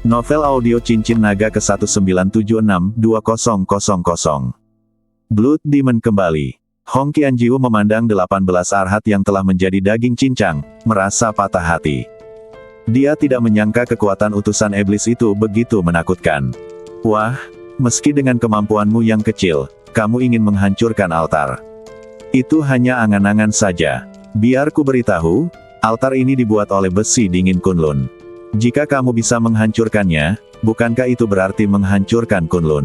Novel audio Cincin Naga ke-1976-2000. Blood Demon kembali. Hong Qianjiu memandang 18 arhat yang telah menjadi daging cincang, merasa patah hati. Dia tidak menyangka kekuatan utusan iblis itu begitu menakutkan. Wah, meski dengan kemampuanmu yang kecil, kamu ingin menghancurkan altar. Itu hanya angan-angan saja. Biar ku beritahu, altar ini dibuat oleh besi dingin Kunlun. Jika kamu bisa menghancurkannya, bukankah itu berarti menghancurkan Kunlun?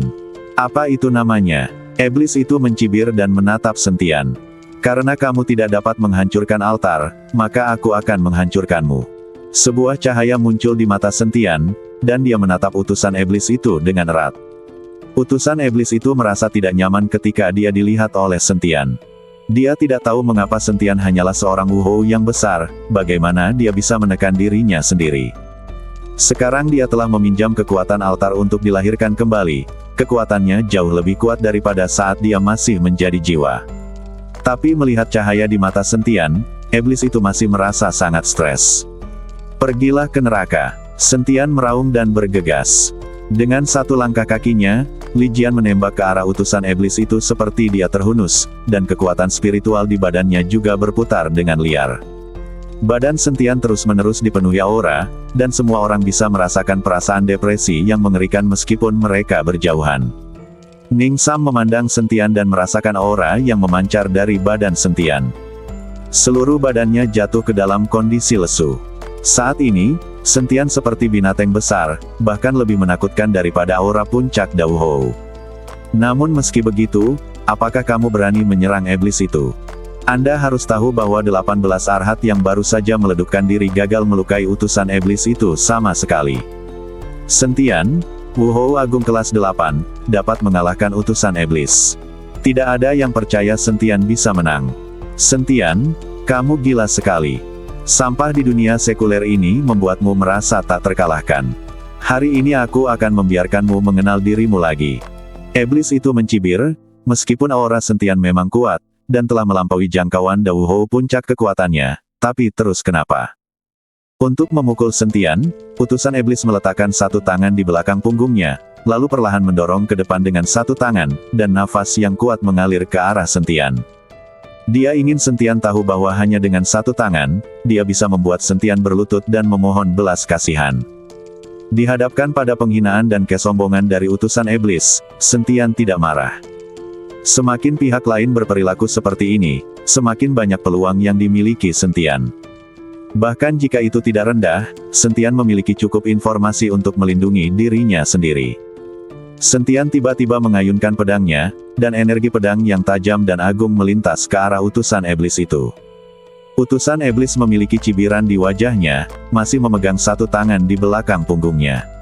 Apa itu namanya? Iblis itu mencibir dan menatap Sentian. Karena kamu tidak dapat menghancurkan altar, maka aku akan menghancurkanmu. Sebuah cahaya muncul di mata Sentian, dan dia menatap utusan iblis itu dengan erat. Utusan iblis itu merasa tidak nyaman ketika dia dilihat oleh Sentian. Dia tidak tahu mengapa Sentian hanyalah seorang Wuhou yang besar, bagaimana dia bisa menekan dirinya sendiri. Sekarang dia telah meminjam kekuatan altar untuk dilahirkan kembali. Kekuatannya jauh lebih kuat daripada saat dia masih menjadi jiwa. Tapi melihat cahaya di mata Sentian, iblis itu masih merasa sangat stres. Pergilah ke neraka. Sentian meraung dan bergegas. Dengan satu langkah kakinya, Li Jian menembak ke arah utusan iblis itu seperti dia terhunus, dan kekuatan spiritual di badannya juga berputar dengan liar. Badan Sentian terus-menerus dipenuhi aura, dan semua orang bisa merasakan perasaan depresi yang mengerikan meskipun mereka berjauhan. Ning Sam memandang Sentian dan merasakan aura yang memancar dari badan Sentian. Seluruh badannya jatuh ke dalam kondisi lesu. Saat ini, Sentian seperti binatang besar, bahkan lebih menakutkan daripada aura puncak Dao Hou. Namun meski begitu, apakah kamu berani menyerang iblis itu? Anda harus tahu bahwa 18 arhat yang baru saja meledukkan diri gagal melukai utusan iblis itu sama sekali. Sentian, Wuhou Agung kelas 8, dapat mengalahkan utusan iblis. Tidak ada yang percaya Sentian bisa menang. Sentian, kamu gila sekali. Sampah di dunia sekuler ini membuatmu merasa tak terkalahkan. Hari ini aku akan membiarkanmu mengenal dirimu lagi. Iblis itu mencibir, meskipun aura Sentian memang kuat, dan telah melampaui jangkauan Dao Hou puncak kekuatannya, tapi terus kenapa? Untuk memukul Sentian, utusan iblis meletakkan satu tangan di belakang punggungnya, lalu perlahan mendorong ke depan dengan satu tangan, dan nafas yang kuat mengalir ke arah Sentian. Dia ingin Sentian tahu bahwa hanya dengan satu tangan, dia bisa membuat Sentian berlutut dan memohon belas kasihan. Dihadapkan pada penghinaan dan kesombongan dari utusan iblis, Sentian tidak marah. Semakin pihak lain berperilaku seperti ini, semakin banyak peluang yang dimiliki Sentian. Bahkan jika itu tidak rendah, Sentian memiliki cukup informasi untuk melindungi dirinya sendiri. Sentian tiba-tiba mengayunkan pedangnya, dan energi pedang yang tajam dan agung melintas ke arah utusan iblis itu. Utusan iblis memiliki cibiran di wajahnya, masih memegang satu tangan di belakang punggungnya.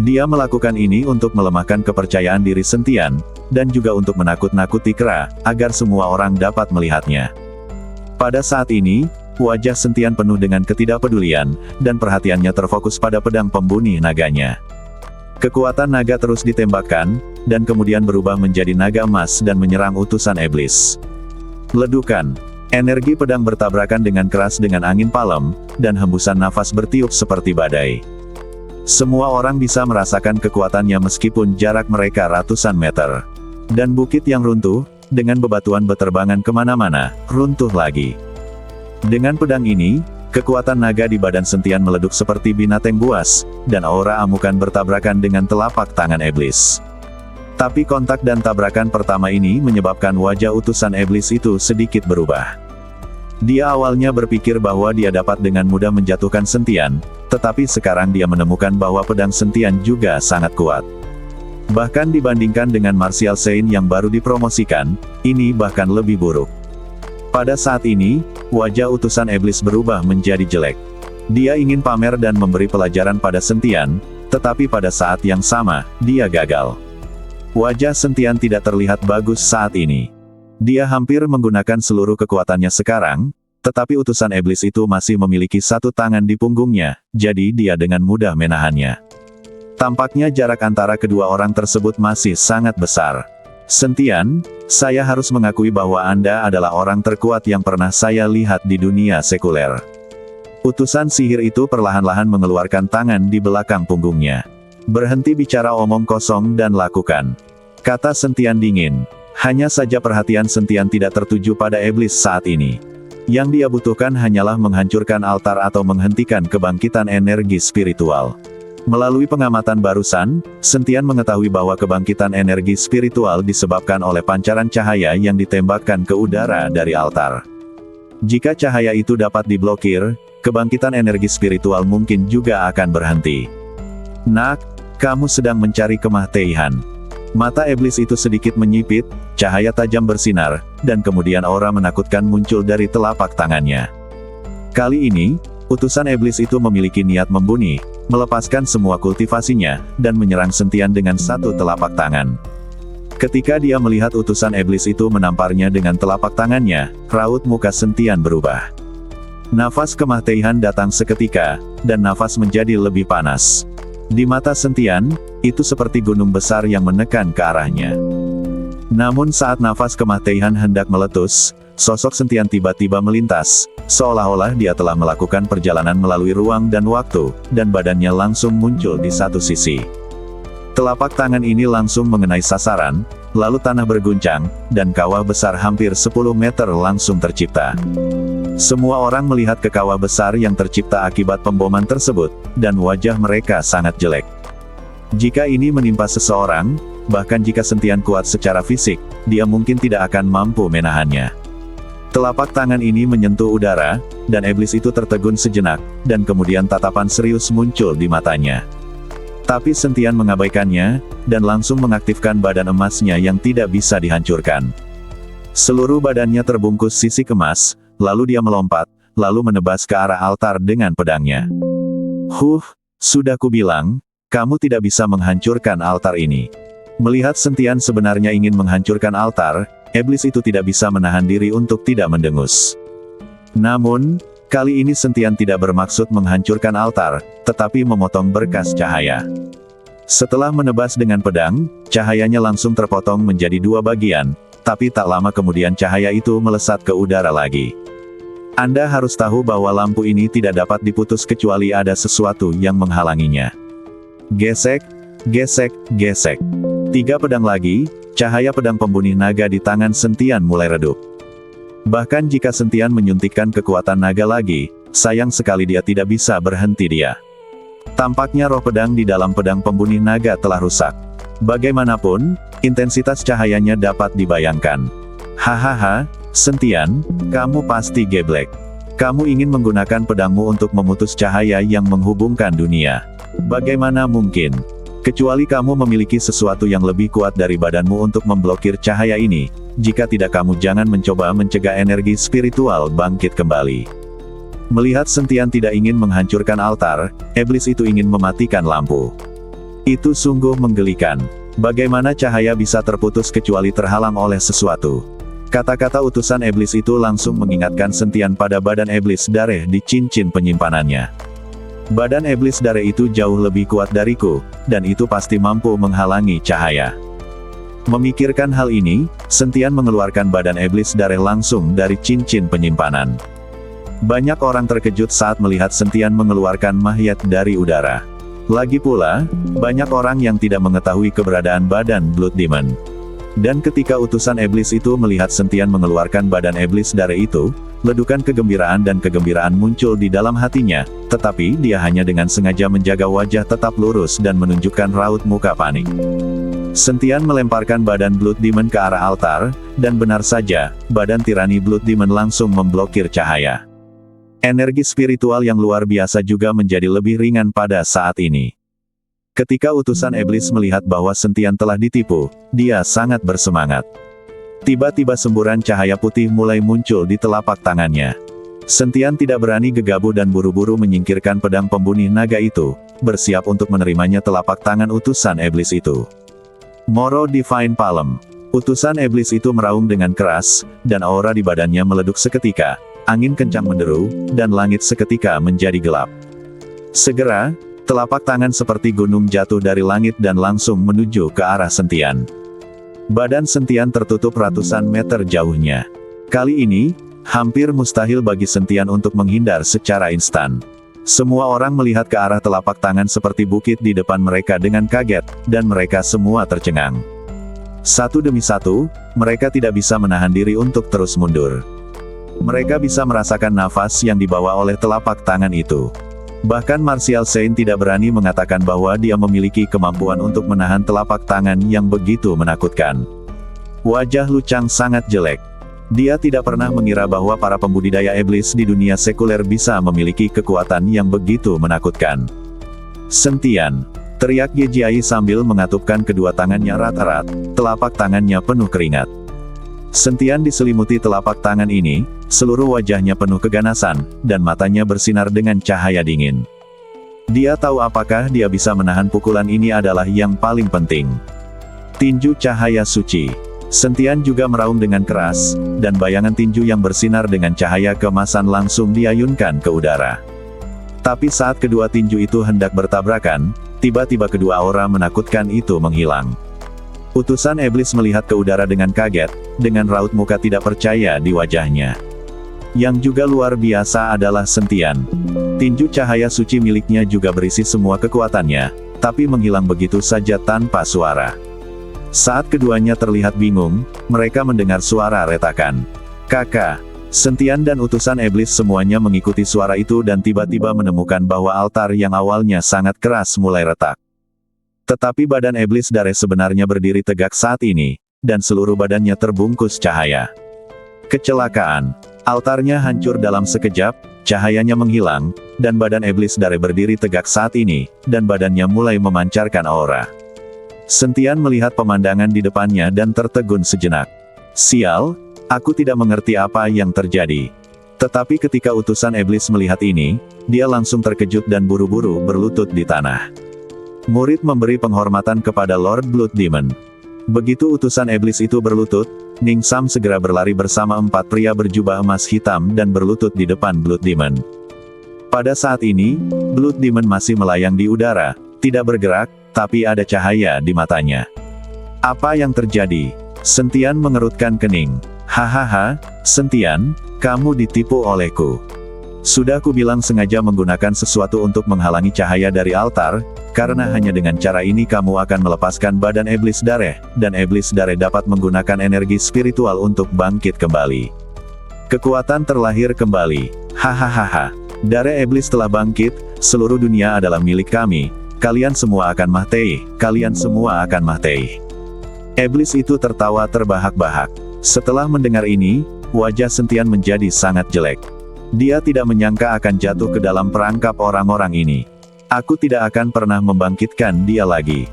Dia melakukan ini untuk melemahkan kepercayaan diri Sentian, dan juga untuk menakut-nakuti kera, agar semua orang dapat melihatnya. Pada saat ini, wajah Sentian penuh dengan ketidakpedulian, dan perhatiannya terfokus pada pedang pembunuh naganya. Kekuatan naga terus ditembakkan, dan kemudian berubah menjadi naga emas dan menyerang utusan iblis. Ledukan. Energi pedang bertabrakan dengan keras dengan angin palem, dan hembusan nafas bertiup seperti badai. Semua orang bisa merasakan kekuatannya meskipun jarak mereka ratusan meter. Dan bukit yang runtuh, dengan bebatuan berterbangan kemana-mana, runtuh lagi. Dengan pedang ini, kekuatan naga di badan Sentian meleduk seperti binatang buas, dan aura amukan bertabrakan dengan telapak tangan iblis. Tapi kontak dan tabrakan pertama ini menyebabkan wajah utusan iblis itu sedikit berubah. Dia awalnya berpikir bahwa dia dapat dengan mudah menjatuhkan Sentian, tetapi sekarang dia menemukan bahwa pedang Sentian juga sangat kuat. Bahkan dibandingkan dengan Martial Saint yang baru dipromosikan, ini bahkan lebih buruk. Pada saat ini, wajah utusan iblis berubah menjadi jelek. Dia ingin pamer dan memberi pelajaran pada Sentian, tetapi pada saat yang sama, dia gagal. Wajah Sentian tidak terlihat bagus saat ini. Dia hampir menggunakan seluruh kekuatannya sekarang, tetapi utusan iblis itu masih memiliki satu tangan di punggungnya, jadi dia dengan mudah menahannya. Tampaknya jarak antara kedua orang tersebut masih sangat besar. Sentian, saya harus mengakui bahwa Anda adalah orang terkuat yang pernah saya lihat di dunia sekuler. Utusan sihir itu perlahan-lahan mengeluarkan tangan di belakang punggungnya. "Berhenti bicara omong kosong dan lakukan," kata Sentian dingin. Hanya saja perhatian Sentian tidak tertuju pada iblis saat ini. Yang dia butuhkan hanyalah menghancurkan altar atau menghentikan kebangkitan energi spiritual. Melalui pengamatan barusan, Sentian mengetahui bahwa kebangkitan energi spiritual disebabkan oleh pancaran cahaya yang ditembakkan ke udara dari altar. Jika cahaya itu dapat diblokir, kebangkitan energi spiritual mungkin juga akan berhenti. "Nak, kamu sedang mencari kematian." Mata iblis itu sedikit menyipit, cahaya tajam bersinar, dan kemudian aura menakutkan muncul dari telapak tangannya. Kali ini, utusan iblis itu memiliki niat membunuh, melepaskan semua kultivasinya, dan menyerang Sentian dengan satu telapak tangan. Ketika dia melihat utusan iblis itu menamparnya dengan telapak tangannya, raut muka Sentian berubah. Nafas kematian datang seketika, dan nafas menjadi lebih panas. Di mata Sentian, itu seperti gunung besar yang menekan ke arahnya. Namun saat nafas kematian hendak meletus, sosok Sentian tiba-tiba melintas, seolah-olah dia telah melakukan perjalanan melalui ruang dan waktu, dan badannya langsung muncul di satu sisi. Telapak tangan ini langsung mengenai sasaran, lalu tanah berguncang, dan kawah besar hampir 10 meter langsung tercipta. Semua orang melihat ke kawah besar yang tercipta akibat pemboman tersebut, dan wajah mereka sangat jelek. Jika ini menimpa seseorang, bahkan jika Sentian kuat secara fisik, dia mungkin tidak akan mampu menahannya. Telapak tangan ini menyentuh udara, dan iblis itu tertegun sejenak, dan kemudian tatapan serius muncul di matanya. Tapi Sentian mengabaikannya, dan langsung mengaktifkan badan emasnya yang tidak bisa dihancurkan. Seluruh badannya terbungkus sisik emas, lalu dia melompat, lalu menebas ke arah altar dengan pedangnya. Sudah kubilang, kamu tidak bisa menghancurkan altar ini." Melihat Sentian sebenarnya ingin menghancurkan altar, iblis itu tidak bisa menahan diri untuk tidak mendengus. Namun, kali ini Sentian tidak bermaksud menghancurkan altar, tetapi memotong berkas cahaya. Setelah menebas dengan pedang, cahayanya langsung terpotong menjadi 2 bagian, tapi tak lama kemudian cahaya itu melesat ke udara lagi. Anda harus tahu bahwa lampu ini tidak dapat diputus kecuali ada sesuatu yang menghalanginya. Gesek, gesek, gesek. 3 pedang lagi, cahaya pedang pembunuh naga di tangan Sentian mulai redup. Bahkan jika Sentian menyuntikkan kekuatan naga lagi, sayang sekali dia tidak bisa berhenti dia. Tampaknya roh pedang di dalam pedang pembunuh naga telah rusak. Bagaimanapun, intensitas cahayanya dapat dibayangkan. Hahaha, Sentian, kamu pasti geblek. Kamu ingin menggunakan pedangmu untuk memutus cahaya yang menghubungkan dunia. Bagaimana mungkin? Kecuali kamu memiliki sesuatu yang lebih kuat dari badanmu untuk memblokir cahaya ini, jika tidak kamu jangan mencoba mencegah energi spiritual bangkit kembali. Melihat Sentian tidak ingin menghancurkan altar, iblis itu ingin mematikan lampu. Itu sungguh menggelikan. Bagaimana cahaya bisa terputus kecuali terhalang oleh sesuatu? Kata-kata utusan iblis itu langsung mengingatkan Sentian pada badan iblis dareh di cincin penyimpanannya. Badan iblis dareh itu jauh lebih kuat dariku, dan itu pasti mampu menghalangi cahaya. Memikirkan hal ini, Sentian mengeluarkan badan iblis dareh langsung dari cincin penyimpanan. Banyak orang terkejut saat melihat Sentian mengeluarkan mahyat dari udara. Lagi pula, banyak orang yang tidak mengetahui keberadaan badan Blood Demon. Dan ketika utusan iblis itu melihat Sentian mengeluarkan badan iblis dareh itu, ledukan kegembiraan dan kegembiraan muncul di dalam hatinya, tetapi dia hanya dengan sengaja menjaga wajah tetap lurus dan menunjukkan raut muka panik. Sentian melemparkan badan Blood Demon ke arah altar, dan benar saja, badan tirani Blood Demon langsung memblokir cahaya. Energi spiritual yang luar biasa juga menjadi lebih ringan pada saat ini. Ketika utusan iblis melihat bahwa Sentian telah ditipu, dia sangat bersemangat. Tiba-tiba semburan cahaya putih mulai muncul di telapak tangannya. Sentian tidak berani gegabah dan buru-buru menyingkirkan pedang pembunuh naga itu, bersiap untuk menerimanya telapak tangan utusan iblis itu. Moro Divine Palm. Utusan iblis itu meraung dengan keras, dan aura di badannya meleduk seketika, angin kencang menderu, dan langit seketika menjadi gelap. Segera, telapak tangan seperti gunung jatuh dari langit dan langsung menuju ke arah Sentian. Badan Sentian tertutup ratusan meter jauhnya. Kali ini, Hampir mustahil bagi Sentian untuk menghindar secara instan. Semua orang melihat ke arah telapak tangan seperti bukit di depan mereka dengan kaget, dan mereka semua tercengang. Satu demi satu, mereka tidak bisa menahan diri untuk terus mundur. Mereka bisa merasakan nafas yang dibawa oleh telapak tangan itu. Bahkan Martial Saint tidak berani mengatakan bahwa dia memiliki kemampuan untuk menahan telapak tangan yang begitu menakutkan. Wajah Lu Chang sangat jelek. Dia tidak pernah mengira bahwa para pembudidaya iblis di dunia sekuler bisa memiliki kekuatan yang begitu menakutkan. Sentian, teriak Ye Jiai sambil mengatupkan kedua tangannya erat-erat, telapak tangannya penuh keringat. Sentian diselimuti telapak tangan ini, seluruh wajahnya penuh keganasan, dan matanya bersinar dengan cahaya dingin. Dia tahu apakah dia bisa menahan pukulan ini adalah yang paling penting. Tinju cahaya suci. Sentian juga meraung dengan keras, dan bayangan tinju yang bersinar dengan cahaya keemasan langsung diayunkan ke udara. Tapi saat kedua tinju itu hendak bertabrakan, tiba-tiba kedua aura menakutkan itu menghilang. Utusan iblis melihat ke udara dengan kaget, dengan raut muka tidak percaya di wajahnya. Yang juga luar biasa adalah Sentian. Tinju cahaya suci miliknya juga berisi semua kekuatannya, tapi menghilang begitu saja tanpa suara. Saat keduanya terlihat bingung, mereka mendengar suara retakan. Kakak, Sentian dan utusan iblis semuanya mengikuti suara itu dan tiba-tiba menemukan bahwa altar yang awalnya sangat keras mulai retak. Tetapi badan iblis Dare sebenarnya berdiri tegak saat ini, dan seluruh badannya terbungkus cahaya. Kecelakaan. Altarnya hancur dalam sekejap, cahayanya menghilang, dan badan iblis Dare berdiri tegak saat ini, dan badannya mulai memancarkan aura. Sentian melihat pemandangan di depannya dan tertegun sejenak. Sial, aku tidak mengerti apa yang terjadi. Tetapi ketika utusan iblis melihat ini, dia langsung terkejut dan buru-buru berlutut di tanah. Murid memberi penghormatan kepada Lord Blood Demon. Begitu utusan iblis itu berlutut, Ning Sam segera berlari bersama 4 pria berjubah emas hitam dan berlutut di depan Blood Demon. Pada saat ini, Blood Demon masih melayang di udara, tidak bergerak, tapi ada cahaya di matanya. Apa yang terjadi? Sentian mengerutkan kening. Hahaha, Sentian, kamu ditipu olehku. Sudah kubilang sengaja menggunakan sesuatu untuk menghalangi cahaya dari altar, karena hanya dengan cara ini kamu akan melepaskan badan iblis Dare, dan iblis Dare dapat menggunakan energi spiritual untuk bangkit kembali. Kekuatan terlahir kembali. Hahaha. Dare iblis telah bangkit, seluruh dunia adalah milik kami, kalian semua akan mati, kalian semua akan mati. Iblis itu tertawa terbahak-bahak. Setelah mendengar ini, wajah Sentian menjadi sangat jelek. Dia tidak menyangka akan jatuh ke dalam perangkap orang-orang ini. Aku tidak akan pernah membangkitkan dia lagi.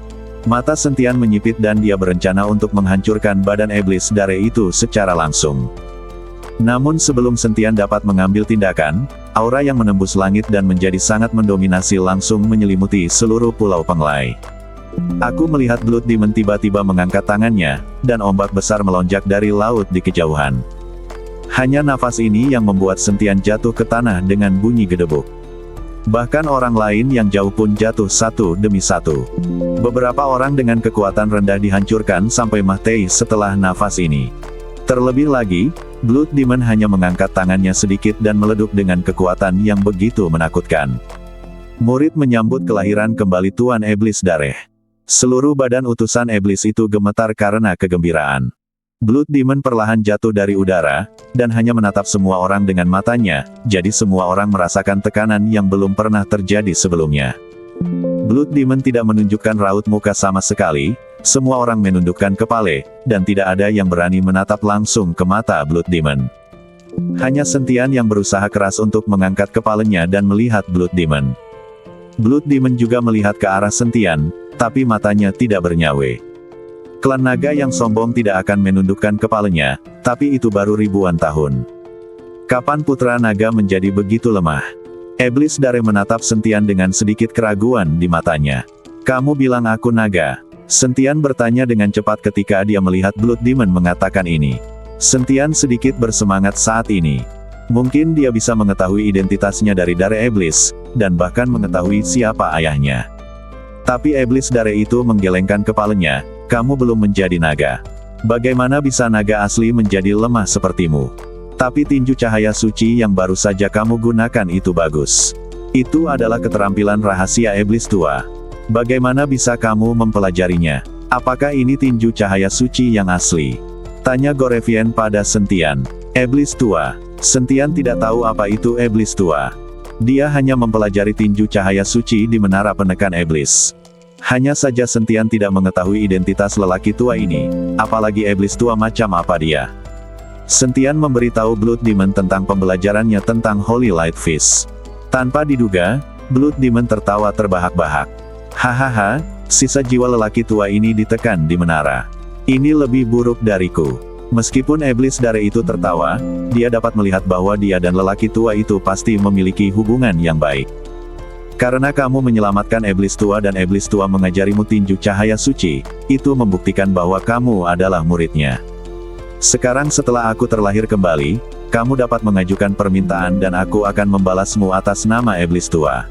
Mata Sentian menyipit dan dia berencana untuk menghancurkan badan iblis Dare itu secara langsung. Namun sebelum Sentian dapat mengambil tindakan, aura yang menembus langit dan menjadi sangat mendominasi langsung menyelimuti seluruh pulau Penglai. Aku melihat Blood Demon tiba-tiba mengangkat tangannya, dan ombak besar melonjak dari laut di kejauhan. Hanya nafas ini yang membuat Sentian jatuh ke tanah dengan bunyi gedebuk. Bahkan orang lain yang jauh pun jatuh satu demi satu. Beberapa orang dengan kekuatan rendah dihancurkan sampai mati setelah nafas ini. Terlebih lagi, Blood Demon hanya mengangkat tangannya sedikit dan meleduk dengan kekuatan yang begitu menakutkan. Murid menyambut kelahiran kembali Tuan Iblis Dare. Seluruh badan utusan iblis itu gemetar karena kegembiraan. Blood Demon perlahan jatuh dari udara, dan hanya menatap semua orang dengan matanya, jadi semua orang merasakan tekanan yang belum pernah terjadi sebelumnya. Blood Demon tidak menunjukkan raut muka sama sekali, semua orang menundukkan kepala, dan tidak ada yang berani menatap langsung ke mata Blood Demon. Hanya Sentian yang berusaha keras untuk mengangkat kepalanya dan melihat Blood Demon. Blood Demon juga melihat ke arah Sentian, tapi matanya tidak bernyawa. Klan naga yang sombong tidak akan menundukkan kepalanya, tapi itu baru ribuan tahun. Kapan putra naga menjadi begitu lemah? Iblis Dare menatap Sentian dengan sedikit keraguan di matanya. Kamu bilang aku naga? Sentian bertanya dengan cepat ketika dia melihat Blood Demon mengatakan ini. Sentian sedikit bersemangat saat ini. Mungkin dia bisa mengetahui identitasnya dari Dare Iblis, dan bahkan mengetahui siapa ayahnya. Tapi Iblis Dare itu menggelengkan kepalanya. Kamu belum menjadi naga. Bagaimana bisa naga asli menjadi lemah sepertimu? Tapi tinju cahaya suci yang baru saja kamu gunakan itu bagus. Itu adalah keterampilan rahasia iblis tua. Bagaimana bisa kamu mempelajarinya? Apakah ini tinju cahaya suci yang asli? Tanya Gorevian pada Sentian. Iblis tua. Sentian tidak tahu apa itu iblis tua. Dia hanya mempelajari tinju cahaya suci di menara penekan iblis. Hanya saja Sentian tidak mengetahui identitas lelaki tua ini, apalagi iblis tua macam apa dia. Sentian memberitahu Blood Demon tentang pembelajarannya tentang Holy Light Fish. Tanpa diduga, Blood Demon tertawa terbahak-bahak. Hahaha, sisa jiwa lelaki tua ini ditekan di menara. Ini lebih buruk dariku. Meskipun iblis dare itu tertawa, dia dapat melihat bahwa dia dan lelaki tua itu pasti memiliki hubungan yang baik. Karena kamu menyelamatkan iblis tua dan iblis tua mengajarimu tinju cahaya suci, itu membuktikan bahwa kamu adalah muridnya. Sekarang setelah aku terlahir kembali, kamu dapat mengajukan permintaan dan aku akan membalasmu atas nama iblis tua.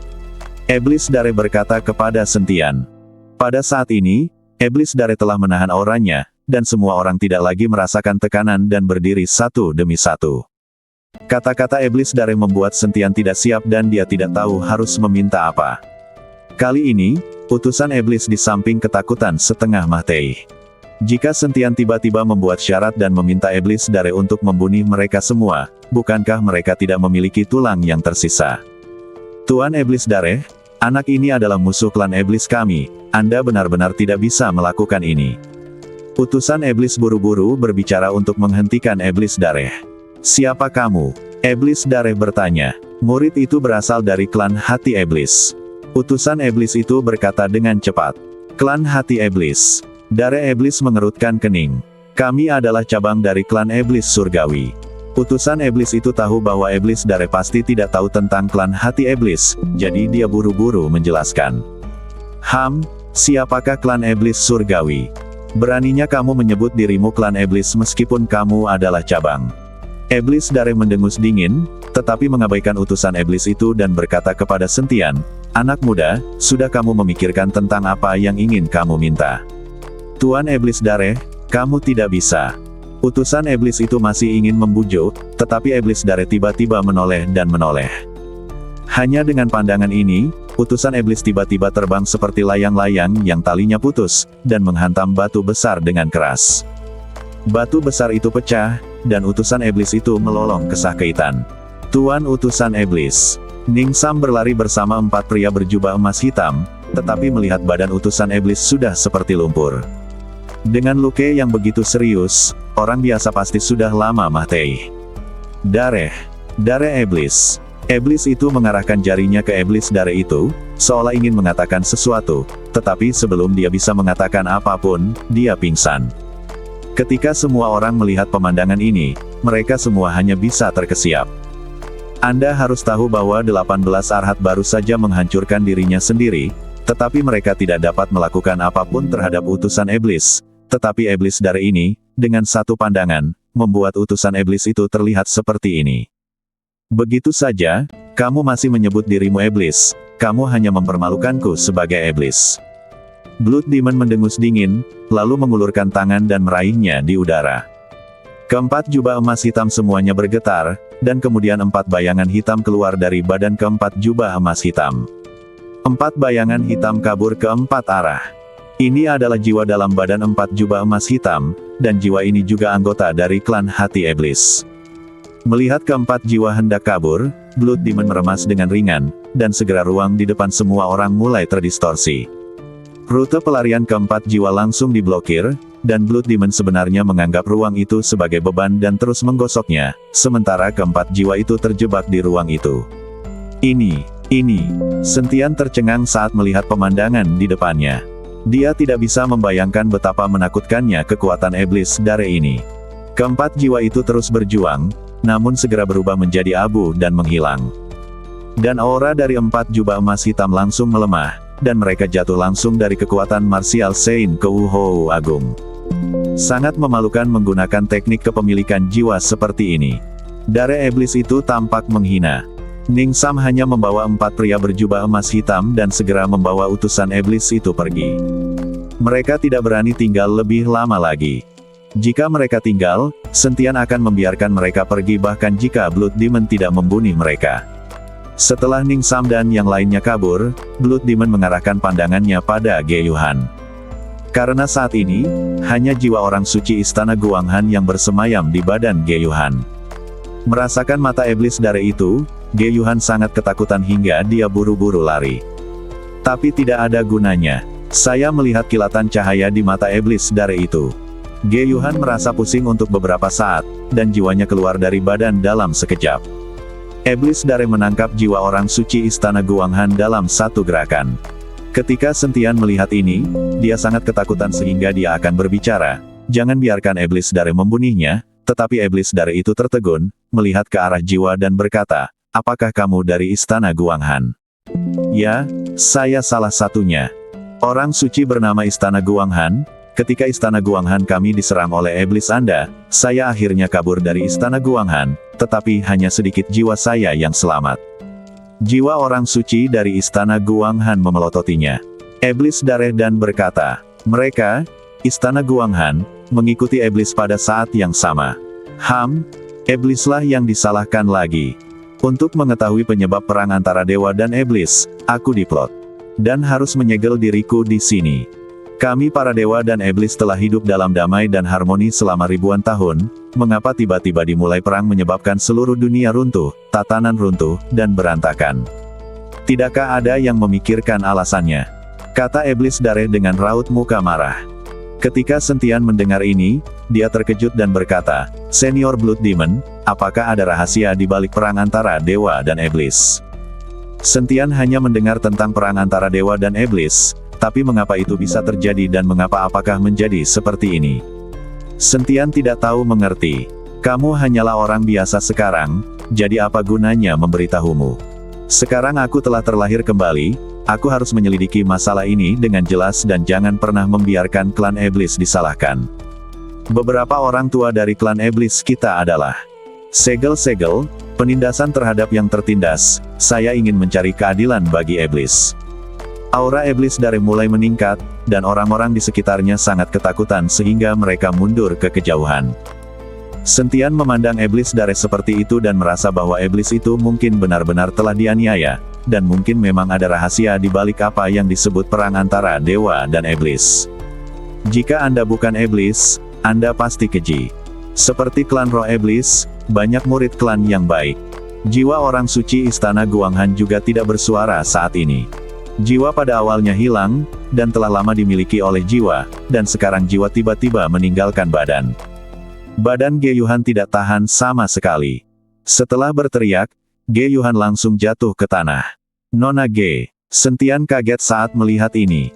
Iblis dare berkata kepada Sentian. Pada saat ini, iblis dare telah menahan auranya, dan semua orang tidak lagi merasakan tekanan dan berdiri satu demi satu. Kata-kata iblis dare membuat Sentian tidak siap dan dia tidak tahu harus meminta apa. Kali ini, utusan iblis di samping ketakutan setengah mati. Jika Sentian tiba-tiba membuat syarat dan meminta iblis dare untuk membunuh mereka semua, bukankah mereka tidak memiliki tulang yang tersisa? Tuan iblis dare, anak ini adalah musuh klan iblis kami, Anda benar-benar tidak bisa melakukan ini. Utusan iblis buru-buru berbicara untuk menghentikan iblis dare. Siapa kamu? Iblis dare bertanya. Murid itu berasal dari klan hati iblis. Utusan iblis itu berkata dengan cepat. Klan hati iblis. Dare iblis mengerutkan kening. Kami adalah cabang dari klan iblis surgawi. Utusan iblis itu tahu bahwa iblis dare pasti tidak tahu tentang klan hati iblis, jadi dia buru-buru menjelaskan. Siapakah klan iblis surgawi? Beraninya kamu menyebut dirimu klan iblis meskipun kamu adalah cabang. Iblis dare mendengus dingin, tetapi mengabaikan utusan iblis itu dan berkata kepada Sentian, anak muda, sudah kamu memikirkan tentang apa yang ingin kamu minta? Tuan iblis dare, kamu tidak bisa. Utusan iblis itu masih ingin membujuk, tetapi iblis dare tiba-tiba menoleh dan menoleh. Hanya dengan pandangan ini, utusan iblis tiba-tiba terbang seperti layang-layang yang talinya putus, dan menghantam batu besar dengan keras. Batu besar itu pecah, dan utusan iblis itu melolong ke sakitan. Tuan utusan iblis. Ning Sam berlari bersama 4 pria berjubah emas hitam, tetapi melihat badan utusan iblis sudah seperti lumpur. Dengan luka yang begitu serius, orang biasa pasti sudah lama mati. Dare iblis. Iblis itu mengarahkan jarinya ke iblis dare itu, seolah ingin mengatakan sesuatu, tetapi sebelum dia bisa mengatakan apapun, dia pingsan. Ketika semua orang melihat pemandangan ini, mereka semua hanya bisa terkesiap. Anda harus tahu bahwa 18 arhat baru saja menghancurkan dirinya sendiri, tetapi mereka tidak dapat melakukan apapun terhadap utusan iblis. Tetapi iblis dare ini, dengan satu pandangan, membuat utusan iblis itu terlihat seperti ini. Begitu saja, kamu masih menyebut dirimu iblis, kamu hanya mempermalukanku sebagai iblis. Blood Demon mendengus dingin, lalu mengulurkan tangan dan meraihnya di udara. Keempat jubah emas hitam semuanya bergetar, dan kemudian 4 bayangan hitam keluar dari badan keempat jubah emas hitam. 4 bayangan hitam kabur ke 4 arah. Ini adalah jiwa dalam badan 4 jubah emas hitam, dan jiwa ini juga anggota dari klan hati iblis. Melihat keempat jiwa hendak kabur, Blood Demon meremas dengan ringan, dan segera ruang di depan semua orang mulai terdistorsi. Rute pelarian keempat jiwa langsung diblokir, dan Blood Demon sebenarnya menganggap ruang itu sebagai beban dan terus menggosoknya, sementara keempat jiwa itu terjebak di ruang itu. Ini. Sentian tercengang saat melihat pemandangan di depannya. Dia tidak bisa membayangkan betapa menakutkannya kekuatan iblis dare ini. Keempat jiwa itu terus berjuang, namun segera berubah menjadi abu dan menghilang. Dan aura dari 4 jubah emas hitam langsung melemah, dan mereka jatuh langsung dari kekuatan martial Sein ke Wuhou Agung. Sangat memalukan menggunakan teknik kepemilikan jiwa seperti ini. Dare iblis itu tampak menghina. Ning Sam hanya membawa 4 pria berjubah emas hitam dan segera membawa utusan iblis itu pergi. Mereka tidak berani tinggal lebih lama lagi. Jika mereka tinggal, Sentian akan membiarkan mereka pergi bahkan jika Blood Demon tidak membunuh mereka. Setelah Ning Sam dan yang lainnya kabur, Blood Demon mengarahkan pandangannya pada Ge Yuhan. Karena saat ini, hanya jiwa orang suci istana Guanghan yang bersemayam di badan Ge Yuhan. Merasakan mata iblis dare itu, Ge Yuhan sangat ketakutan hingga dia buru-buru lari. Tapi tidak ada gunanya. Saya melihat kilatan cahaya di mata iblis dare itu. Ge Yuhan merasa pusing untuk beberapa saat, dan jiwanya keluar dari badan dalam sekejap. Iblis dare menangkap jiwa orang suci istana Guanghan dalam satu gerakan. Ketika Sentian melihat ini, dia sangat ketakutan sehingga dia akan berbicara, "Jangan biarkan iblis dare membunuhnya," tetapi iblis dare itu tertegun, melihat ke arah jiwa dan berkata, "Apakah kamu dari istana Guanghan?" "Ya, saya salah satunya. Orang suci bernama istana Guanghan. Ketika istana Guanghan kami diserang oleh iblis Anda, saya akhirnya kabur dari istana Guanghan, tetapi hanya sedikit jiwa saya yang selamat." Jiwa orang suci dari istana Guanghan memelototinya. Iblis dareh dan berkata, "Mereka, istana Guanghan, mengikuti iblis pada saat yang sama. Iblislah yang disalahkan lagi. Untuk mengetahui penyebab perang antara dewa dan iblis, aku diplot. Dan harus menyegel diriku di sini. Kami para dewa dan iblis telah hidup dalam damai dan harmoni selama ribuan tahun, mengapa tiba-tiba dimulai perang menyebabkan seluruh dunia runtuh, tatanan runtuh, dan berantakan? Tidakkah ada yang memikirkan alasannya?" kata iblis dareh dengan raut muka marah. Ketika Sentian mendengar ini, dia terkejut dan berkata, "Senior Blood Demon, apakah ada rahasia di balik perang antara dewa dan iblis?" Sentian hanya mendengar tentang perang antara dewa dan iblis, tapi mengapa itu bisa terjadi dan mengapa apakah menjadi seperti ini? Sentian tidak tahu mengerti. "Kamu hanyalah orang biasa sekarang, jadi apa gunanya memberitahumu? Sekarang aku telah terlahir kembali, aku harus menyelidiki masalah ini dengan jelas dan jangan pernah membiarkan klan iblis disalahkan. Beberapa orang tua dari klan iblis kita adalah segel-segel, penindasan terhadap yang tertindas, saya ingin mencari keadilan bagi iblis." Aura iblis dare mulai meningkat, dan orang-orang di sekitarnya sangat ketakutan sehingga mereka mundur ke kejauhan. Sentian memandang iblis dare seperti itu dan merasa bahwa iblis itu mungkin benar-benar telah dianiaya, dan mungkin memang ada rahasia di balik apa yang disebut perang antara dewa dan iblis. Jika Anda bukan iblis, Anda pasti keji. Seperti klan roh iblis, banyak murid klan yang baik. Jiwa orang suci istana Guanghan juga tidak bersuara saat ini. Jiwa pada awalnya hilang, dan telah lama dimiliki oleh jiwa, dan sekarang jiwa tiba-tiba meninggalkan badan. Badan Ge Yuhan tidak tahan sama sekali. Setelah berteriak, Ge Yuhan langsung jatuh ke tanah. "Nona Ge." Sentian kaget saat melihat ini.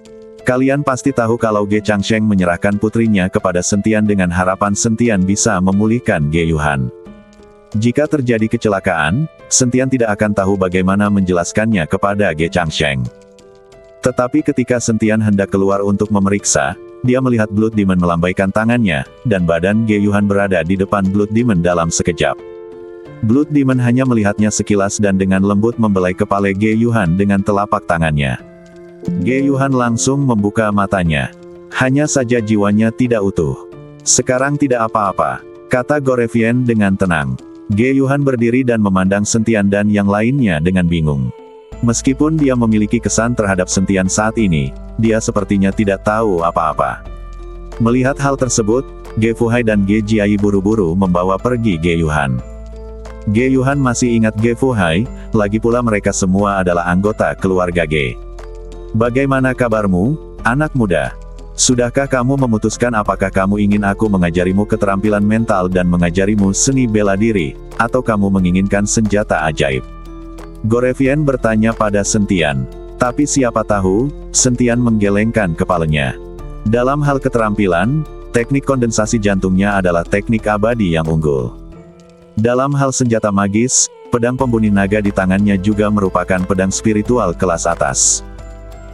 Kalian pasti tahu kalau Ge Changsheng menyerahkan putrinya kepada Sentian dengan harapan Sentian bisa memulihkan Ge Yuhan. Jika terjadi kecelakaan, Sentian tidak akan tahu bagaimana menjelaskannya kepada Ge Changsheng. Tetapi ketika Sentian hendak keluar untuk memeriksa, dia melihat Blood Demon melambaikan tangannya, dan badan Ge Yuhan berada di depan Blood Demon dalam sekejap. Blood Demon hanya melihatnya sekilas dan dengan lembut membelai kepala Ge Yuhan dengan telapak tangannya. Ge Yuhan langsung membuka matanya. Hanya saja jiwanya tidak utuh. "Sekarang tidak apa-apa," kata Gorevien dengan tenang. Ge Yuhan berdiri dan memandang Sentian dan yang lainnya dengan bingung. Meskipun dia memiliki kesan terhadap Sentian saat ini, dia sepertinya tidak tahu apa-apa. Melihat hal tersebut, Ge Fuhai dan Ge Jiai buru-buru membawa pergi Ge Yuhan. Ge Yuhan masih ingat Ge Fuhai, lagi pula mereka semua adalah anggota keluarga Ge. "Bagaimana kabarmu, anak muda? Sudahkah kamu memutuskan apakah kamu ingin aku mengajarimu keterampilan mental dan mengajarimu seni bela diri, atau kamu menginginkan senjata ajaib?" Gorevien bertanya pada Sentian. Tapi siapa tahu, Sentian menggelengkan kepalanya. Dalam hal keterampilan, teknik kondensasi jantungnya adalah teknik abadi yang unggul. Dalam hal senjata magis, pedang pembunuh naga di tangannya juga merupakan pedang spiritual kelas atas.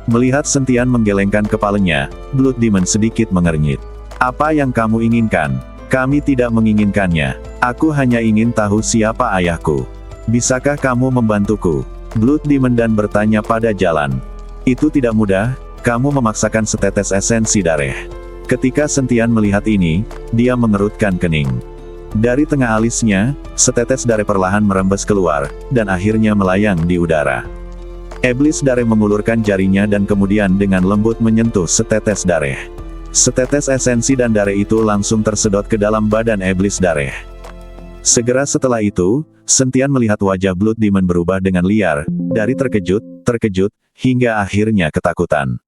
Melihat Sentian menggelengkan kepalanya, Blood Demon sedikit mengernyit. "Apa yang kamu inginkan? Kami tidak menginginkannya. Aku hanya ingin tahu siapa ayahku. Bisakah kamu membantuku?" Blood Demon dan bertanya pada jalan. "Itu tidak mudah, kamu memaksakan setetes esensi darah. Ketika Sentian melihat ini, dia mengerutkan kening. Dari tengah alisnya, setetes darah perlahan merembes keluar, dan akhirnya melayang di udara. Iblis darah mengulurkan jarinya dan kemudian dengan lembut menyentuh setetes darah. Setetes esensi dan darah itu langsung tersedot ke dalam badan iblis darah. Segera setelah itu, Sentian melihat wajah Blood Demon berubah dengan liar, dari terkejut, hingga akhirnya ketakutan.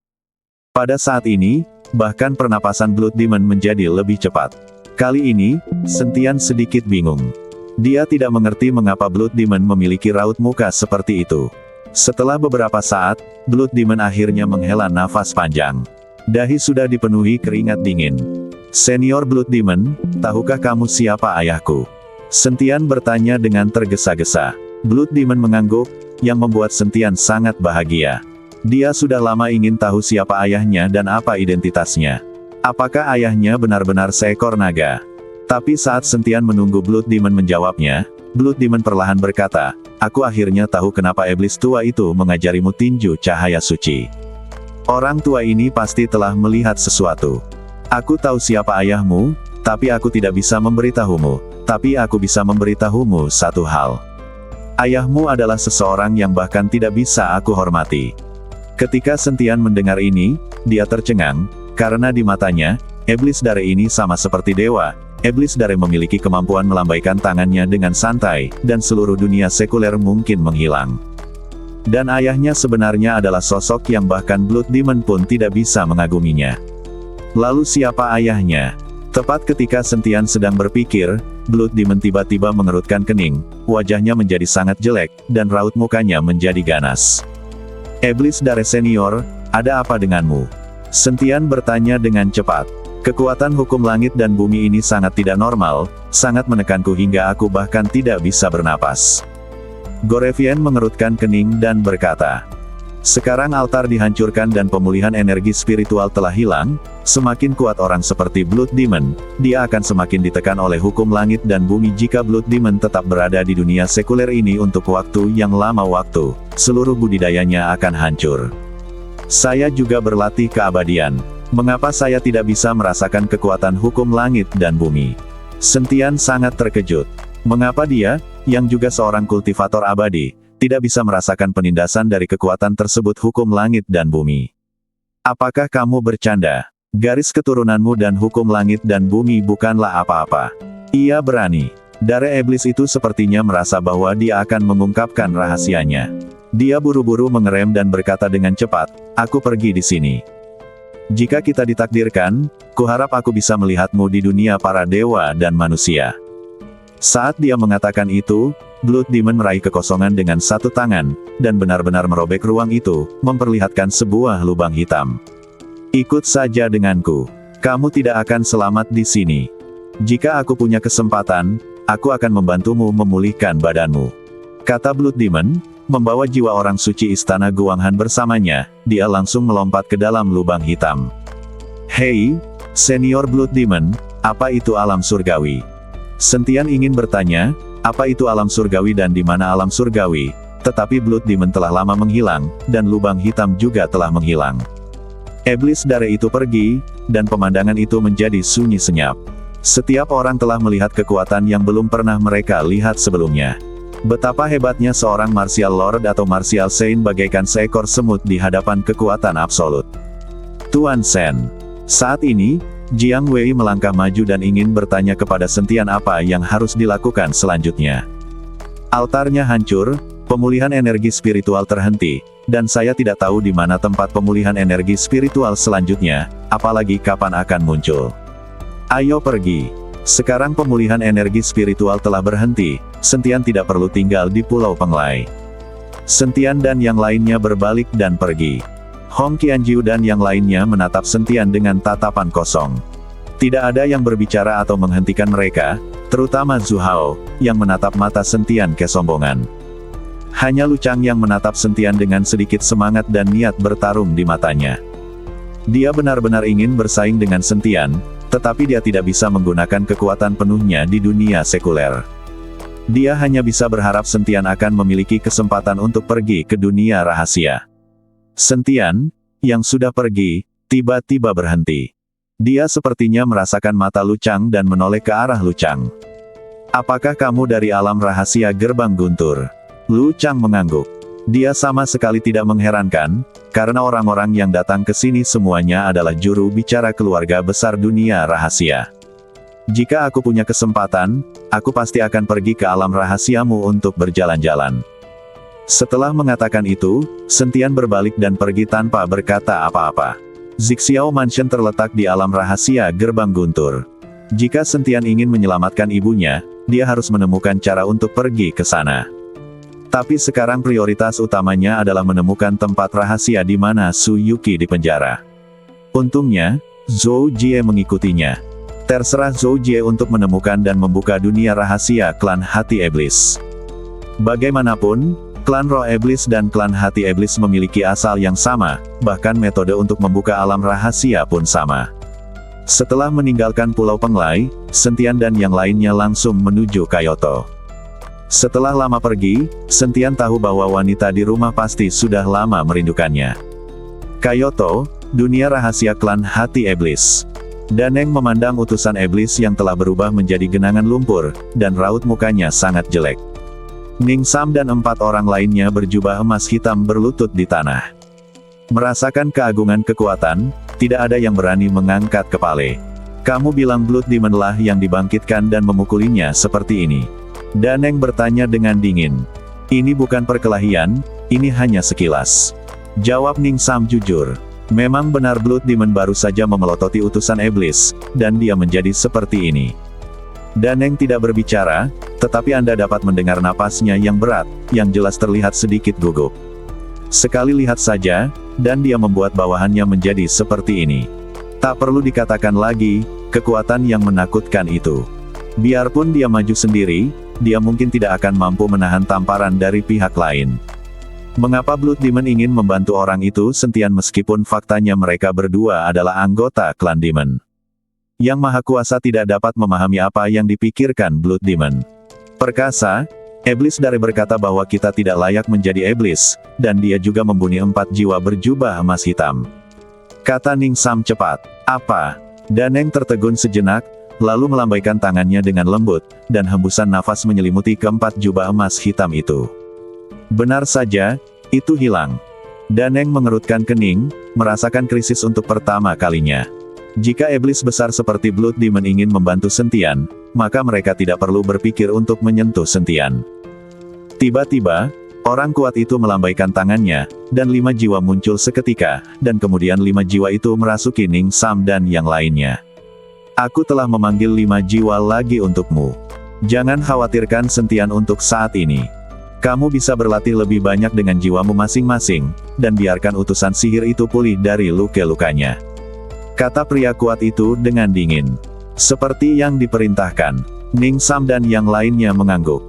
Pada saat ini, bahkan pernapasan Blood Demon menjadi lebih cepat. Kali ini, Sentian sedikit bingung. Dia tidak mengerti mengapa Blood Demon memiliki raut muka seperti itu. Setelah beberapa saat, Blood Demon akhirnya menghela nafas panjang. Dahi sudah dipenuhi keringat dingin. Senior Blood Demon, tahukah kamu siapa ayahku? Sentian bertanya dengan tergesa-gesa. Blood Demon mengangguk, yang membuat Sentian sangat bahagia. Dia sudah lama ingin tahu siapa ayahnya dan apa identitasnya. Apakah ayahnya benar-benar seekor naga? Tapi saat Sentian menunggu Blood Demon menjawabnya, Blood Demon perlahan berkata, "Aku akhirnya tahu kenapa iblis tua itu mengajarimu tinju cahaya suci. Orang tua ini pasti telah melihat sesuatu. Aku tahu siapa ayahmu, tapi aku tidak bisa memberitahumu. Tapi aku bisa memberitahumu satu hal. Ayahmu adalah seseorang yang bahkan tidak bisa aku hormati." Ketika Sentian mendengar ini, dia tercengang, karena di matanya, iblis darah ini sama seperti dewa. Iblis darah memiliki kemampuan melambaikan tangannya dengan santai, dan seluruh dunia sekuler mungkin menghilang. Dan ayahnya sebenarnya adalah sosok yang bahkan Blood Demon pun tidak bisa mengaguminya. Lalu siapa ayahnya? Tepat ketika Sentian sedang berpikir, Blood Demon tiba-tiba mengerutkan kening, wajahnya menjadi sangat jelek, dan raut mukanya menjadi ganas. "Iblis darah senior, ada apa denganmu?" Sentian bertanya dengan cepat. "Kekuatan hukum langit dan bumi ini sangat tidak normal, sangat menekanku hingga aku bahkan tidak bisa bernapas." Gorevian mengerutkan kening dan berkata, "Sekarang altar dihancurkan dan pemulihan energi spiritual telah hilang, semakin kuat orang seperti Blood Demon, dia akan semakin ditekan oleh hukum langit dan bumi. Jika Blood Demon tetap berada di dunia sekuler ini untuk waktu yang lama seluruh budidayanya akan hancur. Saya juga berlatih keabadian. Mengapa saya tidak bisa merasakan kekuatan hukum langit dan bumi?" Sentian sangat terkejut. Mengapa dia, yang juga seorang kultivator abadi, tidak bisa merasakan penindasan dari kekuatan tersebut hukum langit dan bumi? "Apakah kamu bercanda? Garis keturunanmu dan hukum langit dan bumi bukanlah apa-apa." Ia berani. Darah iblis itu sepertinya merasa bahwa dia akan mengungkapkan rahasianya. Dia buru-buru mengerem dan berkata dengan cepat, "Aku pergi di sini. Jika kita ditakdirkan, kuharap aku bisa melihatmu di dunia para dewa dan manusia." Saat dia mengatakan itu, Blood Demon meraih kekosongan dengan satu tangan, dan benar-benar merobek ruang itu, memperlihatkan sebuah lubang hitam. "Ikut saja denganku. Kamu tidak akan selamat di sini. Jika aku punya kesempatan, aku akan membantumu memulihkan badanmu," kata Blood Demon, membawa jiwa orang suci istana Guanghan bersamanya. Dia langsung melompat ke dalam lubang hitam. "Hei, Senior Blood Demon, apa itu alam surgawi?" Sentian ingin bertanya, apa itu alam surgawi dan di mana alam surgawi, tetapi Blood Demon telah lama menghilang, dan lubang hitam juga telah menghilang. Iblis darah itu pergi, dan pemandangan itu menjadi sunyi senyap. Setiap orang telah melihat kekuatan yang belum pernah mereka lihat sebelumnya. Betapa hebatnya seorang martial lord atau martial saint bagaikan seekor semut di hadapan kekuatan absolut. "Tuan Sen." Saat ini, Jiang Wei melangkah maju dan ingin bertanya kepada Sentian apa yang harus dilakukan selanjutnya. "Altarnya hancur, pemulihan energi spiritual terhenti, dan saya tidak tahu di mana tempat pemulihan energi spiritual selanjutnya, apalagi kapan akan muncul. Ayo pergi. Sekarang pemulihan energi spiritual telah berhenti, Sentian tidak perlu tinggal di Pulau Penglai." Sentian dan yang lainnya berbalik dan pergi. Hong Qianjiu dan yang lainnya menatap Sentian dengan tatapan kosong. Tidak ada yang berbicara atau menghentikan mereka, terutama Zhu Hao, yang menatap mata Sentian kesombongan. Hanya Lu Chang yang menatap Sentian dengan sedikit semangat dan niat bertarung di matanya. Dia benar-benar ingin bersaing dengan Sentian, tetapi dia tidak bisa menggunakan kekuatan penuhnya di dunia sekuler. Dia hanya bisa berharap Sentian akan memiliki kesempatan untuk pergi ke dunia rahasia. Sentian, yang sudah pergi, tiba-tiba berhenti. Dia sepertinya merasakan mata Lu Chang dan menoleh ke arah Lu Chang. Apakah kamu dari alam rahasia gerbang guntur? Lu Chang mengangguk. Dia sama sekali tidak mengherankan, karena orang-orang yang datang ke sini semuanya adalah juru bicara keluarga besar dunia rahasia. Jika aku punya kesempatan, aku pasti akan pergi ke alam rahasiamu untuk berjalan-jalan. Setelah mengatakan itu, Sentian berbalik dan pergi tanpa berkata apa-apa. Zixiao Mansion terletak di alam rahasia gerbang guntur. Jika Sentian ingin menyelamatkan ibunya, dia harus menemukan cara untuk pergi ke sana. Tapi sekarang prioritas utamanya adalah menemukan tempat rahasia di mana Su Yuki dipenjara. Untungnya, Zhou Jie mengikutinya. Terserah Zhou Jie untuk menemukan dan membuka dunia rahasia klan hati iblis. Bagaimanapun, klan roh iblis dan klan hati iblis memiliki asal yang sama, bahkan metode untuk membuka alam rahasia pun sama. Setelah meninggalkan Pulau Penglai, Sentian dan yang lainnya langsung menuju Kyoto. Setelah lama pergi, Sentian tahu bahwa wanita di rumah pasti sudah lama merindukannya. Kyoto, dunia rahasia klan hati iblis. Daneng memandang utusan iblis yang telah berubah menjadi genangan lumpur, dan raut mukanya sangat jelek. Ning Sam dan 4 orang lainnya berjubah emas hitam berlutut di tanah. Merasakan keagungan kekuatan, tidak ada yang berani mengangkat kepala. Kamu bilang Blood Demon lah yang dibangkitkan dan memukulinya seperti ini. Daneng bertanya dengan dingin. Ini bukan perkelahian, ini hanya sekilas. Jawab Ning Sam jujur. Memang benar Blood Demon baru saja memelototi utusan iblis, dan dia menjadi seperti ini. Daneng tidak berbicara, tetapi Anda dapat mendengar napasnya yang berat, yang jelas terlihat sedikit gugup. Sekali lihat saja, dan dia membuat bawahannya menjadi seperti ini. Tak perlu dikatakan lagi, kekuatan yang menakutkan itu. Biarpun dia maju sendiri, dia mungkin tidak akan mampu menahan tamparan dari pihak lain. Mengapa Blood Demon ingin membantu orang itu Sentian meskipun faktanya mereka berdua adalah anggota klan Demon? Yang Maha Kuasa tidak dapat memahami apa yang dipikirkan Blood Demon. Perkasa, iblis dari berkata bahwa kita tidak layak menjadi iblis, dan dia juga membunuh 4 jiwa berjubah emas hitam. Kata Ning Sam cepat. Apa? Daneng tertegun sejenak, lalu melambaikan tangannya dengan lembut, dan hembusan nafas menyelimuti keempat jubah emas hitam itu. Benar saja, itu hilang. Daneng mengerutkan kening, merasakan krisis untuk pertama kalinya. Jika iblis besar seperti Blood Demon ingin membantu Sentian, maka mereka tidak perlu berpikir untuk menyentuh Sentian. Tiba-tiba, orang kuat itu melambaikan tangannya, dan 5 jiwa muncul seketika, dan kemudian 5 jiwa itu merasuki Ning Sam dan yang lainnya. Aku telah memanggil 5 jiwa lagi untukmu. Jangan khawatirkan Sentian untuk saat ini. Kamu bisa berlatih lebih banyak dengan jiwamu masing-masing, dan biarkan utusan sihir itu pulih dari luka-lukanya. Kata pria kuat itu dengan dingin. Seperti yang diperintahkan. Ning Sam dan yang lainnya mengangguk.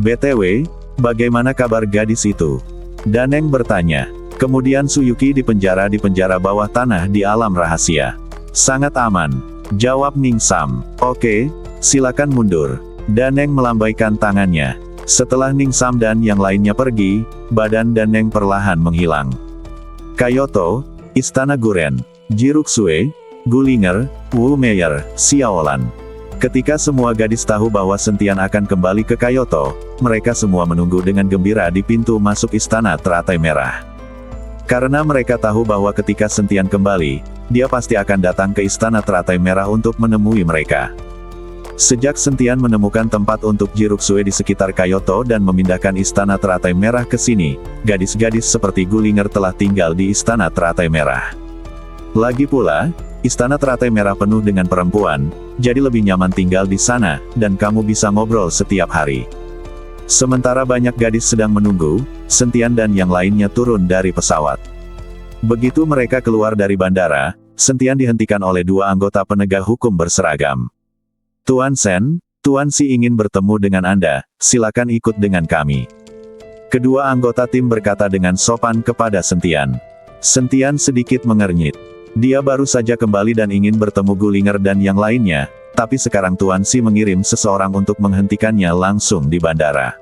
BTW, bagaimana kabar gadis itu? Daneng bertanya. Kemudian Su Yuki dipenjara di penjara bawah tanah di alam rahasia. Sangat aman. Jawab Ning Sam. Oke, silakan mundur. Daneng melambaikan tangannya. Setelah Ning Sam dan yang lainnya pergi, badan Daneng perlahan menghilang. Kyoto, Istana Guren, Jiruksue, Gulinger, Wu Meier, Xiaolan. Ketika semua gadis tahu bahwa Sentian akan kembali ke Kyoto, mereka semua menunggu dengan gembira di pintu masuk Istana Teratai Merah. Karena mereka tahu bahwa ketika Sentian kembali, dia pasti akan datang ke Istana Teratai Merah untuk menemui mereka. Sejak Sentian menemukan tempat untuk Jiruksue di sekitar Kyoto dan memindahkan Istana Teratai Merah ke sini, gadis-gadis seperti Gulinger telah tinggal di Istana Teratai Merah. Lagi pula, Istana Teratai Merah penuh dengan perempuan, jadi lebih nyaman tinggal di sana, dan kamu bisa ngobrol setiap hari. Sementara banyak gadis sedang menunggu, Sentian dan yang lainnya turun dari pesawat. Begitu mereka keluar dari bandara, Sentian dihentikan oleh 2 anggota penegak hukum berseragam. Tuan Sen, Tuan Si ingin bertemu dengan Anda, silakan ikut dengan kami. Kedua anggota tim berkata dengan sopan kepada Sentian. Sentian sedikit mengernyit. Dia baru saja kembali dan ingin bertemu Gulinger dan yang lainnya, tapi sekarang Tuan Si mengirim seseorang untuk menghentikannya langsung di bandara.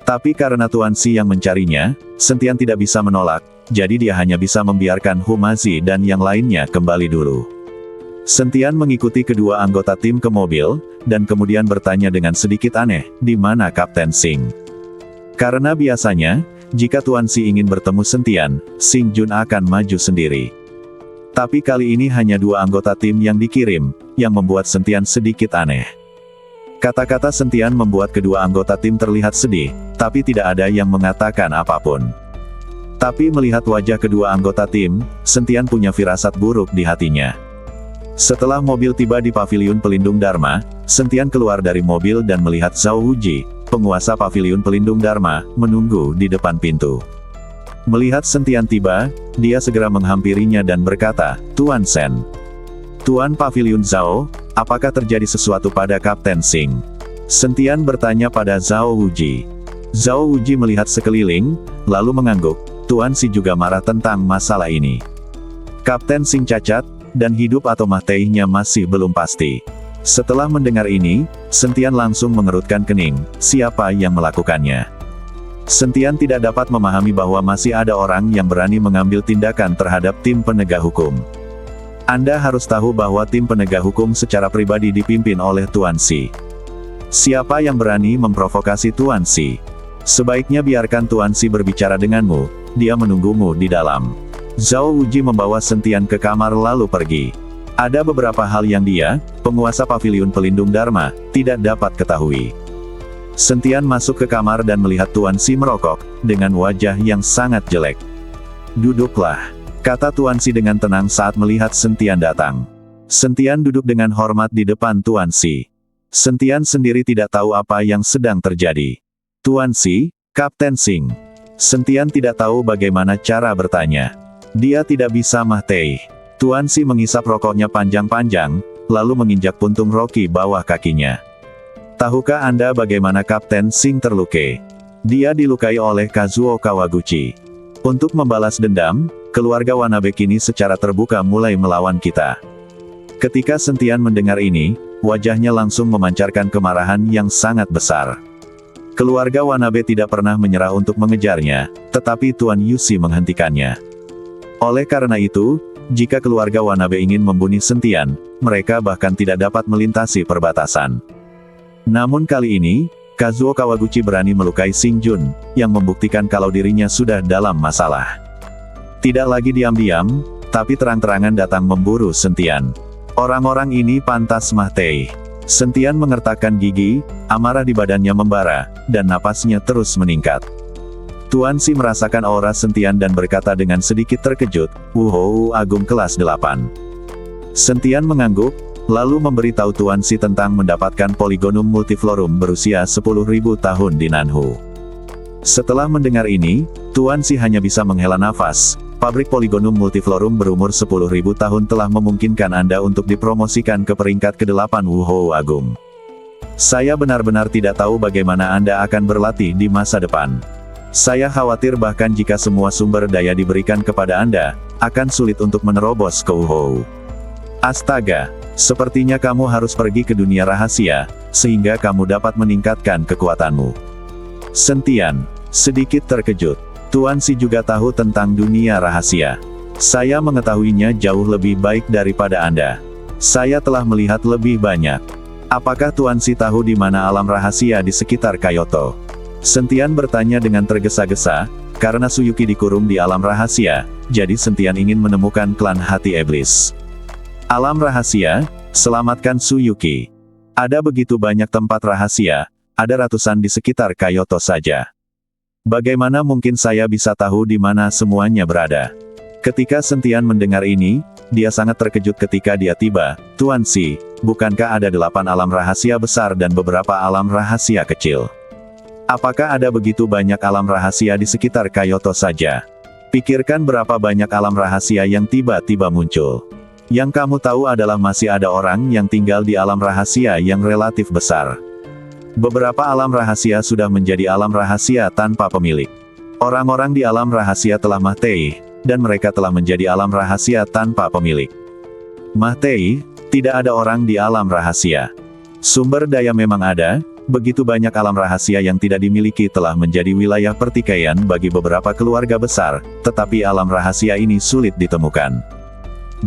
Tapi karena Tuan Si yang mencarinya, Sentian tidak bisa menolak, jadi dia hanya bisa membiarkan Humazi dan yang lainnya kembali dulu. Sentian mengikuti kedua anggota tim ke mobil, dan kemudian bertanya dengan sedikit aneh, di mana Kapten Sing? Karena biasanya, jika Tuan Si ingin bertemu Sentian, Sing Jun akan maju sendiri. Tapi kali ini hanya 2 anggota tim yang dikirim, yang membuat Sentian sedikit aneh. Kata-kata Sentian membuat kedua anggota tim terlihat sedih, tapi tidak ada yang mengatakan apapun. Tapi melihat wajah kedua anggota tim, Sentian punya firasat buruk di hatinya. Setelah mobil tiba di Paviliun Pelindung Dharma, Sentian keluar dari mobil dan melihat Zhao Wuji, penguasa Paviliun Pelindung Dharma, menunggu di depan pintu. Melihat Sentian tiba, dia segera menghampirinya dan berkata, "Tuan Sen. Tuan Paviliun Zhao, apakah terjadi sesuatu pada Kapten Sing?" Sentian bertanya pada Zhao Wuji. Zhao Wuji melihat sekeliling, lalu mengangguk. Tuan Si juga marah tentang masalah ini. Kapten Sing cacat, dan hidup atau matinya masih belum pasti. Setelah mendengar ini, Sentian langsung mengerutkan kening, siapa yang melakukannya? Sentian tidak dapat memahami bahwa masih ada orang yang berani mengambil tindakan terhadap tim penegak hukum. Anda harus tahu bahwa tim penegak hukum secara pribadi dipimpin oleh Tuan Si. Siapa yang berani memprovokasi Tuan Si? Sebaiknya biarkan Tuan Si berbicara denganmu, dia menunggumu di dalam. Zhao Wuji membawa Sentian ke kamar lalu pergi. Ada beberapa hal yang dia, penguasa Paviliun Pelindung Dharma, tidak dapat ketahui. Sentian masuk ke kamar dan melihat Tuan Si merokok, dengan wajah yang sangat jelek. "Duduklah," kata Tuan Si dengan tenang saat melihat Sentian datang. Sentian duduk dengan hormat di depan Tuan Si. Sentian sendiri tidak tahu apa yang sedang terjadi. "Tuan Si, Kapten Sing." Sentian tidak tahu bagaimana cara bertanya. Dia tidak bisa mahtei. Tuan Si menghisap rokoknya panjang-panjang, lalu menginjak puntung Rocky bawah kakinya. "Tahukah Anda bagaimana Kapten Sing terluka? Dia dilukai oleh Kazuo Kawaguchi. Untuk membalas dendam, keluarga Wanabe kini secara terbuka mulai melawan kita." Ketika Sentian mendengar ini, wajahnya langsung memancarkan kemarahan yang sangat besar. Keluarga Wanabe tidak pernah menyerah untuk mengejarnya, tetapi Tuan Yushi menghentikannya. Oleh karena itu, jika keluarga Wanabe ingin membunuh Sentian, mereka bahkan tidak dapat melintasi perbatasan. Namun kali ini, Kazuo Kawaguchi berani melukai Sing Jun, yang membuktikan kalau dirinya sudah dalam masalah. Tidak lagi diam-diam, tapi terang-terangan datang memburu Sentian. Orang-orang ini pantas mahtei. Sentian mengertakkan gigi, amarah di badannya membara, dan napasnya terus meningkat. Tuan Si merasakan aura Sentian dan berkata dengan sedikit terkejut, "Wuhou Agung kelas 8. Sentian mengangguk, lalu memberitahu Tuan Si tentang mendapatkan Polygonum multiflorum berusia 10.000 tahun di Nanhu. Setelah mendengar ini, Tuan Si hanya bisa menghela nafas. Pabrik Polygonum multiflorum berumur 10.000 tahun telah memungkinkan Anda untuk dipromosikan ke peringkat ke-8 Wuhou Agung. Saya benar-benar tidak tahu bagaimana Anda akan berlatih di masa depan. Saya khawatir bahkan jika semua sumber daya diberikan kepada Anda, akan sulit untuk menerobos ke Wuhou. Astaga, sepertinya kamu harus pergi ke dunia rahasia, sehingga kamu dapat meningkatkan kekuatanmu." Sentian sedikit terkejut. Tuan Si juga tahu tentang dunia rahasia. "Saya mengetahuinya jauh lebih baik daripada Anda. Saya telah melihat lebih banyak. Apakah Tuan Si tahu di mana alam rahasia di sekitar Kyoto?" Sentian bertanya dengan tergesa-gesa, karena Suyuki dikurung di alam rahasia, jadi Sentian ingin menemukan klan hati iblis. Alam rahasia, selamatkan Suyuki. Ada begitu banyak tempat rahasia, ada ratusan di sekitar Kyoto saja. Bagaimana mungkin saya bisa tahu di mana semuanya berada? Ketika Sentian mendengar ini, dia sangat terkejut ketika dia tiba. "Tuan Si, bukankah ada 8 alam rahasia besar dan beberapa alam rahasia kecil? Apakah ada begitu banyak alam rahasia di sekitar Kyoto saja? Pikirkan berapa banyak alam rahasia yang tiba-tiba muncul. Yang kamu tahu adalah masih ada orang yang tinggal di alam rahasia yang relatif besar. Beberapa alam rahasia sudah menjadi alam rahasia tanpa pemilik. Orang-orang di alam rahasia telah mahtei, dan mereka telah menjadi alam rahasia tanpa pemilik. Mahtei, tidak ada orang di alam rahasia. Sumber daya memang ada, begitu banyak alam rahasia yang tidak dimiliki telah menjadi wilayah pertikaian bagi beberapa keluarga besar, tetapi alam rahasia ini sulit ditemukan."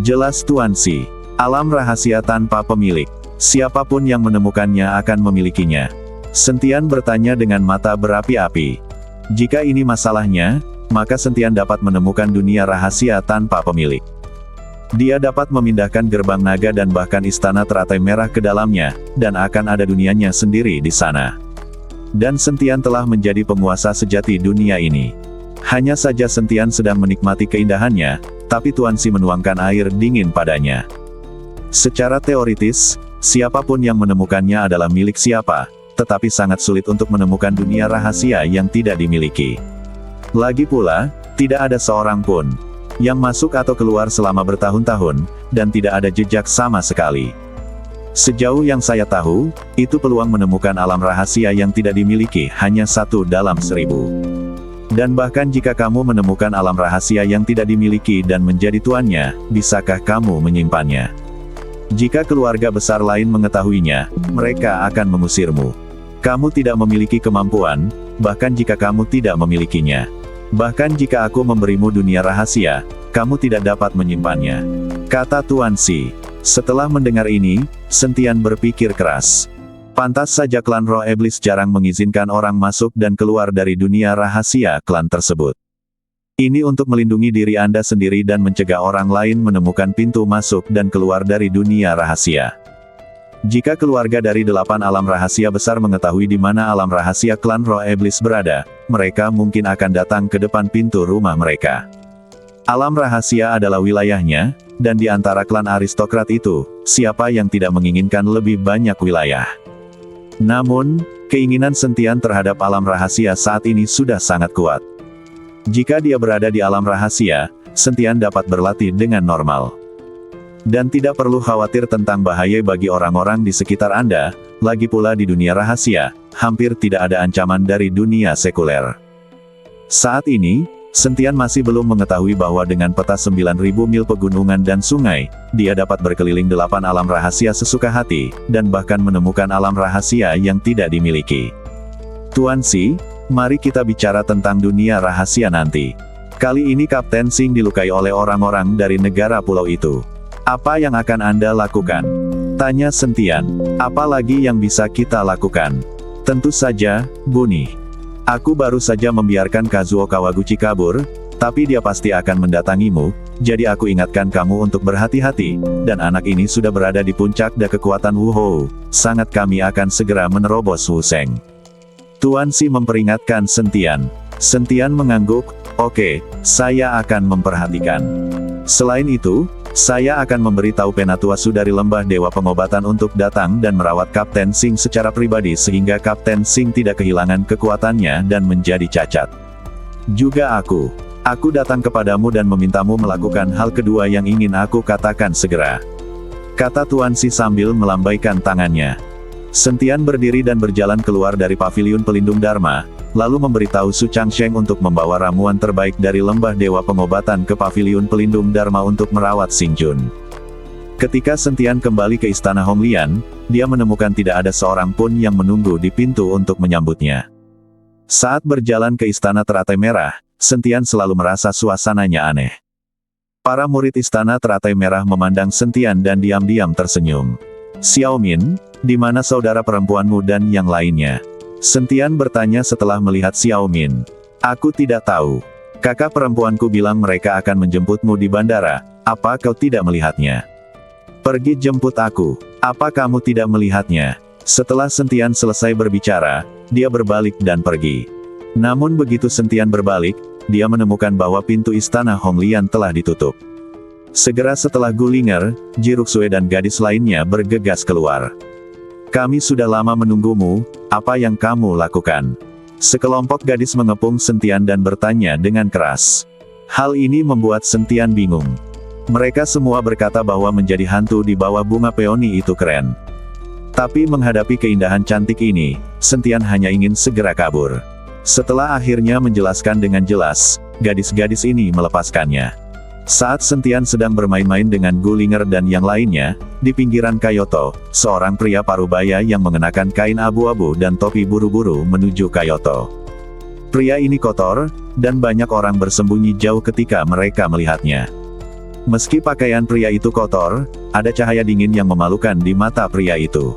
"Jelas Tuan Si. Alam rahasia tanpa pemilik. Siapapun yang menemukannya akan memilikinya. Sentian bertanya dengan mata berapi-api. Jika ini masalahnya, maka Sentian dapat menemukan dunia rahasia tanpa pemilik. Dia dapat memindahkan gerbang naga dan bahkan istana teratai merah ke dalamnya, dan akan ada dunianya sendiri di sana. Dan Sentian telah menjadi penguasa sejati dunia ini. Hanya saja Sentian sedang menikmati keindahannya, tapi Tuan Si menuangkan air dingin padanya. Secara teoritis, siapapun yang menemukannya adalah milik siapa, tetapi sangat sulit untuk menemukan dunia rahasia yang tidak dimiliki. Lagi pula, tidak ada seorang pun yang masuk atau keluar selama bertahun-tahun, dan tidak ada jejak sama sekali. Sejauh yang saya tahu, itu peluang menemukan alam rahasia yang tidak dimiliki hanya 1 dalam 1000. Dan bahkan jika kamu menemukan alam rahasia yang tidak dimiliki dan menjadi tuannya, bisakah kamu menyimpannya? Jika keluarga besar lain mengetahuinya, mereka akan mengusirmu. Kamu tidak memiliki kemampuan, bahkan jika kamu tidak memilikinya. Bahkan jika aku memberimu dunia rahasia, kamu tidak dapat menyimpannya, kata Tuan Si. Setelah mendengar ini, Sentian berpikir keras. Pantas saja klan roh iblis jarang mengizinkan orang masuk dan keluar dari dunia rahasia klan tersebut. Ini untuk melindungi diri Anda sendiri dan mencegah orang lain menemukan pintu masuk dan keluar dari dunia rahasia. Jika keluarga dari 8 alam rahasia besar mengetahui di mana alam rahasia klan roh iblis berada, mereka mungkin akan datang ke depan pintu rumah mereka. Alam rahasia adalah wilayahnya, dan di antara klan aristokrat itu, siapa yang tidak menginginkan lebih banyak wilayah? Namun, keinginan Sentian terhadap alam rahasia saat ini sudah sangat kuat. Jika dia berada di alam rahasia, Sentian dapat berlatih dengan normal. Dan tidak perlu khawatir tentang bahaya bagi orang-orang di sekitar Anda, lagi pula di dunia rahasia, hampir tidak ada ancaman dari dunia sekuler. Saat ini, Sentian masih belum mengetahui bahwa dengan peta 9.000 mil pegunungan dan sungai, dia dapat berkeliling 8 alam rahasia sesuka hati, dan bahkan menemukan alam rahasia yang tidak dimiliki. Tuan Si, mari kita bicara tentang dunia rahasia nanti. Kali ini Kapten Sing dilukai oleh orang-orang dari negara pulau itu. Apa yang akan Anda lakukan? Tanya Sentian. Apa lagi yang bisa kita lakukan? Tentu saja, Buni. Aku baru saja membiarkan Kazuo Kawaguchi kabur, tapi dia pasti akan mendatangimu, jadi aku ingatkan kamu untuk berhati-hati, dan anak ini sudah berada di puncak kekuatan Wu Hou, sangat kami akan segera menerobos Wu Seng. Tuan Si memperingatkan Sentian. Sentian mengangguk, oke, saya akan memperhatikan. Selain itu, saya akan memberitahu Penatuasu dari Lembah Dewa Pengobatan untuk datang dan merawat Kapten Sing secara pribadi sehingga Kapten Sing tidak kehilangan kekuatannya dan menjadi cacat. Juga aku datang kepadamu dan memintamu melakukan hal kedua yang ingin aku katakan segera, kata Tuan Si sambil melambaikan tangannya. Sentian berdiri dan berjalan keluar dari paviliun pelindung Dharma, lalu memberitahu Su Changsheng untuk membawa ramuan terbaik dari Lembah Dewa Pengobatan ke paviliun pelindung Dharma untuk merawat Xing Jun. Ketika Sentian kembali ke istana Honglian, dia menemukan tidak ada seorang pun yang menunggu di pintu untuk menyambutnya. Saat berjalan ke istana teratai merah, Sentian selalu merasa suasananya aneh. Para murid istana teratai merah memandang Sentian dan diam-diam tersenyum. Xiaomin, di mana saudara perempuanmu dan yang lainnya? Sentian bertanya setelah melihat Xiaomin. Aku tidak tahu. Kakak perempuanku bilang mereka akan menjemputmu di bandara, apa kau tidak melihatnya? Pergi jemput aku. Apa kamu tidak melihatnya? Setelah Sentian selesai berbicara, dia berbalik dan pergi. Namun begitu Sentian berbalik, dia menemukan bahwa pintu istana Honglian telah ditutup. Segera setelah Gulinger, Jiruksue dan gadis lainnya bergegas keluar. Kami sudah lama menunggumu, apa yang kamu lakukan? Sekelompok gadis mengepung Sentian dan bertanya dengan keras. Hal ini membuat Sentian bingung. Mereka semua berkata bahwa menjadi hantu di bawah bunga peoni itu keren. Tapi menghadapi keindahan cantik ini, Sentian hanya ingin segera kabur. Setelah akhirnya menjelaskan dengan jelas, gadis-gadis ini melepaskannya. Saat Sentian sedang bermain-main dengan Gulinger dan yang lainnya, di pinggiran Kyoto, seorang pria parubaya yang mengenakan kain abu-abu dan topi buru-buru menuju Kyoto. Pria ini kotor, dan banyak orang bersembunyi jauh ketika mereka melihatnya. Meski pakaian pria itu kotor, ada cahaya dingin yang memalukan di mata pria itu.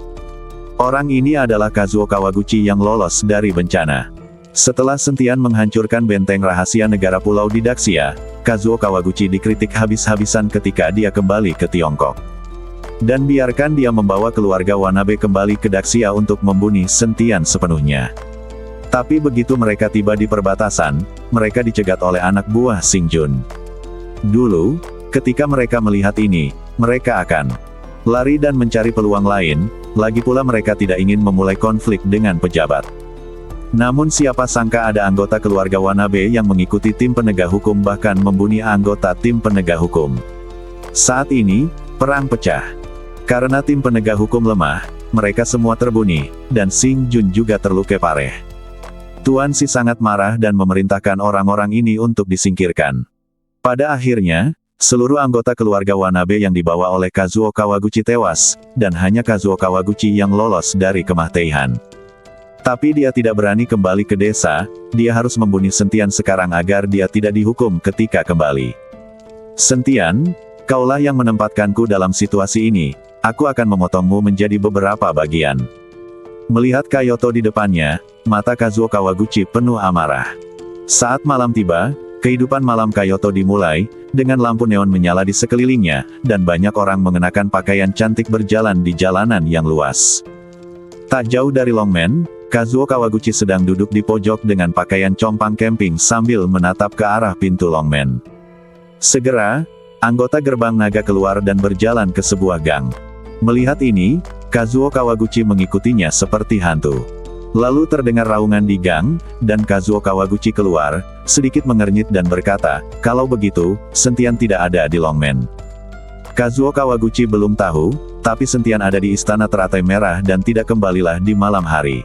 Orang ini adalah Kazuo Kawaguchi yang lolos dari bencana. Setelah Sentian menghancurkan benteng rahasia negara pulau di Daxia, Kazuo Kawaguchi dikritik habis-habisan ketika dia kembali ke Tiongkok. Dan biarkan dia membawa keluarga Wanabe kembali ke Daxia untuk membunuh Sentian sepenuhnya. Tapi begitu mereka tiba di perbatasan, mereka dicegat oleh anak buah Xing Jun. Dulu, ketika mereka melihat ini, mereka akan lari dan mencari peluang lain, lagi pula mereka tidak ingin memulai konflik dengan pejabat. Namun siapa sangka ada anggota keluarga Wanabe yang mengikuti tim penegak hukum bahkan membunuh anggota tim penegak hukum. Saat ini, perang pecah. Karena tim penegak hukum lemah, mereka semua terbunuh, dan Xing Jun juga terluka parah. Tuan Shi sangat marah dan memerintahkan orang-orang ini untuk disingkirkan. Pada akhirnya, seluruh anggota keluarga Wanabe yang dibawa oleh Kazuo Kawaguchi tewas, dan hanya Kazuo Kawaguchi yang lolos dari kemah Teihan. Tapi dia tidak berani kembali ke desa, dia harus membunuh Sentian sekarang agar dia tidak dihukum ketika kembali. Sentian, kaulah yang menempatkanku dalam situasi ini, aku akan memotongmu menjadi beberapa bagian. Melihat Kyoto di depannya, mata Kazuo Kawaguchi penuh amarah. Saat malam tiba, kehidupan malam Kyoto dimulai, dengan lampu neon menyala di sekelilingnya, dan banyak orang mengenakan pakaian cantik berjalan di jalanan yang luas. Tak jauh dari Longmen, Kazuo Kawaguchi sedang duduk di pojok dengan pakaian compang camping sambil menatap ke arah pintu Longmen. Segera, anggota gerbang naga keluar dan berjalan ke sebuah gang. Melihat ini, Kazuo Kawaguchi mengikutinya seperti hantu. Lalu terdengar raungan di gang, dan Kazuo Kawaguchi keluar, sedikit mengernyit dan berkata, "Kalau begitu, Sentian tidak ada di Longmen." Kazuo Kawaguchi belum tahu, tapi Sentian ada di Istana Teratai Merah dan tidak kembalilah di malam hari.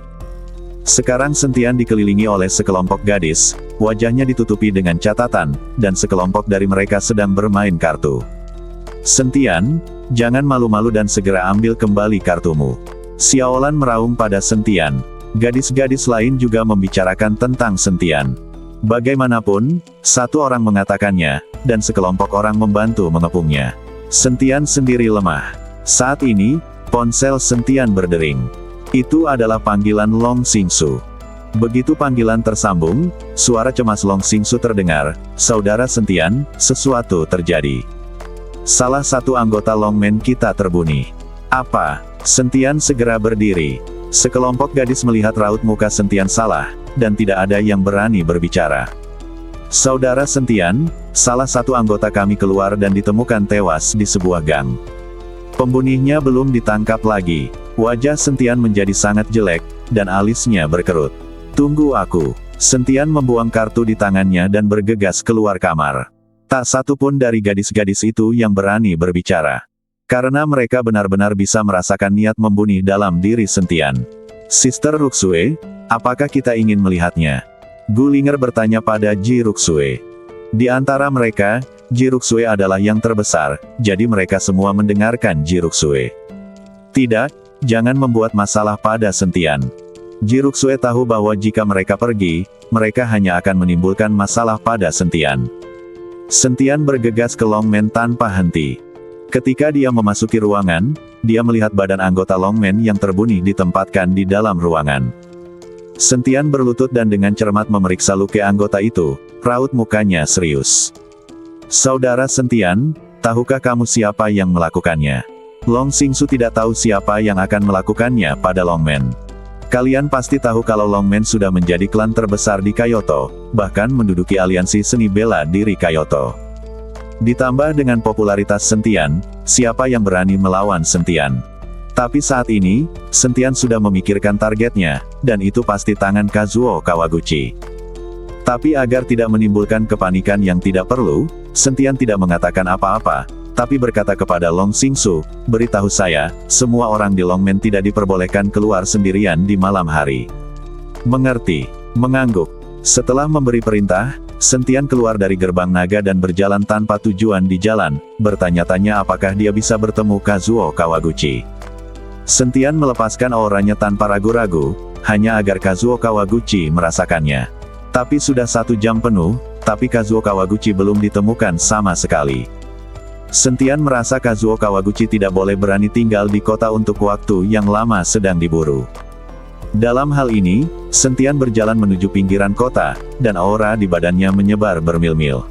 Sekarang Sentian dikelilingi oleh sekelompok gadis, wajahnya ditutupi dengan catatan, dan sekelompok dari mereka sedang bermain kartu. "Sentian, jangan malu-malu dan segera ambil kembali kartumu." Xiaolan meraung pada Sentian. Gadis-gadis lain juga membicarakan tentang Sentian. Bagaimanapun, satu orang mengatakannya, dan sekelompok orang membantu mengepungnya. Sentian sendiri lemah. Saat ini, ponsel Sentian berdering. Itu adalah panggilan Long Xingsu. Begitu panggilan tersambung, suara cemas Long Xingsu terdengar, "Saudara Sentian, sesuatu terjadi. Salah satu anggota Longmen kita terbunuh." "Apa?" Sentian segera berdiri. Sekelompok gadis melihat raut muka Sentian salah, dan tidak ada yang berani berbicara. "Saudara Sentian, salah satu anggota kami keluar dan ditemukan tewas di sebuah gang. Pembunuhnya belum ditangkap lagi." Wajah Sentian menjadi sangat jelek, dan alisnya berkerut. "Tunggu aku." Sentian membuang kartu di tangannya dan bergegas keluar kamar. Tak satu pun dari gadis-gadis itu yang berani berbicara. Karena mereka benar-benar bisa merasakan niat membunuh dalam diri Sentian. "Sister Ruxue, apakah kita ingin melihatnya?" Gulinger bertanya pada Ji Ruxue. Di antara mereka, Ji Ruxue adalah yang terbesar, jadi mereka semua mendengarkan Ji Ruxue. "Tidak, jangan membuat masalah pada Sentian." Ji Ruxue tahu bahwa jika mereka pergi, mereka hanya akan menimbulkan masalah pada Sentian. Sentian bergegas ke Longmen tanpa henti. Ketika dia memasuki ruangan, dia melihat badan anggota Longmen yang terbunuh ditempatkan di dalam ruangan. Sentian berlutut dan dengan cermat memeriksa luka anggota itu, raut mukanya serius. "Saudara Sentian, tahukah kamu siapa yang melakukannya?" Long Xingsu tidak tahu siapa yang akan melakukannya pada Longmen. Kalian pasti tahu kalau Longmen sudah menjadi klan terbesar di Kyoto, bahkan menduduki aliansi seni bela diri Kyoto. Ditambah dengan popularitas Sentian, siapa yang berani melawan Sentian? Tapi saat ini, Sentian sudah memikirkan targetnya, dan itu pasti tangan Kazuo Kawaguchi. Tapi agar tidak menimbulkan kepanikan yang tidak perlu, Sentian tidak mengatakan apa-apa, tapi berkata kepada Long Xingsu, "Beritahu saya, semua orang di Longmen tidak diperbolehkan keluar sendirian di malam hari." "Mengerti." Mengangguk. Setelah memberi perintah, Sentian keluar dari gerbang naga dan berjalan tanpa tujuan di jalan, bertanya-tanya apakah dia bisa bertemu Kazuo Kawaguchi. Sentian melepaskan auranya tanpa ragu-ragu, hanya agar Kazuo Kawaguchi merasakannya. Tapi sudah 1 jam penuh, tapi Kazuo Kawaguchi belum ditemukan sama sekali. Sentian merasa Kazuo Kawaguchi tidak boleh berani tinggal di kota untuk waktu yang lama sedang diburu. Dalam hal ini, Sentian berjalan menuju pinggiran kota, dan aura di badannya menyebar bermil-mil.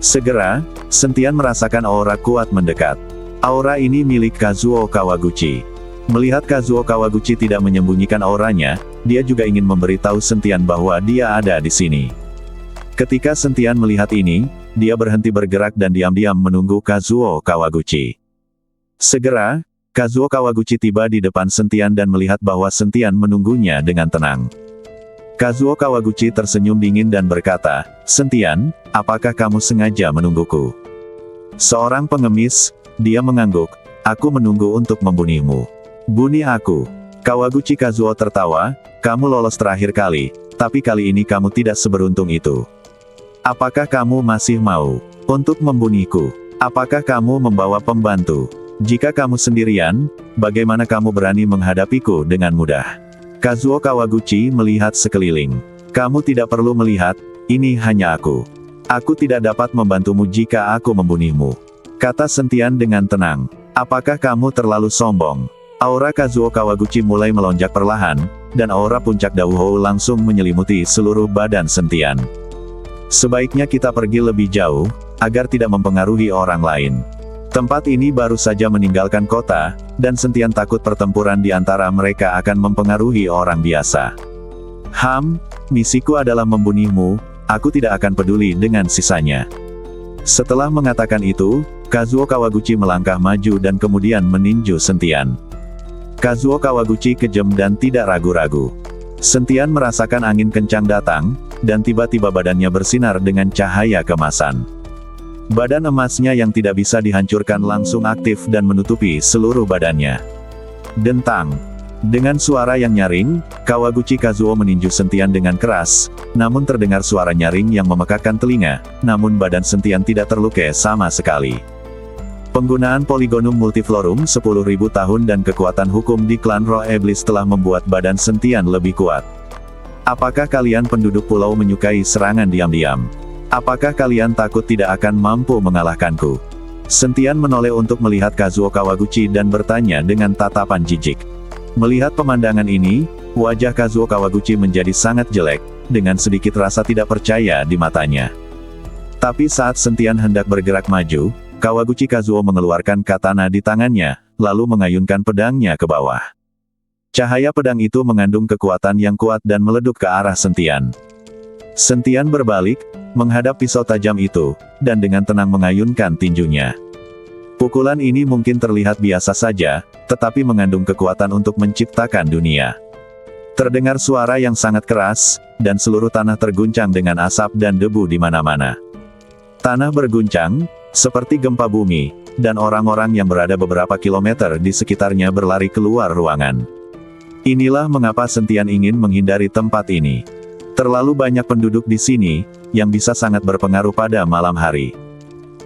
Segera, Sentian merasakan aura kuat mendekat. Aura ini milik Kazuo Kawaguchi. Melihat Kazuo Kawaguchi tidak menyembunyikan auranya, dia juga ingin memberitahu Sentian bahwa dia ada di sini. Ketika Sentian melihat ini, dia berhenti bergerak dan diam-diam menunggu Kazuo Kawaguchi. Segera, Kazuo Kawaguchi tiba di depan Sentian dan melihat bahwa Sentian menunggunya dengan tenang. Kazuo Kawaguchi tersenyum dingin dan berkata, "Sentian, apakah kamu sengaja menungguku?" Seorang pengemis, dia mengangguk, "Aku menunggu untuk membunuhmu." "Bunuh aku." Kawaguchi Kazuo tertawa, "Kamu lolos terakhir kali, tapi kali ini kamu tidak seberuntung itu. Apakah kamu masih mau untuk membunuhku? Apakah kamu membawa pembantu? Jika kamu sendirian, bagaimana kamu berani menghadapiku dengan mudah?" Kazuo Kawaguchi melihat sekeliling. "Kamu tidak perlu melihat, ini hanya aku. Aku tidak dapat membantumu jika aku membunuhmu," kata Sentian dengan tenang. "Apakah kamu terlalu sombong?" Aura Kazuo Kawaguchi mulai melonjak perlahan, dan aura puncak Dauhou langsung menyelimuti seluruh badan Sentian. "Sebaiknya kita pergi lebih jauh, agar tidak mempengaruhi orang lain. Tempat ini baru saja meninggalkan kota, dan Sentian takut pertempuran di antara mereka akan mempengaruhi orang biasa. Misiku adalah membunuhmu, aku tidak akan peduli dengan sisanya." Setelah mengatakan itu, Kazuo Kawaguchi melangkah maju dan kemudian meninju Sentian. Kazuo Kawaguchi kejam dan tidak ragu-ragu. Sentian merasakan angin kencang datang, dan tiba-tiba badannya bersinar dengan cahaya kemasan. Badan emasnya yang tidak bisa dihancurkan langsung aktif dan menutupi seluruh badannya. Dentang. Dengan suara yang nyaring, Kawaguchi Kazuo meninju Sentian dengan keras, namun terdengar suara nyaring yang memekakkan telinga, namun badan Sentian tidak terluka sama sekali. Penggunaan Polygonum Multiflorum 10.000 tahun dan kekuatan hukum di klan Roh Iblis telah membuat badan Sentian lebih kuat. Apakah kalian penduduk pulau menyukai serangan diam-diam? Apakah kalian takut tidak akan mampu mengalahkanku? Sentian menoleh untuk melihat Kazuo Kawaguchi dan bertanya dengan tatapan jijik. Melihat pemandangan ini, wajah Kazuo Kawaguchi menjadi sangat jelek, dengan sedikit rasa tidak percaya di matanya. Tapi saat Sentian hendak bergerak maju, Kawaguchi Kazuo mengeluarkan katana di tangannya, lalu mengayunkan pedangnya ke bawah. Cahaya pedang itu mengandung kekuatan yang kuat dan meleduk ke arah Sentian. Sentian berbalik, menghadap pisau tajam itu, dan dengan tenang mengayunkan tinjunya. Pukulan ini mungkin terlihat biasa saja, tetapi mengandung kekuatan untuk menciptakan dunia. Terdengar suara yang sangat keras, dan seluruh tanah terguncang dengan asap dan debu di mana-mana. Tanah berguncang, seperti gempa bumi, dan orang-orang yang berada beberapa kilometer di sekitarnya berlari keluar ruangan. Inilah mengapa Sentian ingin menghindari tempat ini. Terlalu banyak penduduk di sini, yang bisa sangat berpengaruh pada malam hari.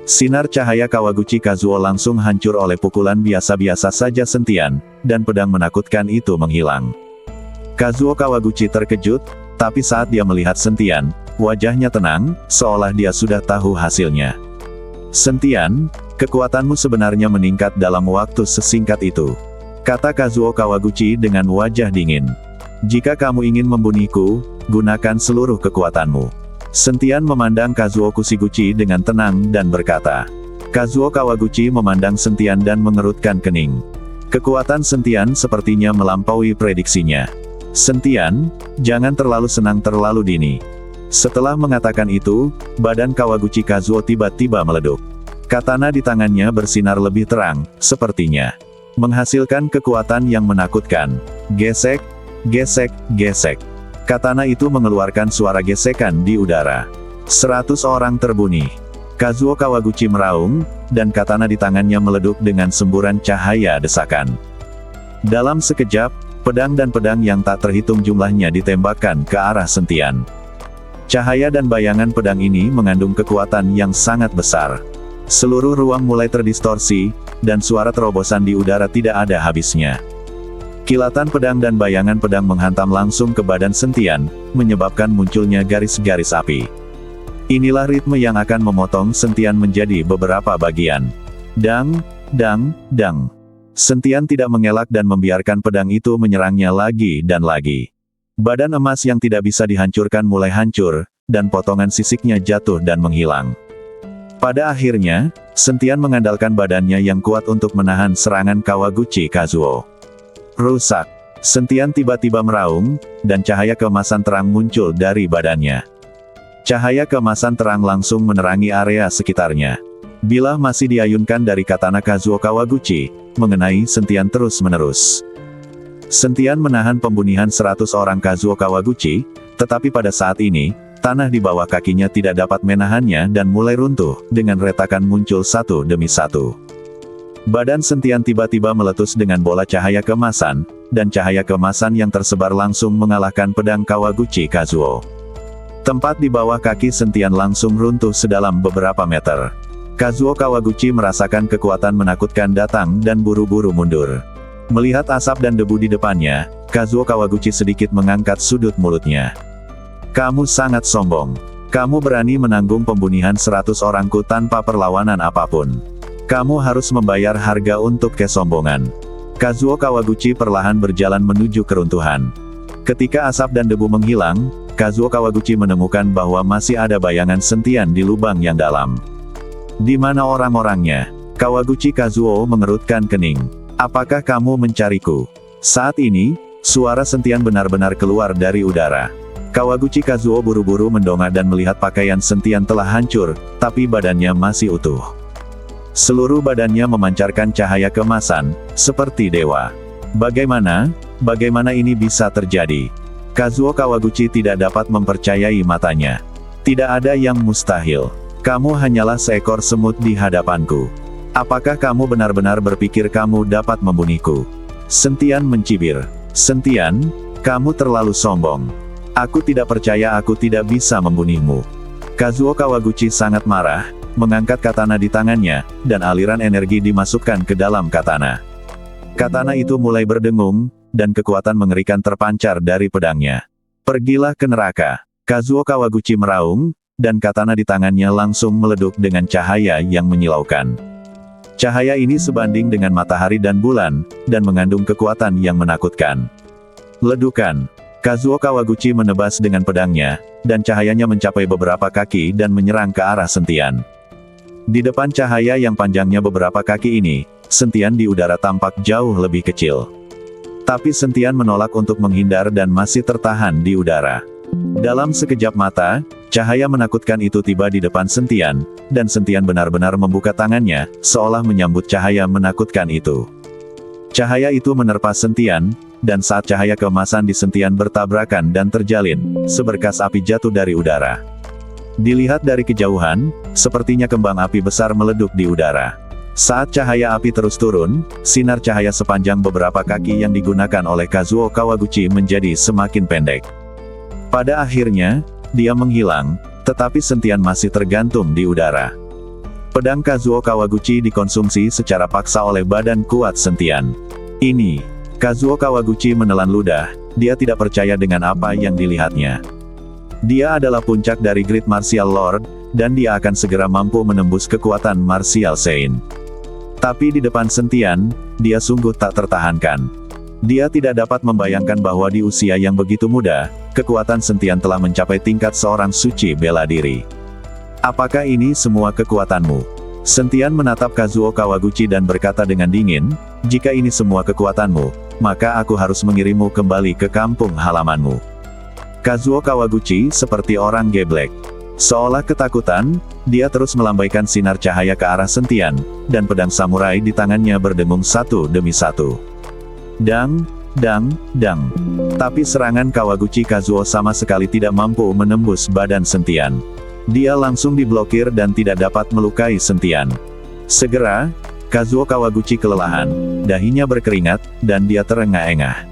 Sinar cahaya Kawaguchi Kazuo langsung hancur oleh pukulan biasa-biasa saja Sentian, dan pedang menakutkan itu menghilang. Kazuo Kawaguchi terkejut, tapi saat dia melihat Sentian, wajahnya tenang, seolah dia sudah tahu hasilnya. "Sentian, kekuatanmu sebenarnya meningkat dalam waktu sesingkat itu," kata Kazuo Kawaguchi dengan wajah dingin. "Jika kamu ingin membunuhku, gunakan seluruh kekuatanmu." Sentian memandang Kazuo Kusiguchi dengan tenang dan berkata. Kazuo Kawaguchi memandang Sentian dan mengerutkan kening. Kekuatan Sentian sepertinya melampaui prediksinya. "Sentian, jangan terlalu senang terlalu dini." Setelah mengatakan itu, badan Kawaguchi Kazuo tiba-tiba meleduk. Katana di tangannya bersinar lebih terang, sepertinya menghasilkan kekuatan yang menakutkan. Gesek, gesek, gesek. Katana itu mengeluarkan suara gesekan di udara. 100 orang terbunuh. Kazuo Kawaguchi meraung, dan katana di tangannya meleduk dengan semburan cahaya desakan. Dalam sekejap, pedang dan pedang yang tak terhitung jumlahnya ditembakkan ke arah Sentian. Cahaya dan bayangan pedang ini mengandung kekuatan yang sangat besar. Seluruh ruang mulai terdistorsi, dan suara terobosan di udara tidak ada habisnya. Kilatan pedang dan bayangan pedang menghantam langsung ke badan Sentian, menyebabkan munculnya garis-garis api. Inilah ritme yang akan memotong Sentian menjadi beberapa bagian. Dang, dang, dang. Sentian tidak mengelak dan membiarkan pedang itu menyerangnya lagi dan lagi. Badan emas yang tidak bisa dihancurkan mulai hancur, dan potongan sisiknya jatuh dan menghilang. Pada akhirnya, Sentian mengandalkan badannya yang kuat untuk menahan serangan Kawaguchi Kazuo. Rusak. Sentian tiba-tiba meraung, dan cahaya keemasan terang muncul dari badannya. Cahaya keemasan terang langsung menerangi area sekitarnya. Bilah masih diayunkan dari katana Kazuo Kawaguchi, mengenai Sentian terus-menerus. Sentian menahan pembunuhan 100 orang Kazuo Kawaguchi, tetapi pada saat ini, tanah di bawah kakinya tidak dapat menahannya dan mulai runtuh, dengan retakan muncul satu demi satu. Badan Sentian tiba-tiba meletus dengan bola cahaya keemasan, dan cahaya keemasan yang tersebar langsung mengalahkan pedang Kawaguchi Kazuo. Tempat di bawah kaki Sentian langsung runtuh sedalam beberapa meter. Kazuo Kawaguchi merasakan kekuatan menakutkan datang dan buru-buru mundur. Melihat asap dan debu di depannya, Kazuo Kawaguchi sedikit mengangkat sudut mulutnya. Kamu sangat sombong. Kamu berani menanggung pembunuhan 100 orangku tanpa perlawanan apapun. Kamu harus membayar harga untuk kesombongan. Kazuo Kawaguchi perlahan berjalan menuju keruntuhan. Ketika asap dan debu menghilang, Kazuo Kawaguchi menemukan bahwa masih ada bayangan Sentian di lubang yang dalam. Di mana orang-orangnya? Kawaguchi Kazuo mengerutkan kening. Apakah kamu mencariku? Saat ini, suara Sentian benar-benar keluar dari udara. Kawaguchi Kazuo buru-buru mendongak dan melihat pakaian Sentian telah hancur, tapi badannya masih utuh. Seluruh badannya memancarkan cahaya keemasan, seperti dewa. Bagaimana ini bisa terjadi? Kazuo Kawaguchi tidak dapat mempercayai matanya. Tidak ada yang mustahil. Kamu hanyalah seekor semut di hadapanku. Apakah kamu benar-benar berpikir kamu dapat membunuhku? Sentian mencibir. Sentian, kamu terlalu sombong. Aku tidak percaya aku tidak bisa membunuhmu. Kazuo Kawaguchi sangat marah, mengangkat katana di tangannya, dan aliran energi dimasukkan ke dalam katana. Katana itu mulai berdengung, dan kekuatan mengerikan terpancar dari pedangnya. Pergilah ke neraka. Kazuo Kawaguchi meraung, dan katana di tangannya langsung meleduk dengan cahaya yang menyilaukan. Cahaya ini sebanding dengan matahari dan bulan, dan mengandung kekuatan yang menakutkan. Ledukan. Kazuo Kawaguchi menebas dengan pedangnya, dan cahayanya mencapai beberapa kaki dan menyerang ke arah Sentian. Di depan cahaya yang panjangnya beberapa kaki ini, Sentian di udara tampak jauh lebih kecil. Tapi Sentian menolak untuk menghindar dan masih tertahan di udara. Dalam sekejap mata, cahaya menakutkan itu tiba di depan Sentian, dan Sentian benar-benar membuka tangannya, seolah menyambut cahaya menakutkan itu. Cahaya itu menerpa Sentian, dan saat cahaya keemasan di Sentian bertabrakan dan terjalin, seberkas api jatuh dari udara. Dilihat dari kejauhan, sepertinya kembang api besar meleduk di udara. Saat cahaya api terus turun, sinar cahaya sepanjang beberapa kaki yang digunakan oleh Kazuo Kawaguchi menjadi semakin pendek. Pada akhirnya, dia menghilang, tetapi Sentian masih tergantung di udara. Pedang Kazuo Kawaguchi dikonsumsi secara paksa oleh badan kuat Sentian. Ini, Kazuo Kawaguchi menelan ludah, dia tidak percaya dengan apa yang dilihatnya. Dia adalah puncak dari Great Martial Lord, dan dia akan segera mampu menembus kekuatan Martial Saint. Tapi di depan Sentian, dia sungguh tak tertahankan. Dia tidak dapat membayangkan bahwa di usia yang begitu muda, kekuatan Sentian telah mencapai tingkat seorang suci bela diri. Apakah ini semua kekuatanmu? Sentian menatap Kazuo Kawaguchi dan berkata dengan dingin, jika ini semua kekuatanmu, maka aku harus mengirimmu kembali ke kampung halamanmu. Kazuo Kawaguchi seperti orang geblek. Seolah ketakutan, dia terus melambaikan sinar cahaya ke arah Sentian, dan pedang samurai di tangannya berdengung satu demi satu. Dang, dang, dang. Tapi serangan Kawaguchi Kazuo sama sekali tidak mampu menembus badan Sentian. Dia langsung diblokir dan tidak dapat melukai Sentian. Segera, Kazuo Kawaguchi kelelahan, dahinya berkeringat, dan dia terengah-engah.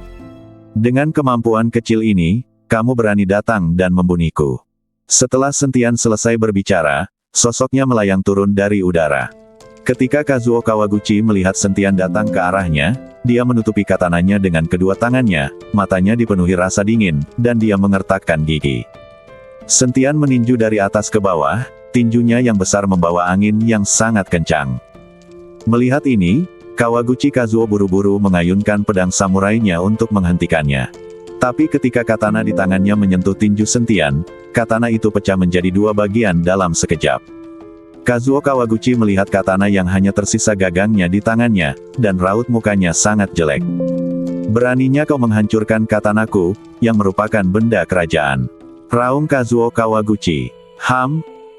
Dengan kemampuan kecil ini, kamu berani datang dan membunuhku. Setelah Sentian selesai berbicara, sosoknya melayang turun dari udara. Ketika Kazuo Kawaguchi melihat Sentian datang ke arahnya, dia menutupi katananya dengan kedua tangannya, matanya dipenuhi rasa dingin, dan dia mengertakkan gigi. Sentian meninju dari atas ke bawah, tinjunya yang besar membawa angin yang sangat kencang. Melihat ini, Kawaguchi Kazuo buru-buru mengayunkan pedang samurainya untuk menghentikannya. Tapi ketika katana di tangannya menyentuh tinju Sentian, katana itu pecah menjadi dua bagian dalam sekejap. Kazuo Kawaguchi melihat katana yang hanya tersisa gagangnya di tangannya, dan raut mukanya sangat jelek. Beraninya kau menghancurkan katanaku, yang merupakan benda kerajaan. Raung Kazuo Kawaguchi.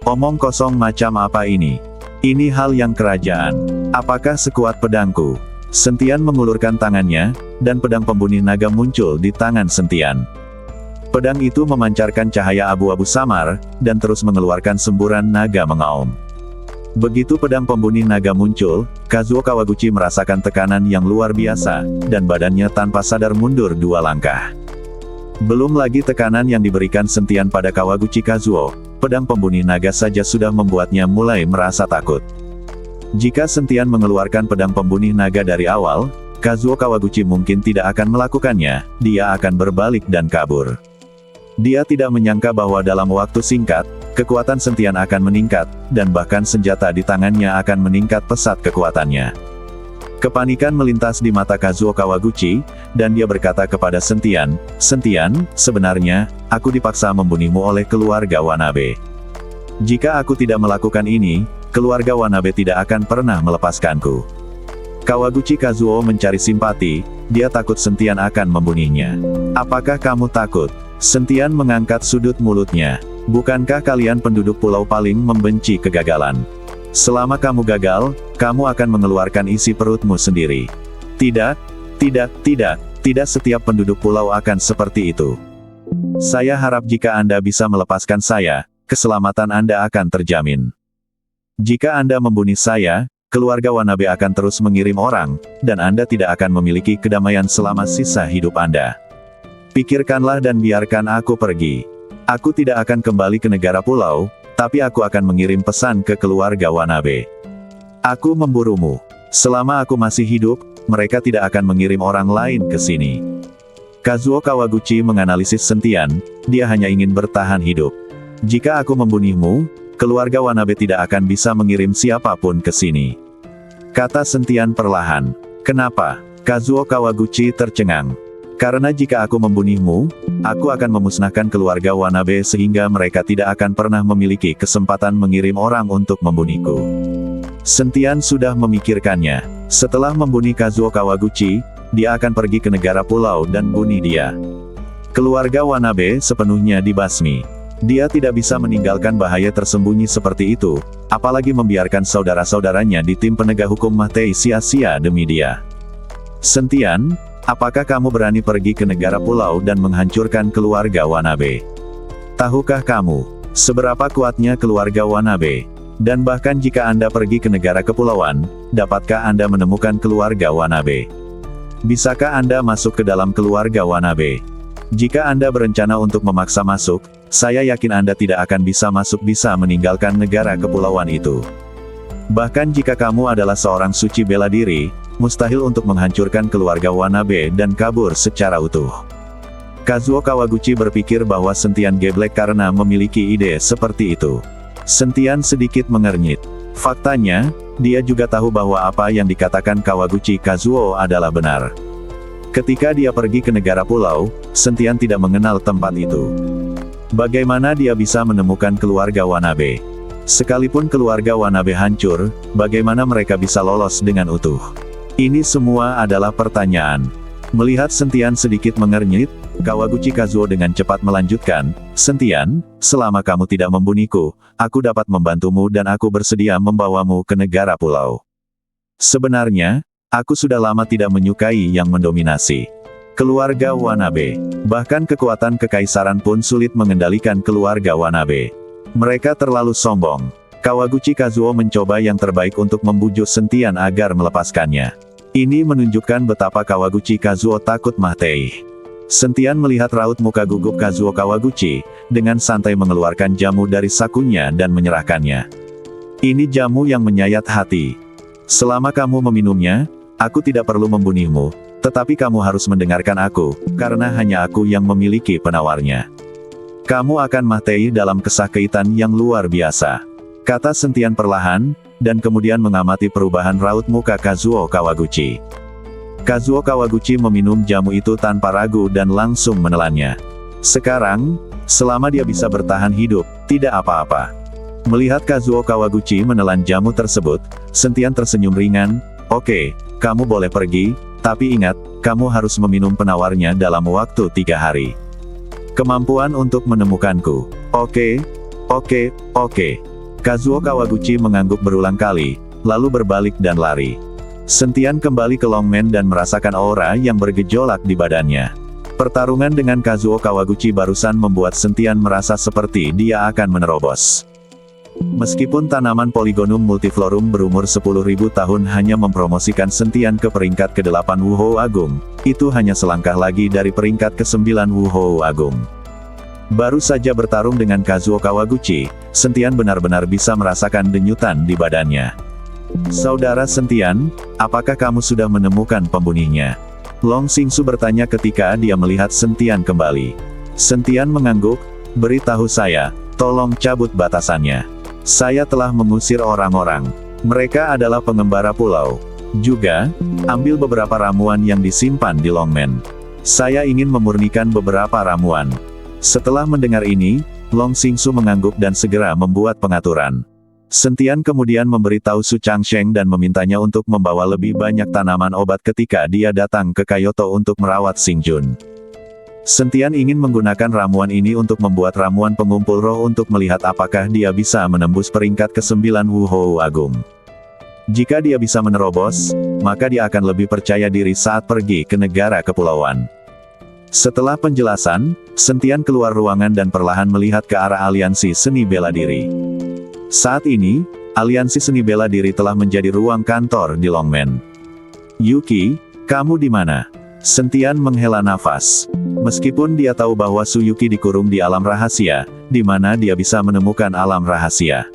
Omong kosong macam apa ini? Ini hal yang kerajaan. Apakah sekuat pedangku? Sentian mengulurkan tangannya, dan pedang pembunuh naga muncul di tangan Sentian. Pedang itu memancarkan cahaya abu-abu samar, dan terus mengeluarkan semburan naga mengaum. Begitu pedang pembunuh naga muncul, Kazuo Kawaguchi merasakan tekanan yang luar biasa, dan badannya tanpa sadar mundur dua langkah. Belum lagi tekanan yang diberikan Sentian pada Kawaguchi Kazuo, pedang pembunuh naga saja sudah membuatnya mulai merasa takut. Jika Sentian mengeluarkan pedang pembunuh naga dari awal, Kazuo Kawaguchi mungkin tidak akan melakukannya, dia akan berbalik dan kabur. Dia tidak menyangka bahwa dalam waktu singkat, kekuatan Sentian akan meningkat, dan bahkan senjata di tangannya akan meningkat pesat kekuatannya. Kepanikan melintas di mata Kazuo Kawaguchi, dan dia berkata kepada Sentian, "Sentian, sebenarnya, aku dipaksa membunuhmu oleh keluarga Wanabe. Jika aku tidak melakukan ini, keluarga Wanabe tidak akan pernah melepaskanku." Kawaguchi Kazuo mencari simpati, dia takut Sentian akan membunuhnya. "Apakah kamu takut?" Sentian mengangkat sudut mulutnya. "Bukankah kalian penduduk pulau paling membenci kegagalan? Selama kamu gagal, kamu akan mengeluarkan isi perutmu sendiri." Tidak setiap penduduk pulau akan seperti itu. Saya harap jika Anda bisa melepaskan saya, keselamatan Anda akan terjamin. Jika Anda membunuh saya, keluarga Wanabe akan terus mengirim orang, dan Anda tidak akan memiliki kedamaian selama sisa hidup Anda. Pikirkanlah dan biarkan aku pergi. Aku tidak akan kembali ke negara pulau, tapi aku akan mengirim pesan ke keluarga Wanabe. Aku memburumu. Selama aku masih hidup, mereka tidak akan mengirim orang lain ke sini. Kazuo Kawaguchi menganalisis Sentian, dia hanya ingin bertahan hidup. Jika aku membunuhmu, keluarga Wanabe tidak akan bisa mengirim siapapun ke sini. Kata Sentian perlahan. Kenapa? Kazuo Kawaguchi tercengang. Karena jika aku membunuhmu, aku akan memusnahkan keluarga Wanabe sehingga mereka tidak akan pernah memiliki kesempatan mengirim orang untuk membunuhku. Sentian sudah memikirkannya. Setelah membunuh Kazuo Kawaguchi, dia akan pergi ke negara pulau dan bunuh dia. Keluarga Wanabe sepenuhnya dibasmi. Dia tidak bisa meninggalkan bahaya tersembunyi seperti itu, apalagi membiarkan saudara-saudaranya di tim penegak hukum Matei sia-sia demi dia. Sentian, apakah kamu berani pergi ke negara pulau dan menghancurkan keluarga Wanabe? Tahukah kamu, seberapa kuatnya keluarga Wanabe? Dan bahkan jika Anda pergi ke negara kepulauan, dapatkah Anda menemukan keluarga Wanabe? Bisakah Anda masuk ke dalam keluarga Wanabe? Jika Anda berencana untuk memaksa masuk, saya yakin Anda tidak akan bisa meninggalkan negara kepulauan itu. Bahkan jika kamu adalah seorang suci bela diri, mustahil untuk menghancurkan keluarga Wanabe dan kabur secara utuh. Kazuo Kawaguchi berpikir bahwa Sentian geblek karena memiliki ide seperti itu. Sentian sedikit mengernyit. Faktanya, dia juga tahu bahwa apa yang dikatakan Kawaguchi Kazuo adalah benar. Ketika dia pergi ke negara pulau, Sentian tidak mengenal tempat itu. Bagaimana dia bisa menemukan keluarga Wanabe? Sekalipun keluarga Wanabe hancur, bagaimana mereka bisa lolos dengan utuh? Ini semua adalah pertanyaan. Melihat Sentian sedikit mengernyit, Kawaguchi Kazuo dengan cepat melanjutkan, "Sentian, selama kamu tidak membunuhku, aku dapat membantumu dan aku bersedia membawamu ke negara pulau. Sebenarnya, aku sudah lama tidak menyukai yang mendominasi keluarga Wanabe. Bahkan kekuatan kekaisaran pun sulit mengendalikan keluarga Wanabe. Mereka terlalu sombong." Kawaguchi Kazuo mencoba yang terbaik untuk membujuk Sentian agar melepaskannya. Ini menunjukkan betapa Kawaguchi Kazuo takut Matei. Sentian melihat raut muka gugup Kazuo Kawaguchi, dengan santai mengeluarkan jamu dari sakunya dan menyerahkannya. "Ini jamu yang menyayat hati. Selama kamu meminumnya, aku tidak perlu membunuhmu, tetapi kamu harus mendengarkan aku, karena hanya aku yang memiliki penawarnya. Kamu akan mati dalam kesakitan yang luar biasa." Kata Sentian perlahan, dan kemudian mengamati perubahan raut muka Kazuo Kawaguchi. Kazuo Kawaguchi meminum jamu itu tanpa ragu dan langsung menelannya. Sekarang, selama dia bisa bertahan hidup, tidak apa-apa. Melihat Kazuo Kawaguchi menelan jamu tersebut, Sentian tersenyum ringan. Oke, kamu boleh pergi, tapi ingat, kamu harus meminum penawarnya dalam waktu 3 hari. Kemampuan untuk menemukanku. Oke. Kazuo Kawaguchi mengangguk berulang kali, lalu berbalik dan lari. Sentian kembali ke Longmen dan merasakan aura yang bergejolak di badannya. Pertarungan dengan Kazuo Kawaguchi barusan membuat Sentian merasa seperti dia akan menerobos. Meskipun tanaman Polygonum multiflorum berumur 10.000 tahun hanya mempromosikan Sentian ke peringkat ke-8 Wuhou Agung, itu hanya selangkah lagi dari peringkat ke-9 Wuhou Agung. Baru saja bertarung dengan Kazuo Kawaguchi, Sentian benar-benar bisa merasakan denyutan di badannya. Saudara Sentian, apakah kamu sudah menemukan pembunuhnya? Long Xingsu bertanya ketika dia melihat Sentian kembali. Sentian mengangguk, beritahu saya, tolong cabut batasannya. Saya telah mengusir orang-orang. Mereka adalah pengembara pulau. Juga, ambil beberapa ramuan yang disimpan di Longmen. Saya ingin memurnikan beberapa ramuan. Setelah mendengar ini, Long Xingsu mengangguk dan segera membuat pengaturan. Sentian kemudian memberitahu Su Changsheng dan memintanya untuk membawa lebih banyak tanaman obat ketika dia datang ke Kyoto untuk merawat Xingjun. Sentian ingin menggunakan ramuan ini untuk membuat ramuan pengumpul roh untuk melihat apakah dia bisa menembus peringkat ke-9 Wuhou Agung. Jika dia bisa menerobos, maka dia akan lebih percaya diri saat pergi ke negara kepulauan. Setelah penjelasan, Sentian keluar ruangan dan perlahan melihat ke arah aliansi seni bela diri. Saat ini, aliansi seni bela diri telah menjadi ruang kantor di Longmen. Yuki, kamu di mana? Sentian menghela nafas. Meskipun dia tahu bahwa Su Yuki dikurung di alam rahasia, di mana dia bisa menemukan alam rahasia.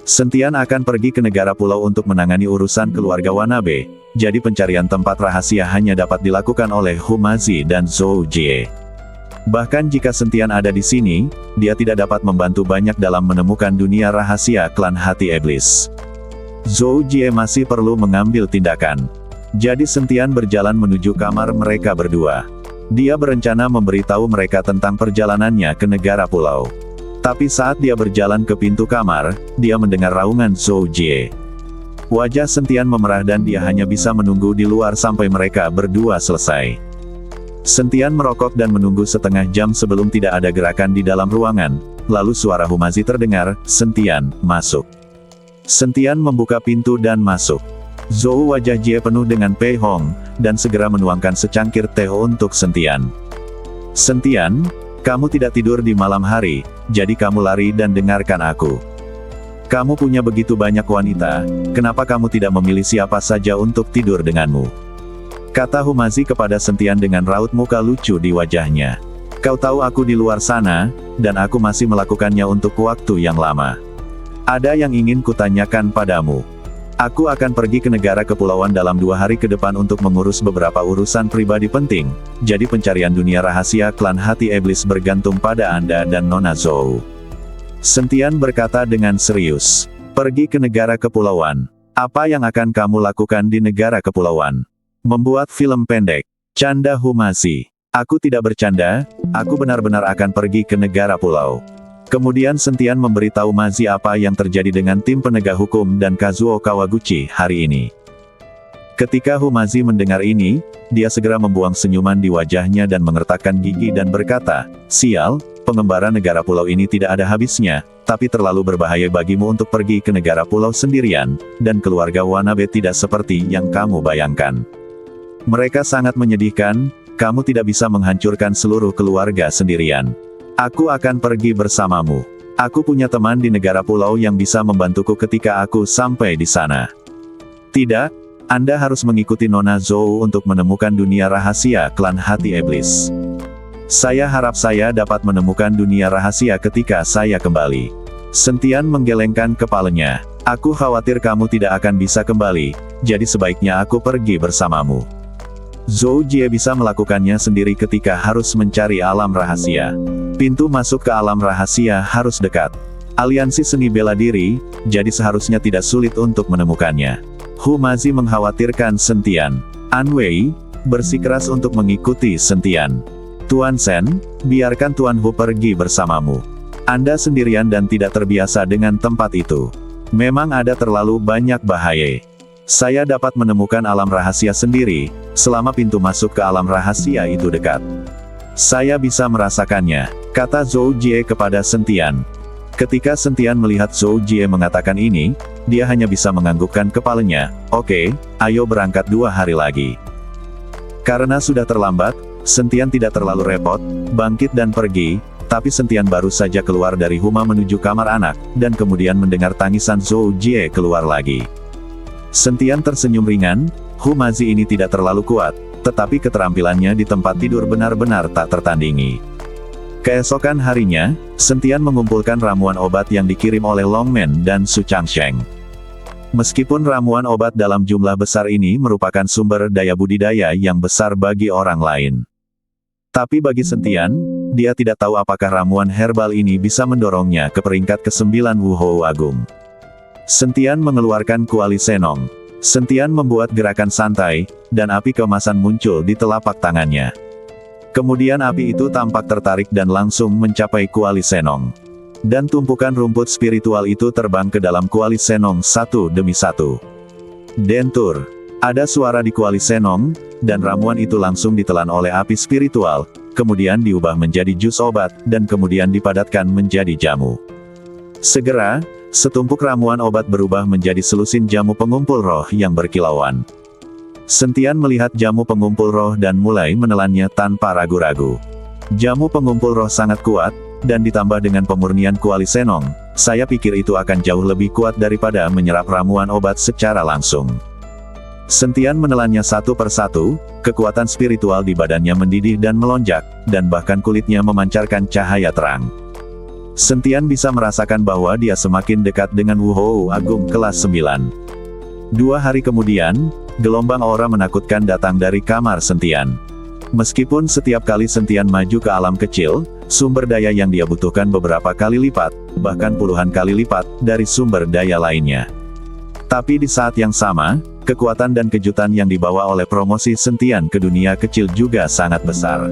Sentian akan pergi ke negara pulau untuk menangani urusan keluarga Wanabe, jadi pencarian tempat rahasia hanya dapat dilakukan oleh Humazi dan Zhou Jie. Bahkan jika Sentian ada di sini, dia tidak dapat membantu banyak dalam menemukan dunia rahasia klan hati iblis. Zhou Jie masih perlu mengambil tindakan. Jadi Sentian berjalan menuju kamar mereka berdua. Dia berencana memberitahu mereka tentang perjalanannya ke negara pulau. Tapi saat dia berjalan ke pintu kamar, dia mendengar raungan Zhou Jie. Wajah Sentian memerah dan dia hanya bisa menunggu di luar sampai mereka berdua selesai. Sentian merokok dan menunggu setengah jam sebelum tidak ada gerakan di dalam ruangan, lalu suara Humazi terdengar, Sentian, masuk. Sentian membuka pintu dan masuk. Zhou wajah Jie penuh dengan Pei Hong, dan segera menuangkan secangkir teh untuk Sentian. Sentian, kamu tidak tidur di malam hari, jadi kamu lari dan dengarkan aku. Kamu punya begitu banyak wanita, kenapa kamu tidak memilih siapa saja untuk tidur denganmu? Kata Humazi kepada Sentian dengan raut muka lucu di wajahnya. Kau tahu aku di luar sana, dan aku masih melakukannya untuk waktu yang lama. Ada yang ingin kutanyakan padamu. Aku akan pergi ke negara kepulauan dalam 2 hari ke depan untuk mengurus beberapa urusan pribadi penting, jadi pencarian dunia rahasia klan hati iblis bergantung pada Anda dan Nona Zhou. Sentian berkata dengan serius. Pergi ke negara kepulauan. Apa yang akan kamu lakukan di negara kepulauan? Membuat film pendek. Canda Humazi. Aku tidak bercanda, aku benar-benar akan pergi ke negara pulau. Kemudian Sentian memberitahu Mazi apa yang terjadi dengan tim penegak hukum dan Kazuo Kawaguchi hari ini. Ketika Humazi mendengar ini, dia segera membuang senyuman di wajahnya dan mengertakkan gigi dan berkata, sial, pengembara negara pulau ini tidak ada habisnya, tapi terlalu berbahaya bagimu untuk pergi ke negara pulau sendirian, dan keluarga Wanabe tidak seperti yang kamu bayangkan. Mereka sangat menyedihkan, kamu tidak bisa menghancurkan seluruh keluarga sendirian. Aku akan pergi bersamamu. Aku punya teman di negara pulau yang bisa membantuku ketika aku sampai di sana. Tidak, Anda harus mengikuti Nona Zhou untuk menemukan dunia rahasia klan hati iblis. Saya harap saya dapat menemukan dunia rahasia ketika saya kembali. Sentian menggelengkan kepalanya. Aku khawatir kamu tidak akan bisa kembali, jadi sebaiknya aku pergi bersamamu. Zhou Jie bisa melakukannya sendiri ketika harus mencari alam rahasia. Pintu masuk ke alam rahasia harus dekat. Aliansi seni bela diri, jadi seharusnya tidak sulit untuk menemukannya. Hu Mazi mengkhawatirkan Sentian. An Wei bersikeras untuk mengikuti Sentian. Tuan Sen, biarkan Tuan Hu pergi bersamamu. Anda sendirian dan tidak terbiasa dengan tempat itu. Memang ada terlalu banyak bahaya. Saya dapat menemukan alam rahasia sendiri, selama pintu masuk ke alam rahasia itu dekat. Saya bisa merasakannya, kata Zhou Jie kepada Sentian. Ketika Sentian melihat Zhou Jie mengatakan ini, dia hanya bisa menganggukkan kepalanya. Oke, ayo berangkat 2 hari lagi. Karena sudah terlambat, Sentian tidak terlalu repot, bangkit dan pergi, tapi Sentian baru saja keluar dari Huma menuju kamar anak, dan kemudian mendengar tangisan Zhou Jie keluar lagi. Sentian tersenyum ringan. Hu Mazi ini tidak terlalu kuat, tetapi keterampilannya di tempat tidur benar-benar tak tertandingi. Keesokan harinya, Sentian mengumpulkan ramuan obat yang dikirim oleh Longmen dan Su Changsheng. Meskipun ramuan obat dalam jumlah besar ini merupakan sumber daya budidaya yang besar bagi orang lain. Tapi bagi Sentian, dia tidak tahu apakah ramuan herbal ini bisa mendorongnya ke peringkat ke-9 Wuhou Agung. Sentian mengeluarkan kuali Senong. Sentian membuat gerakan santai, dan api keemasan muncul di telapak tangannya. Kemudian api itu tampak tertarik dan langsung mencapai kuali Senong. Dan tumpukan rumput spiritual itu terbang ke dalam kuali Senong satu demi satu. Dentur. Ada suara di kuali Senong, dan ramuan itu langsung ditelan oleh api spiritual, kemudian diubah menjadi jus obat, dan kemudian dipadatkan menjadi jamu. Segera, setumpuk ramuan obat berubah menjadi selusin jamu pengumpul roh yang berkilauan. Sentian melihat jamu pengumpul roh dan mulai menelannya tanpa ragu-ragu. Jamu pengumpul roh sangat kuat, dan ditambah dengan pemurnian kuali Senong, saya pikir itu akan jauh lebih kuat daripada menyerap ramuan obat secara langsung. Sentian menelannya satu persatu, kekuatan spiritual di badannya mendidih dan melonjak, dan bahkan kulitnya memancarkan cahaya terang. Sentian bisa merasakan bahwa dia semakin dekat dengan Wuhou Agung kelas 9. 2 hari kemudian, gelombang aura menakutkan datang dari kamar Sentian. Meskipun setiap kali Sentian maju ke alam kecil, sumber daya yang dia butuhkan beberapa kali lipat, bahkan puluhan kali lipat, dari sumber daya lainnya. Tapi di saat yang sama, kekuatan dan kejutan yang dibawa oleh promosi Sentian ke dunia kecil juga sangat besar.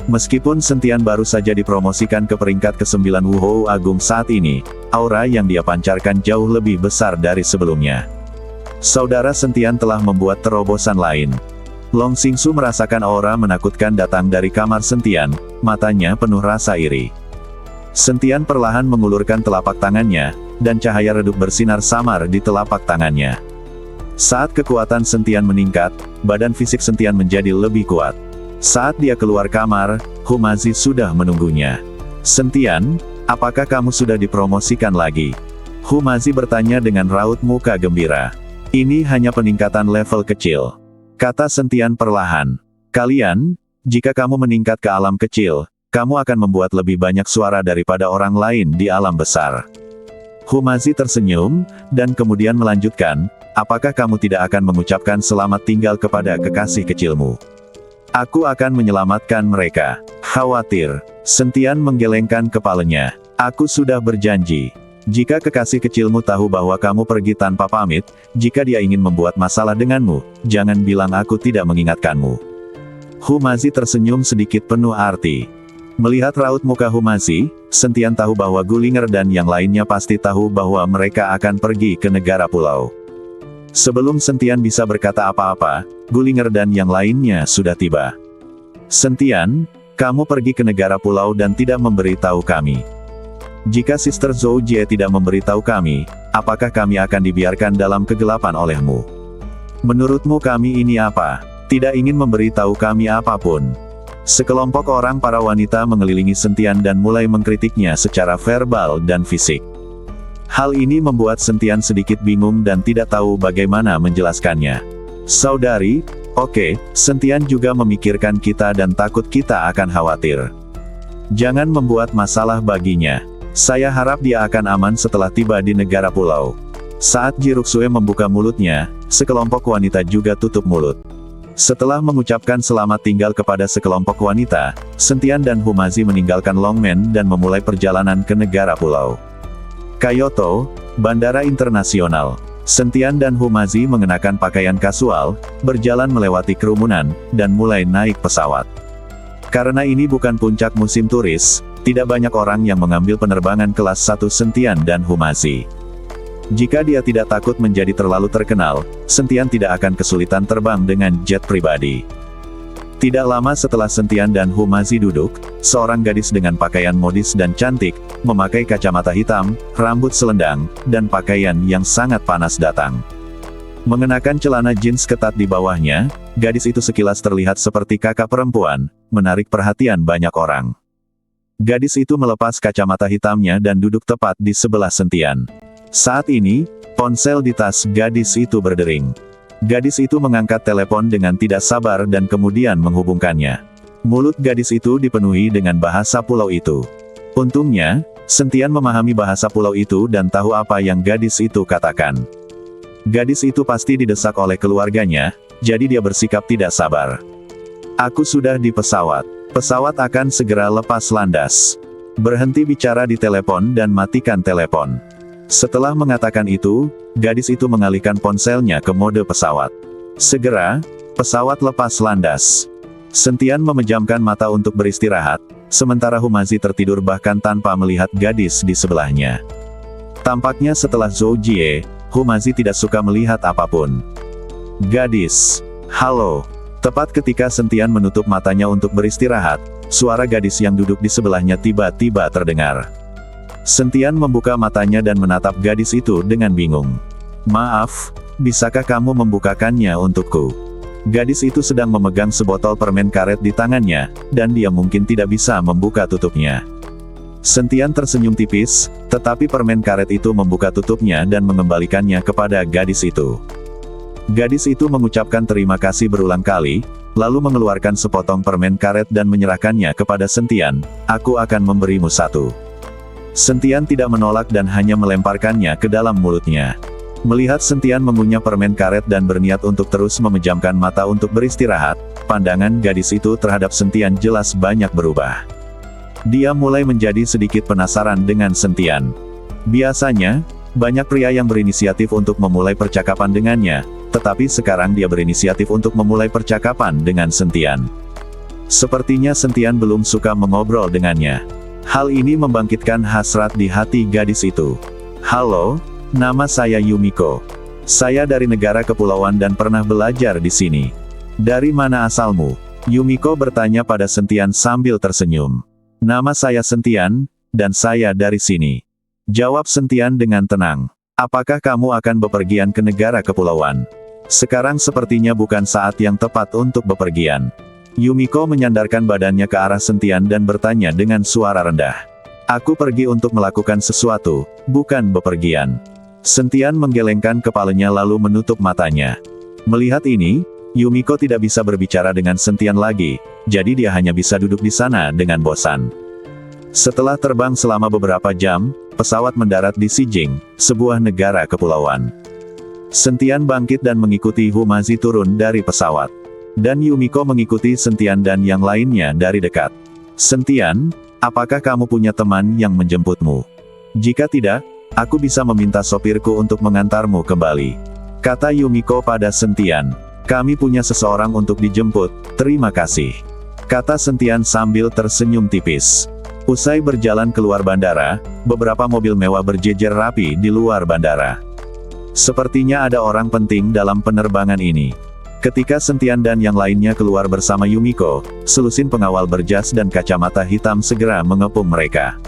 Meskipun Sentian baru saja dipromosikan ke peringkat ke-9 Wuhou Agung saat ini, aura yang dia pancarkan jauh lebih besar dari sebelumnya. Saudara Sentian telah membuat terobosan lain. Long Xingsu merasakan aura menakutkan datang dari kamar Sentian, matanya penuh rasa iri. Sentian perlahan mengulurkan telapak tangannya, dan cahaya redup bersinar samar di telapak tangannya. Saat kekuatan Sentian meningkat, badan fisik Sentian menjadi lebih kuat. Saat dia keluar kamar, Hu Mazi sudah menunggunya. Sentian, apakah kamu sudah dipromosikan lagi? Hu Mazi bertanya dengan raut muka gembira. Ini hanya peningkatan level kecil, kata Sentian perlahan. Kalian, jika kamu meningkat ke alam kecil, kamu akan membuat lebih banyak suara daripada orang lain di alam besar. Hu Mazi tersenyum, dan kemudian melanjutkan, apakah kamu tidak akan mengucapkan selamat tinggal kepada kekasih kecilmu? Aku akan menyelamatkan mereka. Khawatir. Sentian menggelengkan kepalanya. Aku sudah berjanji. Jika kekasih kecilmu tahu bahwa kamu pergi tanpa pamit, jika dia ingin membuat masalah denganmu, jangan bilang aku tidak mengingatkanmu. Hu Mazi tersenyum sedikit penuh arti. Melihat raut muka Hu Mazi, Sentian tahu bahwa Gulinger dan yang lainnya pasti tahu bahwa mereka akan pergi ke negara pulau. Sebelum Sentian bisa berkata apa-apa, Gulinger dan yang lainnya sudah tiba. Sentian, kamu pergi ke negara pulau dan tidak memberitahu kami. Jika Sister Zhou Jie tidak memberitahu kami, apakah kami akan dibiarkan dalam kegelapan olehmu? Menurutmu kami ini apa? Tidak ingin memberitahu kami apapun. Sekelompok orang para wanita mengelilingi Sentian dan mulai mengkritiknya secara verbal dan fisik. Hal ini membuat Sentian sedikit bingung dan tidak tahu bagaimana menjelaskannya. Saudari, oke, Sentian juga memikirkan kita dan takut kita akan khawatir. Jangan membuat masalah baginya. Saya harap dia akan aman setelah tiba di negara pulau. Saat Jiruksue membuka mulutnya, sekelompok wanita juga tutup mulut. Setelah mengucapkan selamat tinggal kepada sekelompok wanita, Sentian dan Hu Mazi meninggalkan Longmen dan memulai perjalanan ke negara pulau. Kyoto, Bandara Internasional. Sentian dan Humazi mengenakan pakaian kasual, berjalan melewati kerumunan, dan mulai naik pesawat. Karena ini bukan puncak musim turis, tidak banyak orang yang mengambil penerbangan kelas 1 Sentian dan Humazi. Jika dia tidak takut menjadi terlalu terkenal, Sentian tidak akan kesulitan terbang dengan jet pribadi. Tidak lama setelah Sentian dan Humazi duduk, seorang gadis dengan pakaian modis dan cantik, memakai kacamata hitam, rambut selendang, dan pakaian yang sangat panas datang. Mengenakan celana jeans ketat di bawahnya, gadis itu sekilas terlihat seperti kakak perempuan, menarik perhatian banyak orang. Gadis itu melepas kacamata hitamnya dan duduk tepat di sebelah Sentian. Saat ini, ponsel di tas gadis itu berdering. Gadis itu mengangkat telepon dengan tidak sabar dan kemudian menghubungkannya. Mulut gadis itu dipenuhi dengan bahasa pulau itu. Untungnya, Sentian memahami bahasa pulau itu dan tahu apa yang gadis itu katakan. Gadis itu pasti didesak oleh keluarganya, jadi dia bersikap tidak sabar. Aku sudah di pesawat. Pesawat akan segera lepas landas. Berhenti bicara di telepon dan matikan telepon. Setelah mengatakan itu, gadis itu mengalihkan ponselnya ke mode pesawat. Segera, pesawat lepas landas. Sentian memejamkan mata untuk beristirahat, sementara Humazi tertidur bahkan tanpa melihat gadis di sebelahnya. Tampaknya setelah Zhou Jie, Humazi tidak suka melihat apapun. Gadis. Halo. Tepat ketika Sentian menutup matanya untuk beristirahat, suara gadis yang duduk di sebelahnya tiba-tiba terdengar. Sentian membuka matanya dan menatap gadis itu dengan bingung. Maaf, bisakah kamu membukakannya untukku? Gadis itu sedang memegang sebotol permen karet di tangannya, dan dia mungkin tidak bisa membuka tutupnya. Sentian tersenyum tipis, tetapi permen karet itu membuka tutupnya dan mengembalikannya kepada gadis itu. Gadis itu mengucapkan terima kasih berulang kali, lalu mengeluarkan sepotong permen karet dan menyerahkannya kepada Sentian. Aku akan memberimu satu. Sentian tidak menolak dan hanya melemparkannya ke dalam mulutnya. Melihat Sentian mengunyah permen karet dan berniat untuk terus memejamkan mata untuk beristirahat, pandangan gadis itu terhadap Sentian jelas banyak berubah. Dia mulai menjadi sedikit penasaran dengan Sentian. Biasanya, banyak pria yang berinisiatif untuk memulai percakapan dengannya, tetapi sekarang dia berinisiatif untuk memulai percakapan dengan Sentian. Sepertinya Sentian belum suka mengobrol dengannya. Hal ini membangkitkan hasrat di hati gadis itu. Halo, nama saya Yumiko. Saya dari negara kepulauan dan pernah belajar di sini. Dari mana asalmu? Yumiko bertanya pada Sentian sambil tersenyum. Nama saya Sentian, dan saya dari sini. Jawab Sentian dengan tenang. Apakah kamu akan bepergian ke negara kepulauan? Sekarang sepertinya bukan saat yang tepat untuk bepergian. Yumiko menyandarkan badannya ke arah Sentian dan bertanya dengan suara rendah. Aku pergi untuk melakukan sesuatu, bukan bepergian. Sentian menggelengkan kepalanya lalu menutup matanya. Melihat ini, Yumiko tidak bisa berbicara dengan Sentian lagi, jadi dia hanya bisa duduk di sana dengan bosan. Setelah terbang selama beberapa jam, pesawat mendarat di Xijing, sebuah negara kepulauan. Sentian bangkit dan mengikuti Humazi turun dari pesawat. Dan Yumiko mengikuti Sentian dan yang lainnya dari dekat. Sentian, apakah kamu punya teman yang menjemputmu? Jika tidak, aku bisa meminta sopirku untuk mengantarmu kembali. Kata Yumiko pada Sentian. Kami punya seseorang untuk dijemput, terima kasih. Kata Sentian sambil tersenyum tipis. Usai berjalan keluar bandara, beberapa mobil mewah berjejer rapi di luar bandara. Sepertinya ada orang penting dalam penerbangan ini. Ketika Sentian dan yang lainnya keluar bersama Yumiko, selusin pengawal berjas dan kacamata hitam segera mengepung mereka.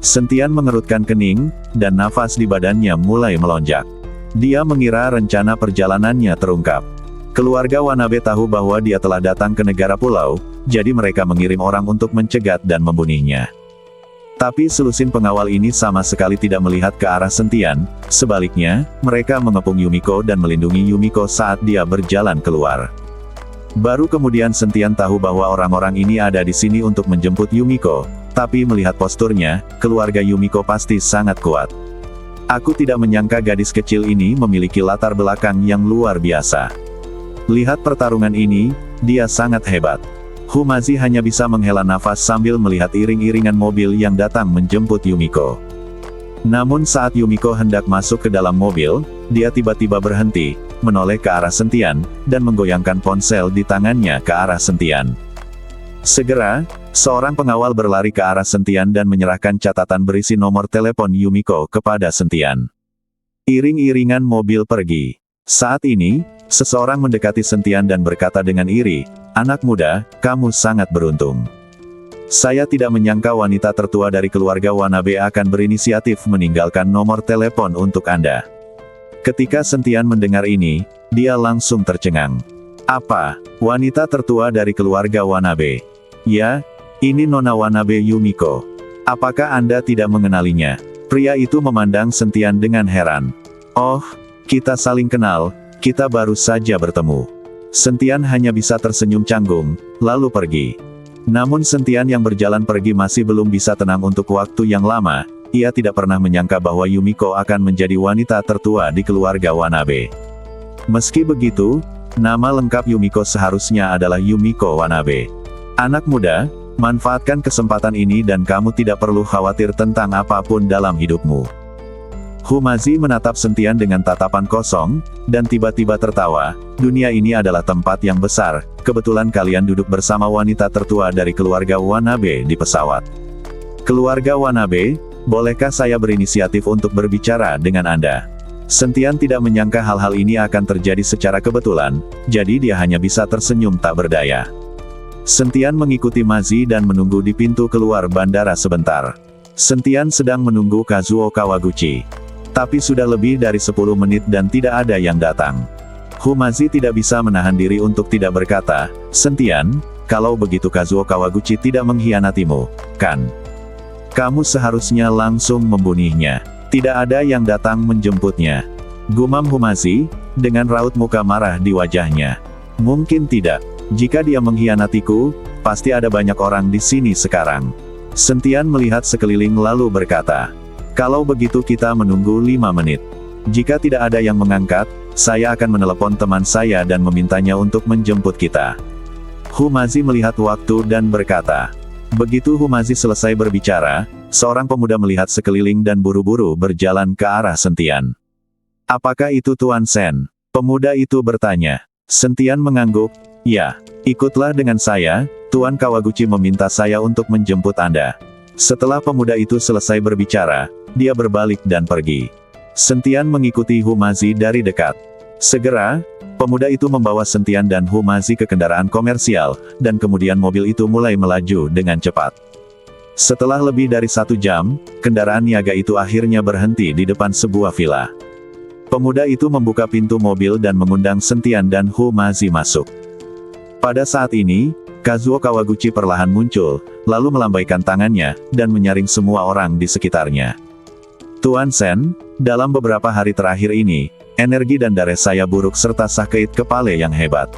Sentian mengerutkan kening, dan nafas di badannya mulai melonjak. Dia mengira rencana perjalanannya terungkap. Keluarga Wanabe tahu bahwa dia telah datang ke negara pulau, jadi mereka mengirim orang untuk mencegat dan membunuhnya. Tapi selusin pengawal ini sama sekali tidak melihat ke arah Sentian, sebaliknya, mereka mengepung Yumiko dan melindungi Yumiko saat dia berjalan keluar. Baru kemudian Sentian tahu bahwa orang-orang ini ada di sini untuk menjemput Yumiko, tapi melihat posturnya, keluarga Yumiko pasti sangat kuat. Aku tidak menyangka gadis kecil ini memiliki latar belakang yang luar biasa. Lihat pertarungan ini, dia sangat hebat. Humazi hanya bisa menghela nafas sambil melihat iring-iringan mobil yang datang menjemput Yumiko. Namun saat Yumiko hendak masuk ke dalam mobil, dia tiba-tiba berhenti, menoleh ke arah Sentian, dan menggoyangkan ponsel di tangannya ke arah Sentian. Segera, seorang pengawal berlari ke arah Sentian dan menyerahkan catatan berisi nomor telepon Yumiko kepada Sentian. Iring-iringan mobil pergi. Saat ini, seseorang mendekati Sentian dan berkata dengan iri, "Anak muda, kamu sangat beruntung. Saya tidak menyangka wanita tertua dari keluarga Wanabe akan berinisiatif meninggalkan nomor telepon untuk Anda." Ketika Sentian mendengar ini, dia langsung tercengang. "Apa? Wanita tertua dari keluarga Wanabe?" "Ya, ini Nona Wanabe Yumiko. Apakah Anda tidak mengenalinya?" Pria itu memandang Sentian dengan heran. "Oh, kita saling kenal, kita baru saja bertemu." Sentian hanya bisa tersenyum canggung, lalu pergi. Namun Sentian yang berjalan pergi masih belum bisa tenang untuk waktu yang lama. Ia tidak pernah menyangka bahwa Yumiko akan menjadi wanita tertua di keluarga Wanabe. Meski begitu, nama lengkap Yumiko seharusnya adalah Yumiko Wanabe. "Anak muda, manfaatkan kesempatan ini dan kamu tidak perlu khawatir tentang apapun dalam hidupmu." Humazi menatap Sentian dengan tatapan kosong, dan tiba-tiba tertawa. "Dunia ini adalah tempat yang besar, kebetulan kalian duduk bersama wanita tertua dari keluarga Wanabe di pesawat. Keluarga Wanabe, bolehkah saya berinisiatif untuk berbicara dengan Anda?" Sentian tidak menyangka hal-hal ini akan terjadi secara kebetulan, jadi dia hanya bisa tersenyum tak berdaya. Sentian mengikuti Mazi dan menunggu di pintu keluar bandara sebentar. Sentian sedang menunggu Kazuo Kawaguchi. Tapi sudah lebih dari 10 menit dan tidak ada yang datang. Humazi tidak bisa menahan diri untuk tidak berkata, "Sentian, kalau begitu Kazuo Kawaguchi tidak mengkhianatimu, kan? Kamu seharusnya langsung membunuhnya. Tidak ada yang datang menjemputnya." Gumam Humazi, dengan raut muka marah di wajahnya. "Mungkin tidak. Jika dia mengkhianatiku, pasti ada banyak orang di sini sekarang." Sentian melihat sekeliling lalu berkata, "Kalau begitu kita menunggu 5 menit. Jika tidak ada yang mengangkat, saya akan menelepon teman saya dan memintanya untuk menjemput kita." Humazi melihat waktu dan berkata. Begitu Humazi selesai berbicara, seorang pemuda melihat sekeliling dan buru-buru berjalan ke arah Sentian. "Apakah itu Tuan Sen?" pemuda itu bertanya. Sentian mengangguk, "Ya, ikutlah dengan saya, Tuan Kawaguchi meminta saya untuk menjemput Anda." Setelah pemuda itu selesai berbicara, dia berbalik dan pergi. Sentian mengikuti Humazi dari dekat. Segera, pemuda itu membawa Sentian dan Humazi ke kendaraan komersial, dan kemudian mobil itu mulai melaju dengan cepat. Setelah lebih dari 1 jam, kendaraan niaga itu akhirnya berhenti di depan sebuah villa. Pemuda itu membuka pintu mobil dan mengundang Sentian dan Humazi masuk. Pada saat ini, Kazuo Kawaguchi perlahan muncul, lalu melambaikan tangannya, dan menyaring semua orang di sekitarnya. "Tuan Sen, dalam beberapa hari terakhir ini, energi dan darah saya buruk serta sakit kepala yang hebat.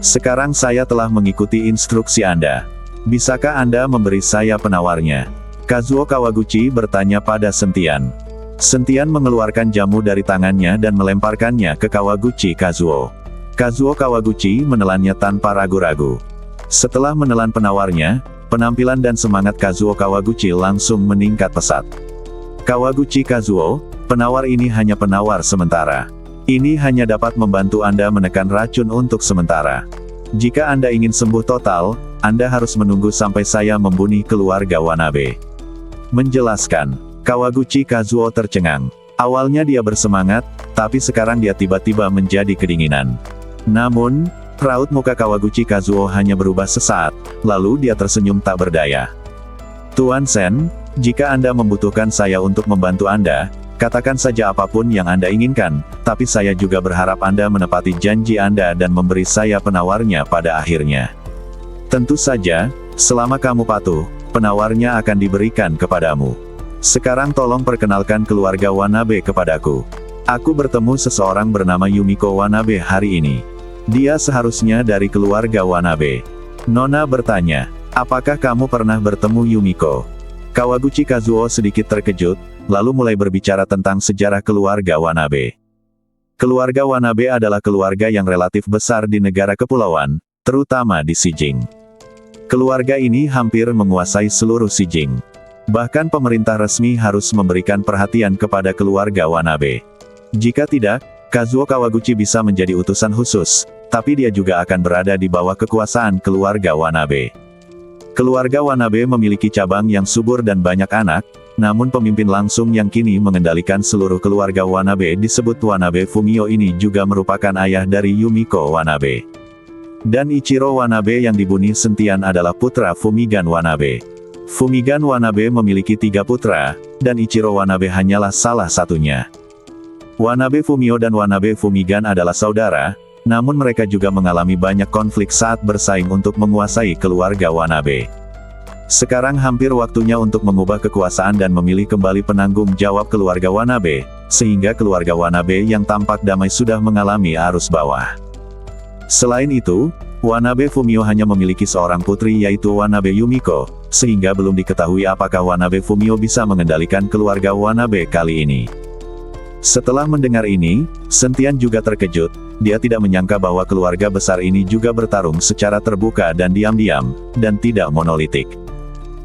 Sekarang saya telah mengikuti instruksi Anda. Bisakah Anda memberi saya penawarnya?" Kazuo Kawaguchi bertanya pada Sentian. Sentian mengeluarkan jamu dari tangannya dan melemparkannya ke Kawaguchi Kazuo. Kazuo Kawaguchi menelannya tanpa ragu-ragu. Setelah menelan penawarnya, penampilan dan semangat Kazuo Kawaguchi langsung meningkat pesat. "Kawaguchi Kazuo, penawar ini hanya penawar sementara. Ini hanya dapat membantu Anda menekan racun untuk sementara. Jika Anda ingin sembuh total, Anda harus menunggu sampai saya membunuh keluarga Wanabe." Menjelaskan, Kawaguchi Kazuo tercengang. Awalnya dia bersemangat, tapi sekarang dia tiba-tiba menjadi kedinginan. Namun, raut muka Kawaguchi Kazuo hanya berubah sesaat, lalu dia tersenyum tak berdaya. "Tuan Sen, jika Anda membutuhkan saya untuk membantu Anda, katakan saja apapun yang Anda inginkan, tapi saya juga berharap Anda menepati janji Anda dan memberi saya penawarnya pada akhirnya. Tentu saja, selama kamu patuh, penawarnya akan diberikan kepadamu. Sekarang tolong perkenalkan keluarga Wanabe kepadaku. Aku bertemu seseorang bernama Yumiko Wanabe hari ini. Dia seharusnya dari keluarga Wanabe." Nona bertanya, "Apakah kamu pernah bertemu Yumiko?" Kawaguchi Kazuo sedikit terkejut, lalu mulai berbicara tentang sejarah keluarga Wanabe. Keluarga Wanabe adalah keluarga yang relatif besar di negara kepulauan, terutama di Shijing. Keluarga ini hampir menguasai seluruh Shijing. Bahkan pemerintah resmi harus memberikan perhatian kepada keluarga Wanabe. Jika tidak, Kazuo Kawaguchi bisa menjadi utusan khusus, tapi dia juga akan berada di bawah kekuasaan keluarga Wanabe. Keluarga Wanabe memiliki cabang yang subur dan banyak anak, namun pemimpin langsung yang kini mengendalikan seluruh keluarga Wanabe disebut Wanabe Fumio ini juga merupakan ayah dari Yumiko Wanabe. Dan Ichiro Wanabe yang dibunuh Sentian adalah putra Fumigan Wanabe. Fumigan Wanabe memiliki 3 putra, dan Ichiro Wanabe hanyalah salah satunya. Wanabe Fumio dan Wanabe Fumigan adalah saudara, namun mereka juga mengalami banyak konflik saat bersaing untuk menguasai keluarga Wanabe. Sekarang hampir waktunya untuk mengubah kekuasaan dan memilih kembali penanggung jawab keluarga Wanabe, sehingga keluarga Wanabe yang tampak damai sudah mengalami arus bawah. Selain itu, Wanabe Fumio hanya memiliki seorang putri yaitu Wanabe Yumiko, sehingga belum diketahui apakah Wanabe Fumio bisa mengendalikan keluarga Wanabe kali ini. Setelah mendengar ini, Sentian juga terkejut, dia tidak menyangka bahwa keluarga besar ini juga bertarung secara terbuka dan diam-diam, dan tidak monolitik.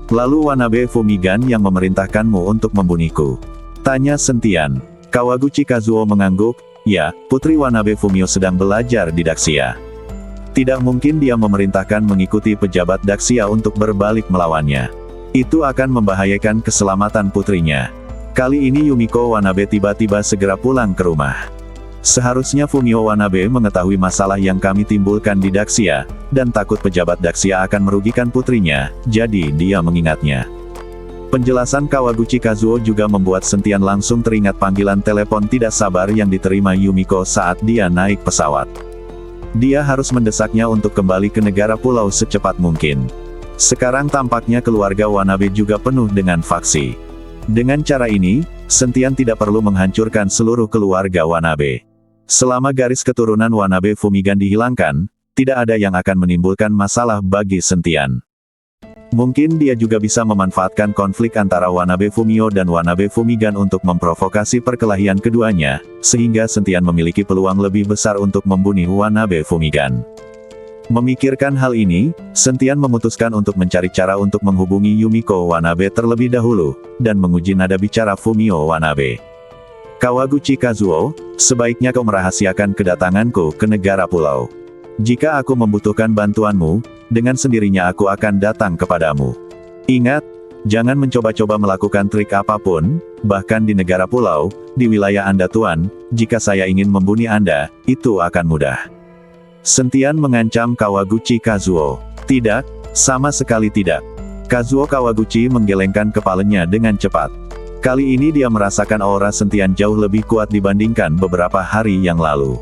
Lalu Wanabe Fumigan yang memerintahkanmu untuk membunuhku? Tanya Sentian. Kawaguchi Kazuo mengangguk, ya, Putri Wanabe Fumio sedang belajar di Daxia. Tidak mungkin dia memerintahkan mengikuti pejabat Daxia untuk berbalik melawannya. Itu akan membahayakan keselamatan putrinya. Kali ini Yumiko Wanabe tiba-tiba segera pulang ke rumah. Seharusnya Fumio Wanabe mengetahui masalah yang kami timbulkan di Daxia, dan takut pejabat Daxia akan merugikan putrinya, jadi dia mengingatnya. Penjelasan Kawaguchi Kazuo juga membuat Sentian langsung teringat panggilan telepon tidak sabar yang diterima Yumiko saat dia naik pesawat. Dia harus mendesaknya untuk kembali ke negara pulau secepat mungkin. Sekarang tampaknya keluarga Wanabe juga penuh dengan faksi. Dengan cara ini, Sentian tidak perlu menghancurkan seluruh keluarga Wanabe. Selama garis keturunan Wanabe Fumigan dihilangkan, tidak ada yang akan menimbulkan masalah bagi Sentian. Mungkin dia juga bisa memanfaatkan konflik antara Wanabe Fumio dan Wanabe Fumigan untuk memprovokasi perkelahian keduanya, sehingga Sentian memiliki peluang lebih besar untuk membunuh Wanabe Fumigan. Memikirkan hal ini, Sentian memutuskan untuk mencari cara untuk menghubungi Yumiko Wanabe terlebih dahulu, dan menguji nada bicara Fumio Wanabe. Kawaguchi Kazuo, sebaiknya kau merahasiakan kedatanganku ke negara pulau. Jika aku membutuhkan bantuanmu, dengan sendirinya aku akan datang kepadamu. Ingat, jangan mencoba-coba melakukan trik apapun, bahkan di negara pulau, di wilayah Anda Tuan, jika saya ingin membunuh Anda, itu akan mudah. Sentian mengancam Kawaguchi Kazuo. Tidak, sama sekali tidak. Kazuo Kawaguchi menggelengkan kepalanya dengan cepat. Kali ini dia merasakan aura Sentian jauh lebih kuat dibandingkan beberapa hari yang lalu.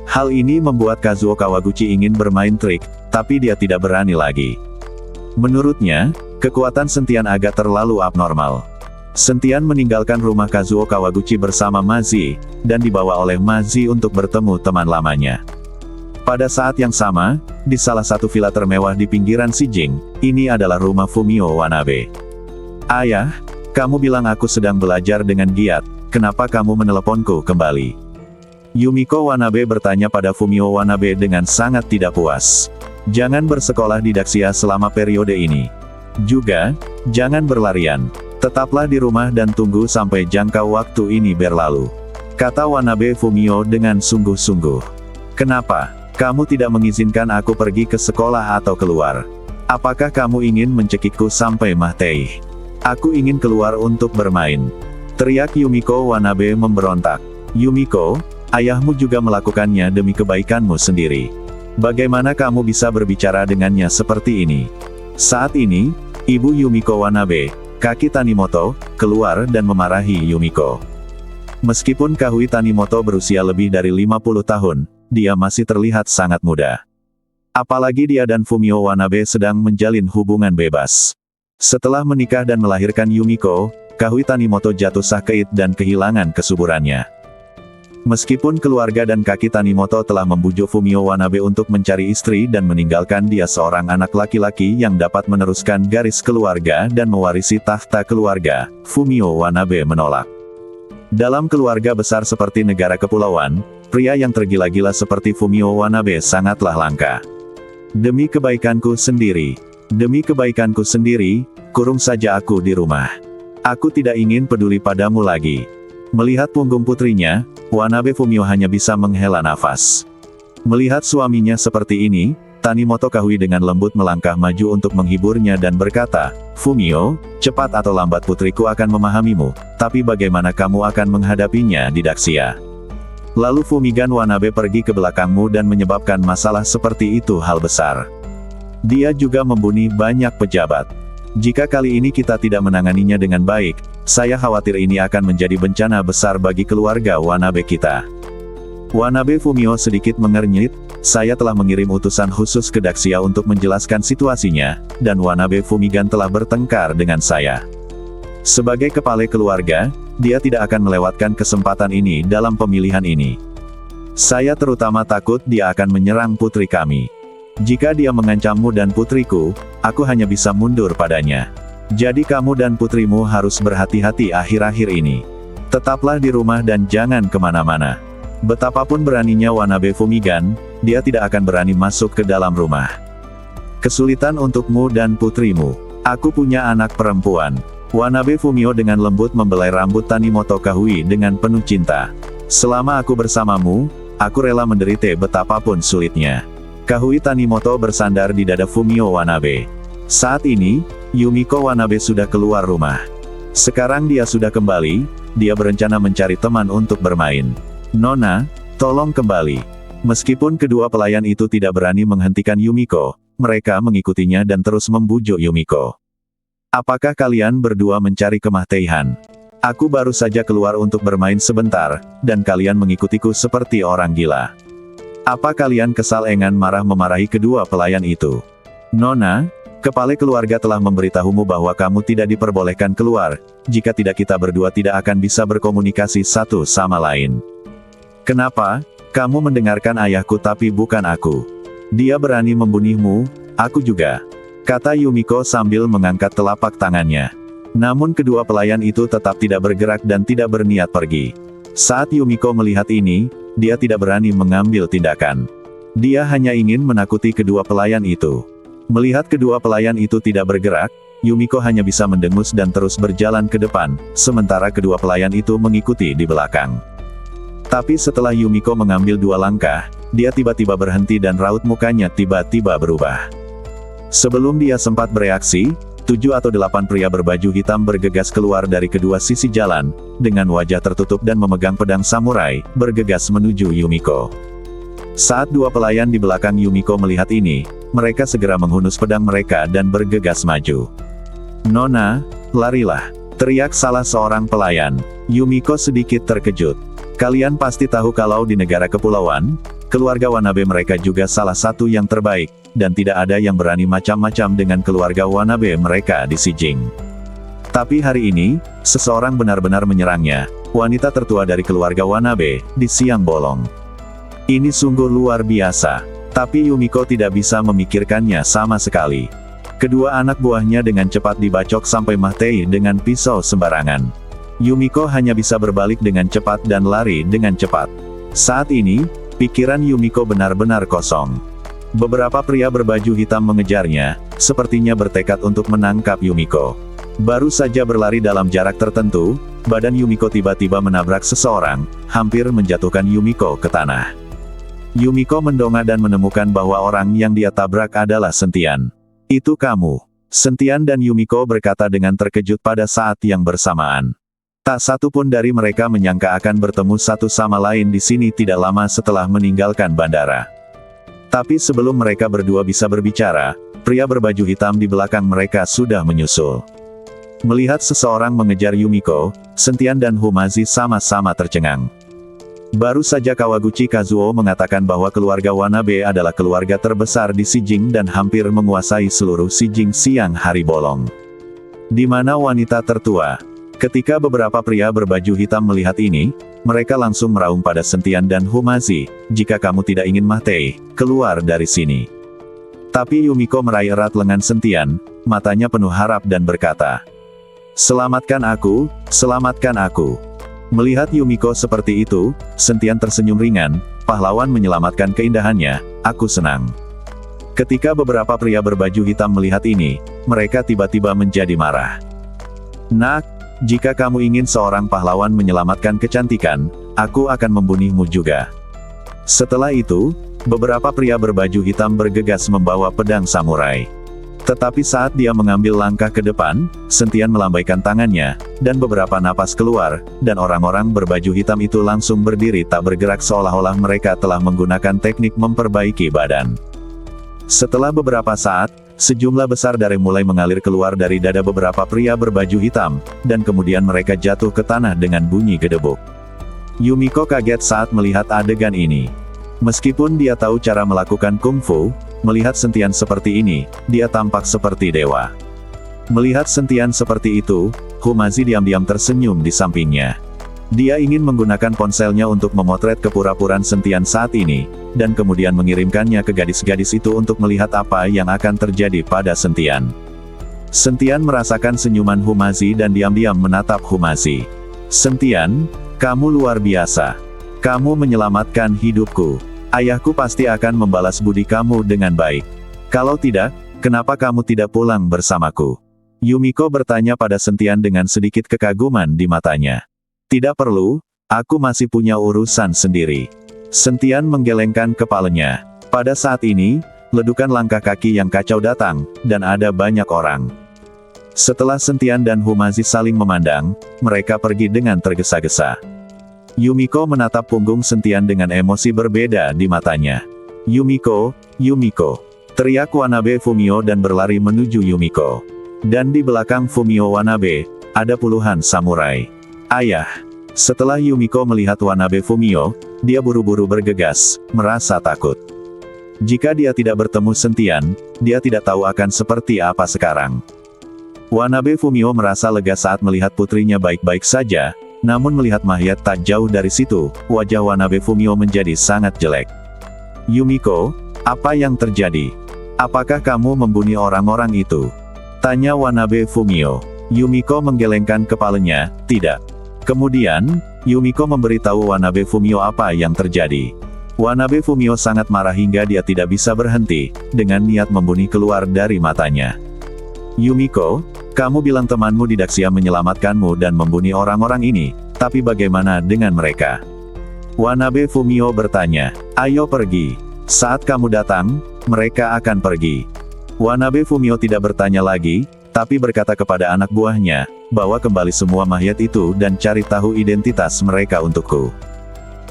Hal ini membuat Kazuo Kawaguchi ingin bermain trik, tapi dia tidak berani lagi. Menurutnya, kekuatan Sentian agak terlalu abnormal. Sentian meninggalkan rumah Kazuo Kawaguchi bersama Mazi, dan dibawa oleh Mazi untuk bertemu teman lamanya. Pada saat yang sama, di salah satu villa termewah di pinggiran Shijing, ini adalah rumah Fumio Wanabe. Ayah, kamu bilang aku sedang belajar dengan giat, kenapa kamu meneleponku kembali? Yumiko Wanabe bertanya pada Fumio Wanabe dengan sangat tidak puas. Jangan bersekolah di Daxia selama periode ini. Juga, jangan berlarian. Tetaplah di rumah dan tunggu sampai jangka waktu ini berlalu. Kata Wanabe Fumio dengan sungguh-sungguh. Kenapa? Kamu tidak mengizinkan aku pergi ke sekolah atau keluar? Apakah kamu ingin mencekikku sampai mati? Aku ingin keluar untuk bermain. Teriak Yumiko Wanabe memberontak. Yumiko, ayahmu juga melakukannya demi kebaikanmu sendiri. Bagaimana kamu bisa berbicara dengannya seperti ini? Saat ini, Ibu Yumiko Wanabe, Kaki Tanimoto, keluar dan memarahi Yumiko. Meskipun Kahui Tanimoto berusia lebih dari 50 tahun, dia masih terlihat sangat muda. Apalagi dia dan Fumio Wanabe sedang menjalin hubungan bebas. Setelah menikah dan melahirkan Yumiko, Kahui Tanimoto jatuh sakit dan kehilangan kesuburannya. Meskipun keluarga dan Kaki Tanimoto telah membujuk Fumio Wanabe untuk mencari istri dan meninggalkan dia seorang anak laki-laki yang dapat meneruskan garis keluarga dan mewarisi tahta keluarga, Fumio Wanabe menolak. Dalam keluarga besar seperti negara kepulauan, pria yang tergila-gila seperti Fumio Wanabe sangatlah langka. Demi kebaikanku sendiri, Demi kebaikanku sendiri, kurung saja aku di rumah. Aku tidak ingin peduli padamu lagi. Melihat punggung putrinya, Wanabe Fumio hanya bisa menghela nafas. Melihat suaminya seperti ini, Tanimoto Kahui dengan lembut melangkah maju untuk menghiburnya dan berkata, "Fumio, cepat atau lambat putriku akan memahamimu, tapi bagaimana kamu akan menghadapinya di Daxia?" Lalu Fumigan Wanabe pergi ke belakangmu dan menyebabkan masalah seperti itu hal besar. Dia juga membunuh banyak pejabat. Jika kali ini kita tidak menanganinya dengan baik, saya khawatir ini akan menjadi bencana besar bagi keluarga Wanabe kita. Wanabe Fumio sedikit mengernyit, "Saya telah mengirim utusan khusus ke Daxia untuk menjelaskan situasinya, dan Wanabe Fumigan telah bertengkar dengan saya. Sebagai kepala keluarga, dia tidak akan melewatkan kesempatan ini dalam pemilihan ini. Saya terutama takut dia akan menyerang putri kami. Jika dia mengancammu dan putriku, aku hanya bisa mundur padanya. Jadi kamu dan putrimu harus berhati-hati akhir-akhir ini. Tetaplah di rumah dan jangan kemana-mana." Betapapun beraninya Wanabe Fumigan, dia tidak akan berani masuk ke dalam rumah. "Kesulitan untukmu dan putrimu. Aku punya anak perempuan." Wanabe Fumio dengan lembut membelai rambut Tanimoto Kahui dengan penuh cinta. "Selama aku bersamamu, aku rela menderita betapapun sulitnya." Kahui Tanimoto bersandar di dada Fumio Wanabe. Saat ini, Yumiko Wanabe sudah keluar rumah. Sekarang dia sudah kembali, dia berencana mencari teman untuk bermain. "Nona, tolong kembali." Meskipun kedua pelayan itu tidak berani menghentikan Yumiko, mereka mengikutinya dan terus membujuk Yumiko. "Apakah kalian berdua mencari kematian? Aku baru saja keluar untuk bermain sebentar, dan kalian mengikutiku seperti orang gila. Apa kalian kesal?" Engan marah memarahi kedua pelayan itu. "Nona, kepala keluarga telah memberitahumu bahwa kamu tidak diperbolehkan keluar, jika tidak kita berdua tidak akan bisa berkomunikasi satu sama lain. Kenapa? Kamu mendengarkan ayahku tapi bukan aku. Dia berani membunuhmu, aku juga," kata Yumiko sambil mengangkat telapak tangannya. Namun kedua pelayan itu tetap tidak bergerak dan tidak berniat pergi. Saat Yumiko melihat ini, dia tidak berani mengambil tindakan. Dia hanya ingin menakuti kedua pelayan itu. Melihat kedua pelayan itu tidak bergerak, Yumiko hanya bisa mendengus dan terus berjalan ke depan, sementara kedua pelayan itu mengikuti di belakang. Tapi setelah Yumiko mengambil 2 langkah, dia tiba-tiba berhenti dan raut mukanya tiba-tiba berubah. Sebelum dia sempat bereaksi, 7 atau 8 pria berbaju hitam bergegas keluar dari kedua sisi jalan, dengan wajah tertutup dan memegang pedang samurai, bergegas menuju Yumiko. Saat 2 pelayan di belakang Yumiko melihat ini, mereka segera menghunus pedang mereka dan bergegas maju. "Nona, larilah!" teriak salah seorang pelayan. Yumiko sedikit terkejut. "Kalian pasti tahu kalau di negara kepulauan, keluarga Wanabe mereka juga salah satu yang terbaik, dan tidak ada yang berani macam-macam dengan keluarga Wanabe mereka di Shijing. Tapi hari ini, seseorang benar-benar menyerangnya, wanita tertua dari keluarga Wanabe, di siang bolong. Ini sungguh luar biasa." Tapi Yumiko tidak bisa memikirkannya sama sekali. Kedua anak buahnya dengan cepat dibacok sampai mati dengan pisau sembarangan. Yumiko hanya bisa berbalik dengan cepat dan lari dengan cepat. Saat ini, pikiran Yumiko benar-benar kosong. Beberapa pria berbaju hitam mengejarnya, sepertinya bertekad untuk menangkap Yumiko. Baru saja berlari dalam jarak tertentu, badan Yumiko tiba-tiba menabrak seseorang, hampir menjatuhkan Yumiko ke tanah. Yumiko mendongak dan menemukan bahwa orang yang dia tabrak adalah Sentian. "Itu kamu." Sentian dan Yumiko berkata dengan terkejut pada saat yang bersamaan. Tak satu pun dari mereka menyangka akan bertemu satu sama lain di sini tidak lama setelah meninggalkan bandara. Tapi sebelum mereka berdua bisa berbicara, pria berbaju hitam di belakang mereka sudah menyusul. Melihat seseorang mengejar Yumiko, Sentian dan Humazi sama-sama tercengang. Baru saja Kawaguchi Kazuo mengatakan bahwa keluarga Wanabe adalah keluarga terbesar di Shijing dan hampir menguasai seluruh Shijing siang hari bolong. Di mana wanita tertua? Ketika beberapa pria berbaju hitam melihat ini, mereka langsung meraung pada Sentian dan Humazi, "Jika kamu tidak ingin mati, keluar dari sini." Tapi Yumiko meraih erat lengan Sentian, matanya penuh harap dan berkata, "Selamatkan aku, selamatkan aku." Melihat Yumiko seperti itu, Sentian tersenyum ringan, "Pahlawan menyelamatkan keindahannya, aku senang." Ketika beberapa pria berbaju hitam melihat ini, mereka tiba-tiba menjadi marah. Nak, jika kamu ingin seorang pahlawan menyelamatkan kecantikan, aku akan membunuhmu juga. Setelah itu, beberapa pria berbaju hitam bergegas membawa pedang samurai. Tetapi saat dia mengambil langkah ke depan, Sentian melambaikan tangannya, dan beberapa napas keluar, dan orang-orang berbaju hitam itu langsung berdiri tak bergerak seolah-olah mereka telah menggunakan teknik memperbaiki badan. Setelah beberapa saat, sejumlah besar darah mulai mengalir keluar dari dada beberapa pria berbaju hitam, dan kemudian mereka jatuh ke tanah dengan bunyi gedebuk. Yumiko kaget saat melihat adegan ini. Meskipun dia tahu cara melakukan kungfu, melihat Sentian seperti ini, dia tampak seperti dewa. Melihat Sentian seperti itu, Humazi diam-diam tersenyum di sampingnya. Dia ingin menggunakan ponselnya untuk memotret kepura-puraan Sentian saat ini, dan kemudian mengirimkannya ke gadis-gadis itu untuk melihat apa yang akan terjadi pada Sentian. Sentian merasakan senyuman Humazi dan diam-diam menatap Humazi. Sentian, kamu luar biasa. Kamu menyelamatkan hidupku. Ayahku pasti akan membalas budi kamu dengan baik. Kalau tidak, kenapa kamu tidak pulang bersamaku? Yumiko bertanya pada Sentian dengan sedikit kekaguman di matanya. Tidak perlu, aku masih punya urusan sendiri. Sentian menggelengkan kepalanya. Pada saat ini, ledukan langkah kaki yang kacau datang, dan ada banyak orang. Setelah Sentian dan Humazi saling memandang, mereka pergi dengan tergesa-gesa. Yumiko menatap punggung Sentian dengan emosi berbeda di matanya. Yumiko, Yumiko! Teriak Wanabe Fumio dan berlari menuju Yumiko. Dan di belakang Fumio Wanabe, ada puluhan samurai. Ayah! Setelah Yumiko melihat Wanabe Fumio, dia buru-buru bergegas, merasa takut. Jika dia tidak bertemu Sentian, dia tidak tahu akan seperti apa sekarang. Wanabe Fumio merasa lega saat melihat putrinya baik-baik saja, namun melihat mayat tak jauh dari situ, wajah Wanabe Fumio menjadi sangat jelek. Yumiko, apa yang terjadi? Apakah kamu membunuh orang-orang itu? Tanya Wanabe Fumio. Yumiko menggelengkan kepalanya, tidak. Kemudian, Yumiko memberitahu Wanabe Fumio apa yang terjadi. Wanabe Fumio sangat marah hingga dia tidak bisa berhenti, dengan niat membunuh keluar dari matanya. Yumiko, kamu bilang temanmu di Daxia menyelamatkanmu dan membunuh orang-orang ini, tapi bagaimana dengan mereka? Wanabe Fumio bertanya. Ayo pergi. Saat kamu datang, mereka akan pergi. Wanabe Fumio tidak bertanya lagi, tapi berkata kepada anak buahnya, bawa kembali semua mayat itu dan cari tahu identitas mereka untukku.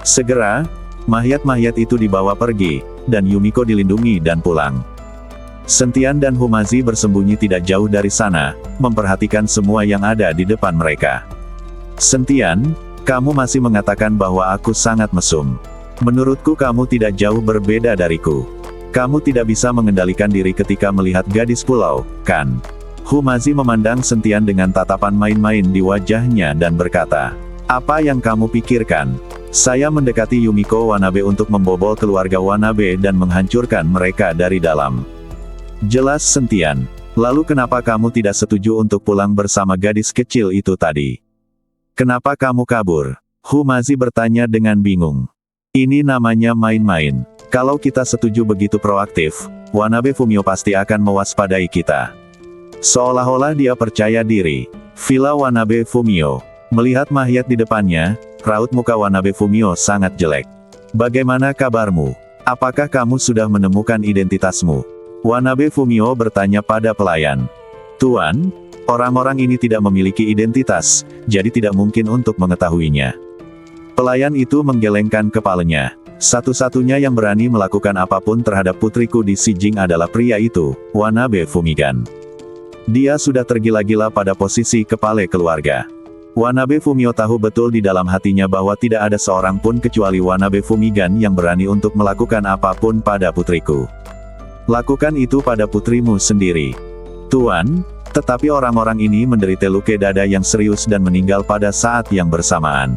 Segera, mayat-mayat itu dibawa pergi, dan Yumiko dilindungi dan pulang. Sentian dan Humazi bersembunyi tidak jauh dari sana, memperhatikan semua yang ada di depan mereka. Sentian, kamu masih mengatakan bahwa aku sangat mesum. Menurutku kamu tidak jauh berbeda dariku. Kamu tidak bisa mengendalikan diri ketika melihat gadis pulau, kan? Humazi memandang Sentian dengan tatapan main-main di wajahnya dan berkata, apa yang kamu pikirkan? Saya mendekati Yumiko Wanabe untuk membobol keluarga Wanabe dan menghancurkan mereka dari dalam. Jelas Sentian. Lalu kenapa kamu tidak setuju untuk pulang bersama gadis kecil itu tadi? Kenapa kamu kabur? Humazi bertanya dengan bingung. Ini namanya main-main. Kalau kita setuju begitu proaktif, Wanabe Fumio pasti akan mewaspadai kita. Seolah-olah dia percaya diri. Villa Wanabe Fumio. Melihat mayat di depannya, raut muka Wanabe Fumio sangat jelek. Bagaimana kabarmu? Apakah kamu sudah menemukan identitasmu? Wanabe Fumio bertanya pada pelayan. Tuan, orang-orang ini tidak memiliki identitas, jadi tidak mungkin untuk mengetahuinya. Pelayan itu menggelengkan kepalanya. Satu-satunya yang berani melakukan apapun terhadap putriku di Sijing adalah pria itu, Wanabe Fumigan. Dia sudah tergila-gila pada posisi kepala keluarga. Wanabe Fumio tahu betul di dalam hatinya bahwa tidak ada seorang pun kecuali Wanabe Fumigan yang berani untuk melakukan apapun pada putriku. Lakukan itu pada putrimu sendiri. Tuan, tetapi orang-orang ini menderita luka dada yang serius dan meninggal pada saat yang bersamaan.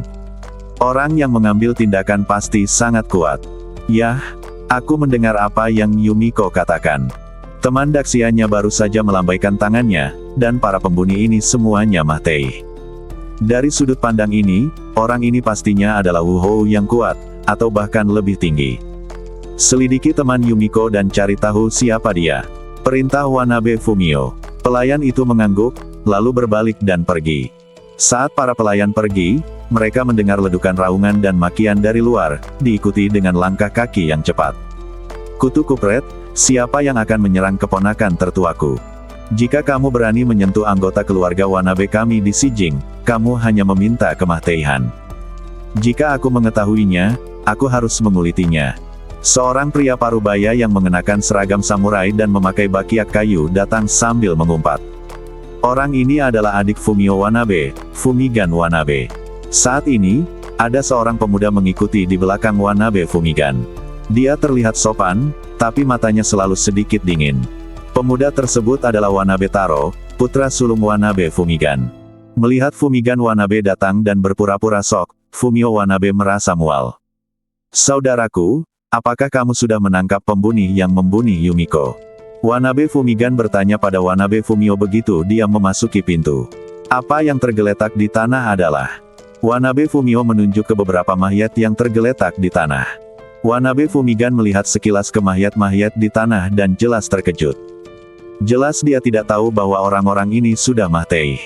Orang yang mengambil tindakan pasti sangat kuat. Yah, aku mendengar apa yang Yumiko katakan. Teman Daxianya baru saja melambaikan tangannya, dan para pembunuh ini semuanya mati. Dari sudut pandang ini, orang ini pastinya adalah Wu Hou yang kuat, atau bahkan lebih tinggi. Selidiki teman Yumiko dan cari tahu siapa dia. Perintah Wanabe Fumio. Pelayan itu mengangguk, lalu berbalik dan pergi. Saat para pelayan pergi, mereka mendengar ledukan raungan dan makian dari luar, diikuti dengan langkah kaki yang cepat. Kutu kupret, siapa yang akan menyerang keponakan tertuaku? Jika kamu berani menyentuh anggota keluarga Wanabe kami di Shijing, kamu hanya meminta kematian. Jika aku mengetahuinya, aku harus mengulitinya. Seorang pria parubaya yang mengenakan seragam samurai dan memakai bakiak kayu datang sambil mengumpat. Orang ini adalah adik Fumio Wanabe, Fumigan Wanabe. Saat ini, ada seorang pemuda mengikuti di belakang Wanabe Fumigan. Dia terlihat sopan, tapi matanya selalu sedikit dingin. Pemuda tersebut adalah Wanabe Taro, putra sulung Wanabe Fumigan. Melihat Fumigan Wanabe datang dan berpura-pura sok, Fumio Wanabe merasa mual. Saudaraku, apakah kamu sudah menangkap pembunuh yang membunuh Yumiko? Wanabe Fumigan bertanya pada Wanabe Fumio begitu dia memasuki pintu. Apa yang tergeletak di tanah adalah... Wanabe Fumio menunjuk ke beberapa mayat yang tergeletak di tanah. Wanabe Fumigan melihat sekilas ke mayat-mayat di tanah dan jelas terkejut. Jelas dia tidak tahu bahwa orang-orang ini sudah mati.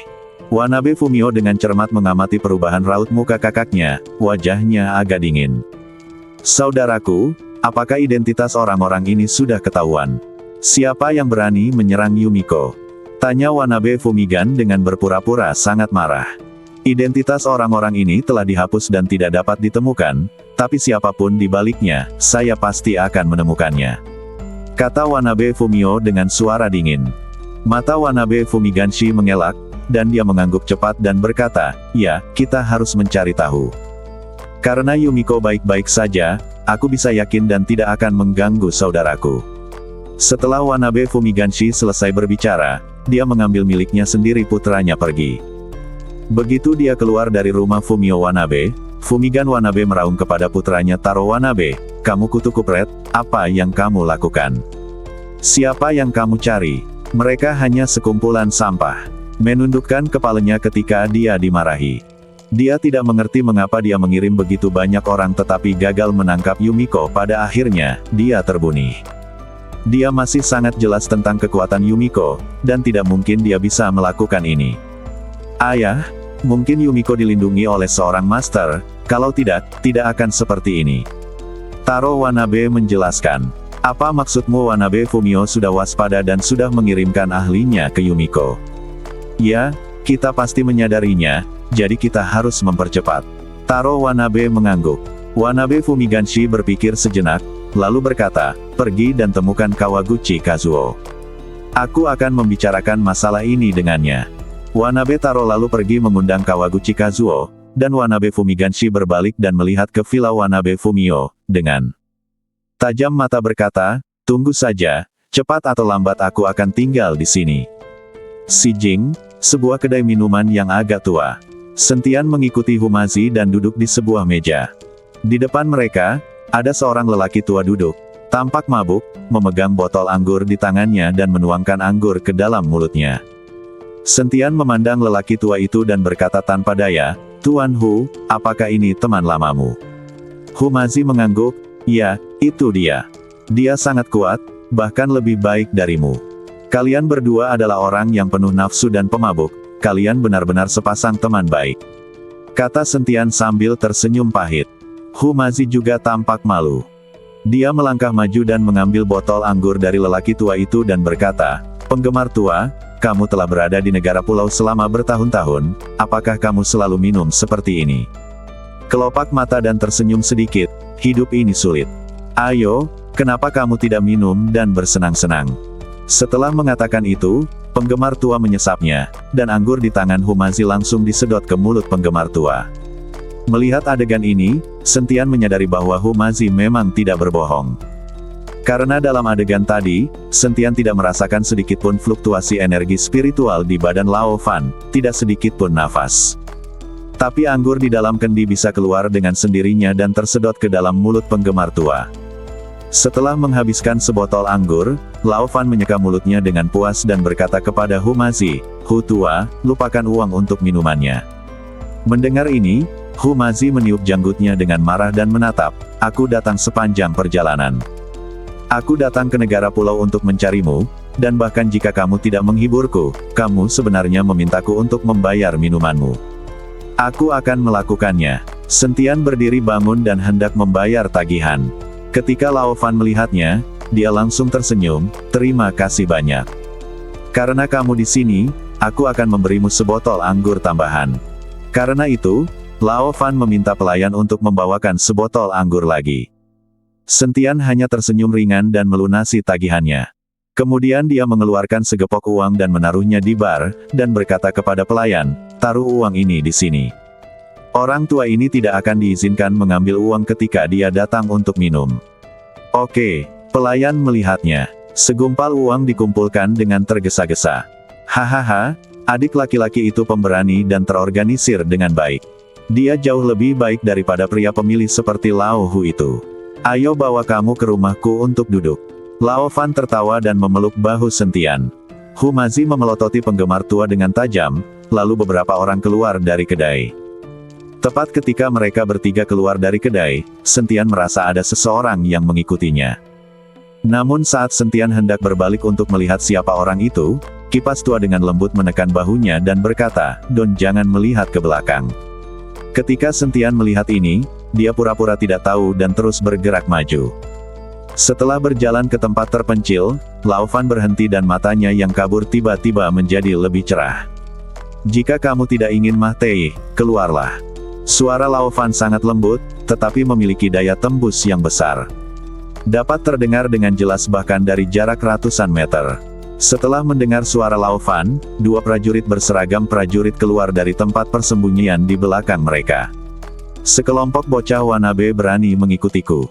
Wanabe Fumio dengan cermat mengamati perubahan raut muka kakaknya, wajahnya agak dingin. Saudaraku, apakah identitas orang-orang ini sudah ketahuan? Siapa yang berani menyerang Yumiko? Tanya Wanabe Fumigan dengan berpura-pura sangat marah. Identitas orang-orang ini telah dihapus dan tidak dapat ditemukan, tapi siapapun di baliknya, saya pasti akan menemukannya. Kata Wanabe Fumio dengan suara dingin. Mata Wanabe Fumiganshi mengelak, dan dia mengangguk cepat dan berkata, ya, kita harus mencari tahu. Karena Yumiko baik-baik saja, aku bisa yakin dan tidak akan mengganggu saudaraku. Setelah Wanabe Fumiganshi selesai berbicara, dia mengambil miliknya sendiri putranya pergi. Begitu dia keluar dari rumah Fumio Wanabe, Fumigan Wanabe meraung kepada putranya Taro Wanabe, kamu kutu kupret, apa yang kamu lakukan? Siapa yang kamu cari? Mereka hanya sekumpulan sampah. Menundukkan kepalanya ketika dia dimarahi. Dia tidak mengerti mengapa dia mengirim begitu banyak orang tetapi gagal menangkap Yumiko. Pada akhirnya, dia terbunuh. Dia masih sangat jelas tentang kekuatan Yumiko, dan tidak mungkin dia bisa melakukan ini. Ayah, mungkin Yumiko dilindungi oleh seorang master, kalau tidak, tidak akan seperti ini. Taro Wanabe menjelaskan. Apa maksudmu? Wanabe Fumio sudah waspada dan sudah mengirimkan ahlinya ke Yumiko. Ya, kita pasti menyadarinya, jadi kita harus mempercepat. Taro Wanabe mengangguk. Wanabe Fumiganshi berpikir sejenak, lalu berkata, pergi dan temukan Kawaguchi Kazuo. Aku akan membicarakan masalah ini dengannya. Wanabe Taro lalu pergi mengundang Kawaguchi Kazuo, dan Wanabe Fumiganshi berbalik dan melihat ke villa Wanabe Fumio, dengan tajam mata berkata, tunggu saja, cepat atau lambat aku akan tinggal di sini. Shijing, sebuah kedai minuman yang agak tua. Sentian mengikuti Humazi dan duduk di sebuah meja. Di depan mereka, ada seorang lelaki tua duduk, tampak mabuk, memegang botol anggur di tangannya dan menuangkan anggur ke dalam mulutnya. Sentian memandang lelaki tua itu dan berkata tanpa daya, Tuan Hu, apakah ini teman lamamu? Humazi mengangguk, ya, itu dia. Dia sangat kuat, bahkan lebih baik darimu. Kalian berdua adalah orang yang penuh nafsu dan pemabuk, kalian benar-benar sepasang teman baik. Kata Sentian sambil tersenyum pahit. Humazi juga tampak malu. Dia melangkah maju dan mengambil botol anggur dari lelaki tua itu dan berkata, penggemar tua, kamu telah berada di negara pulau selama bertahun-tahun, apakah kamu selalu minum seperti ini? Kelopak mata dan tersenyum sedikit, hidup ini sulit. Ayo, kenapa kamu tidak minum dan bersenang-senang? Setelah mengatakan itu, penggemar tua menyesapnya, dan anggur di tangan Humazi langsung disedot ke mulut penggemar tua. Melihat adegan ini, Sentian menyadari bahwa Humazi memang tidak berbohong. Karena dalam adegan tadi, Sentian tidak merasakan sedikitpun fluktuasi energi spiritual di badan Lao Fan, tidak sedikitpun nafas. Tapi anggur di dalam kendi bisa keluar dengan sendirinya dan tersedot ke dalam mulut penggemar tua. Setelah menghabiskan sebotol anggur, Lao Fan menyeka mulutnya dengan puas dan berkata kepada Humazi, Hu tua, lupakan uang untuk minumannya. Mendengar ini, Humazi meniup janggutnya dengan marah dan menatap, aku datang sepanjang perjalanan. Aku datang ke negara pulau untuk mencarimu, dan bahkan jika kamu tidak menghiburku, kamu sebenarnya memintaku untuk membayar minumanmu. Aku akan melakukannya. Sentian berdiri bangun dan hendak membayar tagihan. Ketika Lao Fan melihatnya, dia langsung tersenyum, terima kasih banyak. Karena kamu di sini, aku akan memberimu sebotol anggur tambahan. Karena itu, Lao Fan meminta pelayan untuk membawakan sebotol anggur lagi. Sentian hanya tersenyum ringan dan melunasi tagihannya. Kemudian dia mengeluarkan segepok uang dan menaruhnya di bar, dan berkata kepada pelayan, taruh uang ini di sini. Orang tua ini tidak akan diizinkan mengambil uang ketika dia datang untuk minum. Oke, pelayan melihatnya. Segumpal uang dikumpulkan dengan tergesa-gesa. Hahaha, adik laki-laki itu pemberani dan terorganisir dengan baik. Dia jauh lebih baik daripada pria pemilih seperti Lao Hu itu. Ayo bawa kamu ke rumahku untuk duduk. Lao Fan tertawa dan memeluk bahu Sentian. Hu Mazi memelototi penggemar tua dengan tajam, lalu beberapa orang keluar dari kedai. Tepat ketika mereka bertiga keluar dari kedai, Sentian merasa ada seseorang yang mengikutinya. Namun saat Sentian hendak berbalik untuk melihat siapa orang itu, kipas tua dengan lembut menekan bahunya dan berkata, "Don, jangan melihat ke belakang." Ketika Sentian melihat ini, dia pura-pura tidak tahu dan terus bergerak maju. Setelah berjalan ke tempat terpencil, Lao Fan berhenti dan matanya yang kabur tiba-tiba menjadi lebih cerah. "Jika kamu tidak ingin mati, keluarlah." Suara Lao Fan sangat lembut, tetapi memiliki daya tembus yang besar. Dapat terdengar dengan jelas bahkan dari jarak ratusan meter. Setelah mendengar suara Lao Fan, dua prajurit berseragam prajurit keluar dari tempat persembunyian di belakang mereka. Sekelompok bocah Wanabe berani mengikutiku.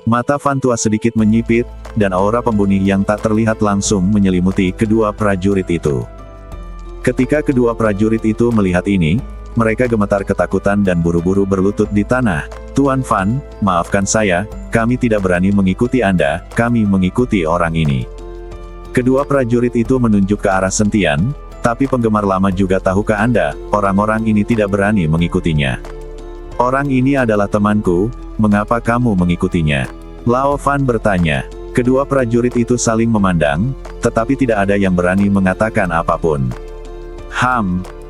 Mata Fan tua sedikit menyipit, dan aura pembunuh yang tak terlihat langsung menyelimuti kedua prajurit itu. Ketika kedua prajurit itu melihat ini, mereka gemetar ketakutan dan buru-buru berlutut di tanah. "Tuan Fan, maafkan saya, kami tidak berani mengikuti Anda, kami mengikuti orang ini." Kedua prajurit itu menunjuk ke arah Sentian, "Tapi penggemar lama juga tahukah Anda, orang-orang ini tidak berani mengikutinya?" "Orang ini adalah temanku, mengapa kamu mengikutinya?" Lao Fan bertanya. Kedua prajurit itu saling memandang, tetapi tidak ada yang berani mengatakan apapun.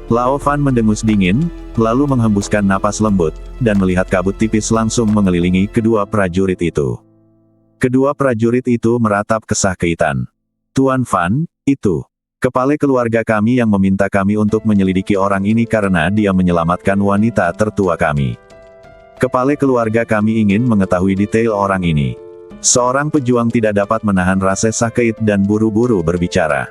Lao Fan mendengus dingin, lalu menghembuskan napas lembut, dan melihat kabut tipis langsung mengelilingi kedua prajurit itu. Kedua prajurit itu meratap kesakitan. "Tuan Fan, itu kepala keluarga kami yang meminta kami untuk menyelidiki orang ini karena dia menyelamatkan wanita tertua kami. Kepala keluarga kami ingin mengetahui detail orang ini." Seorang pejuang tidak dapat menahan rasa sakit dan buru-buru berbicara.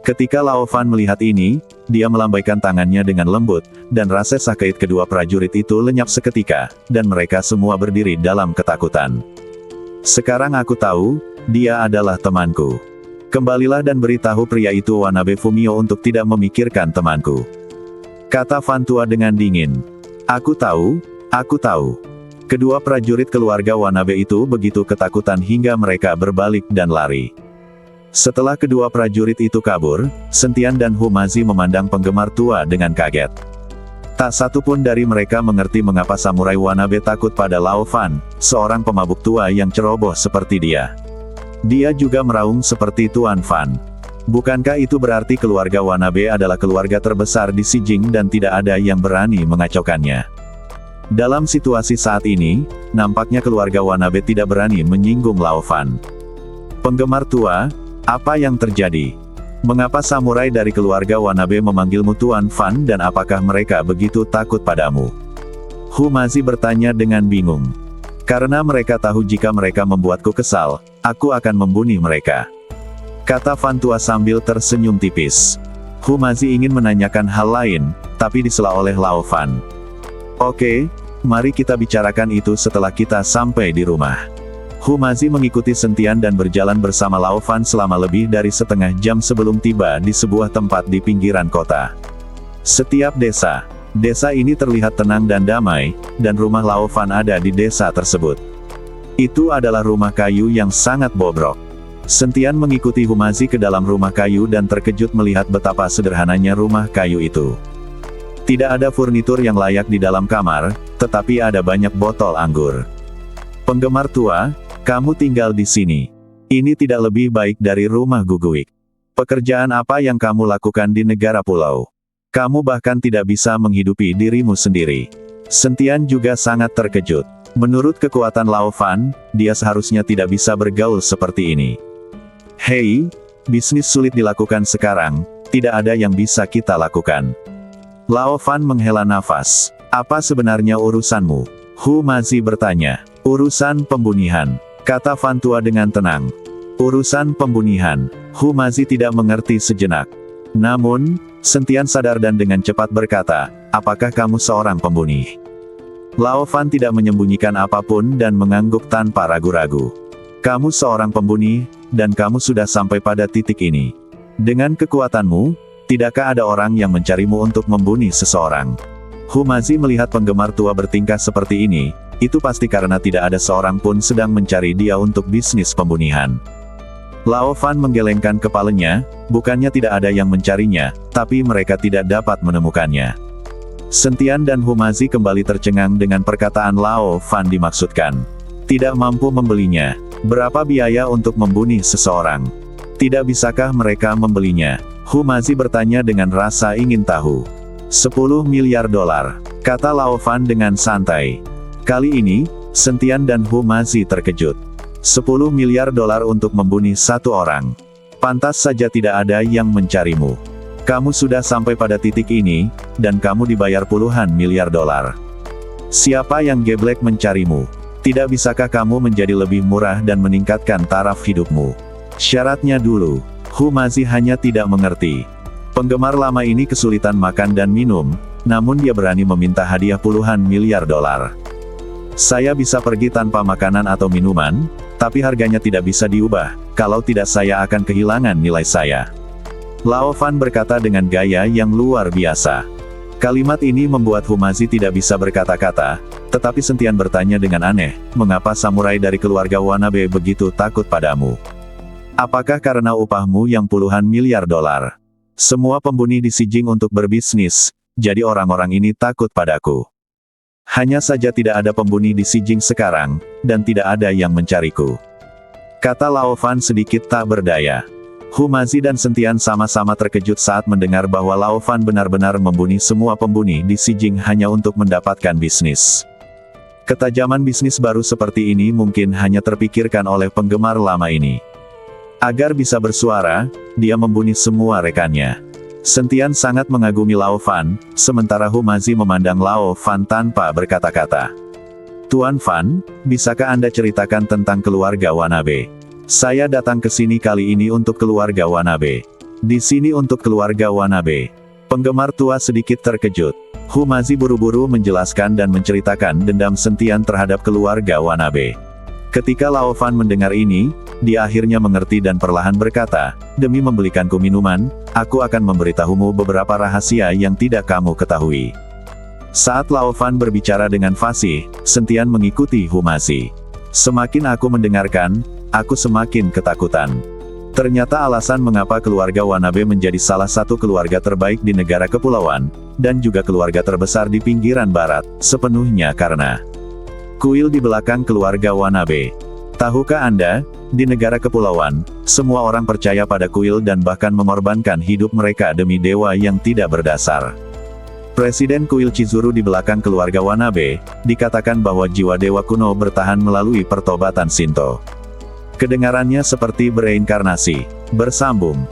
Ketika Lao Fan melihat ini, dia melambaikan tangannya dengan lembut, dan rasa sakit kedua prajurit itu lenyap seketika, dan mereka semua berdiri dalam ketakutan. "Sekarang aku tahu, dia adalah temanku. Kembalilah dan beritahu pria itu Wanabe Fumio untuk tidak memikirkan temanku," kata Fan tua dengan dingin. Aku tahu. Kedua prajurit keluarga Wanabe itu begitu ketakutan hingga mereka berbalik dan lari. Setelah kedua prajurit itu kabur, Sentian dan Hu Mazi memandang penggemar tua dengan kaget. Tak satu pun dari mereka mengerti mengapa samurai Wanabe takut pada Lao Fan, seorang pemabuk tua yang ceroboh seperti dia. Dia juga meraung seperti Tuan Fan. Bukankah itu berarti keluarga Wanabe adalah keluarga terbesar di Sijing dan tidak ada yang berani mengacaukannya? Dalam situasi saat ini, nampaknya keluarga Wanabe tidak berani menyinggung Lao Fan. "Penggemar tua, apa yang terjadi? Mengapa samurai dari keluarga Wanabe memanggilmu Tuan Fan dan apakah mereka begitu takut padamu?" Hu Mazi bertanya dengan bingung. "Karena mereka tahu jika mereka membuatku kesal, aku akan membunuh mereka," kata Fan tua sambil tersenyum tipis. Hu Mazi ingin menanyakan hal lain, tapi disela oleh Lao Fan. "Oke, mari kita bicarakan itu setelah kita sampai di rumah." Hu Mazi mengikuti Sentian dan berjalan bersama Lao Fan selama lebih dari setengah jam sebelum tiba di sebuah tempat di pinggiran kota. Setiap desa ini terlihat tenang dan damai, dan rumah Lao Fan ada di desa tersebut. Itu adalah rumah kayu yang sangat bobrok. Sentian mengikuti Hu Mazi ke dalam rumah kayu dan terkejut melihat betapa sederhananya rumah kayu itu. Tidak ada furnitur yang layak di dalam kamar, tetapi ada banyak botol anggur. "Penggemar tua, kamu tinggal di sini. Ini tidak lebih baik dari rumah Guguik. Pekerjaan apa yang kamu lakukan di negara pulau? Kamu bahkan tidak bisa menghidupi dirimu sendiri. Sentian juga sangat terkejut. Menurut kekuatan Lao Fan, dia seharusnya tidak bisa bergaul seperti ini. Hei, bisnis sulit dilakukan sekarang, tidak ada yang bisa kita lakukan. Lao Fan menghela nafas. Apa sebenarnya urusanmu? Hu Mazi bertanya. Urusan pembunihan, kata Fan Tua dengan tenang. Urusan pembunihan. Hu Mazi tidak mengerti sejenak. Namun, Sentian sadar dan dengan cepat berkata, apakah kamu seorang pembunuh? Lao Fan tidak menyembunyikan apapun dan mengangguk tanpa ragu-ragu. Kamu seorang pembunuh, dan kamu sudah sampai pada titik ini. Dengan kekuatanmu, tidakkah ada orang yang mencarimu untuk membunuh seseorang? Hu Mazi melihat penggemar tua bertingkah seperti ini, itu pasti karena tidak ada seorang pun sedang mencari dia untuk bisnis pembunuhan. Lao Fan menggelengkan kepalanya, bukannya tidak ada yang mencarinya, tapi mereka tidak dapat menemukannya. Sentian dan Hu Mazi kembali tercengang dengan perkataan Lao Fan dimaksudkan. Tidak mampu membelinya. Berapa biaya untuk membunuh seseorang? Tidak bisakah mereka membelinya? Hu Mazi bertanya dengan rasa ingin tahu. 10 miliar dolar, kata Lao Fan dengan santai. Kali ini, Sentian dan Hu Mazi terkejut. 10 miliar dolar untuk membunuh satu orang. Pantas saja tidak ada yang mencarimu. Kamu sudah sampai pada titik ini, dan kamu dibayar puluhan miliar dolar. Siapa yang geblek mencarimu? Tidak bisakah kamu menjadi lebih murah dan meningkatkan taraf hidupmu? Syaratnya dulu. Hu Mazi hanya tidak mengerti. Penggemar lama ini kesulitan makan dan minum, namun dia berani meminta hadiah puluhan miliar dolar. Saya bisa pergi tanpa makanan atau minuman, tapi harganya tidak bisa diubah, kalau tidak saya akan kehilangan nilai saya. Lao Fan berkata dengan gaya yang luar biasa. Kalimat ini membuat Hu Mazi tidak bisa berkata-kata, tetapi Sentian bertanya dengan aneh, mengapa samurai dari keluarga Wanabe begitu takut padamu? Apakah karena upahmu yang puluhan miliar dolar? Semua pembunuh di Sijing untuk berbisnis, jadi orang-orang ini takut padaku. Hanya saja tidak ada pembunuh di Sijing sekarang, dan tidak ada yang mencariku. Kata Lao Fan sedikit tak berdaya. Hu Mazi dan Sentian sama-sama terkejut saat mendengar bahwa Lao Fan benar-benar membunuh semua pembunuh di Sijing hanya untuk mendapatkan bisnis. Ketajaman bisnis baru seperti ini mungkin hanya terpikirkan oleh penggemar lama ini. Agar bisa bersuara, dia membunuh semua rekannya. Sentian sangat mengagumi Lao Fan, sementara Hu Mazi memandang Lao Fan tanpa berkata-kata. Tuan Fan, bisakah Anda ceritakan tentang keluarga Wanabe? Saya datang ke sini kali ini untuk keluarga Wanabe. Di sini untuk keluarga Wanabe. Penggemar tua sedikit terkejut. Hu Mazi buru-buru menjelaskan dan menceritakan dendam Sentian terhadap keluarga Wanabe. Ketika Lao Fan mendengar ini, dia akhirnya mengerti dan perlahan berkata, demi membelikanku minuman, aku akan memberitahumu beberapa rahasia yang tidak kamu ketahui. Saat Lao Fan berbicara dengan fasih, Sentian mengikuti Hu Mazi. Semakin aku mendengarkan, aku semakin ketakutan. Ternyata alasan mengapa keluarga Wanabe menjadi salah satu keluarga terbaik di negara kepulauan, dan juga keluarga terbesar di pinggiran barat, sepenuhnya karena kuil di belakang keluarga Wanabe. Tahukah Anda, di negara kepulauan, semua orang percaya pada kuil dan bahkan mengorbankan hidup mereka demi dewa yang tidak berdasar. Presiden kuil Chizuru di belakang keluarga Wanabe, dikatakan bahwa jiwa dewa kuno bertahan melalui pertobatan Shinto. Kedengarannya seperti bereinkarnasi, bersambung.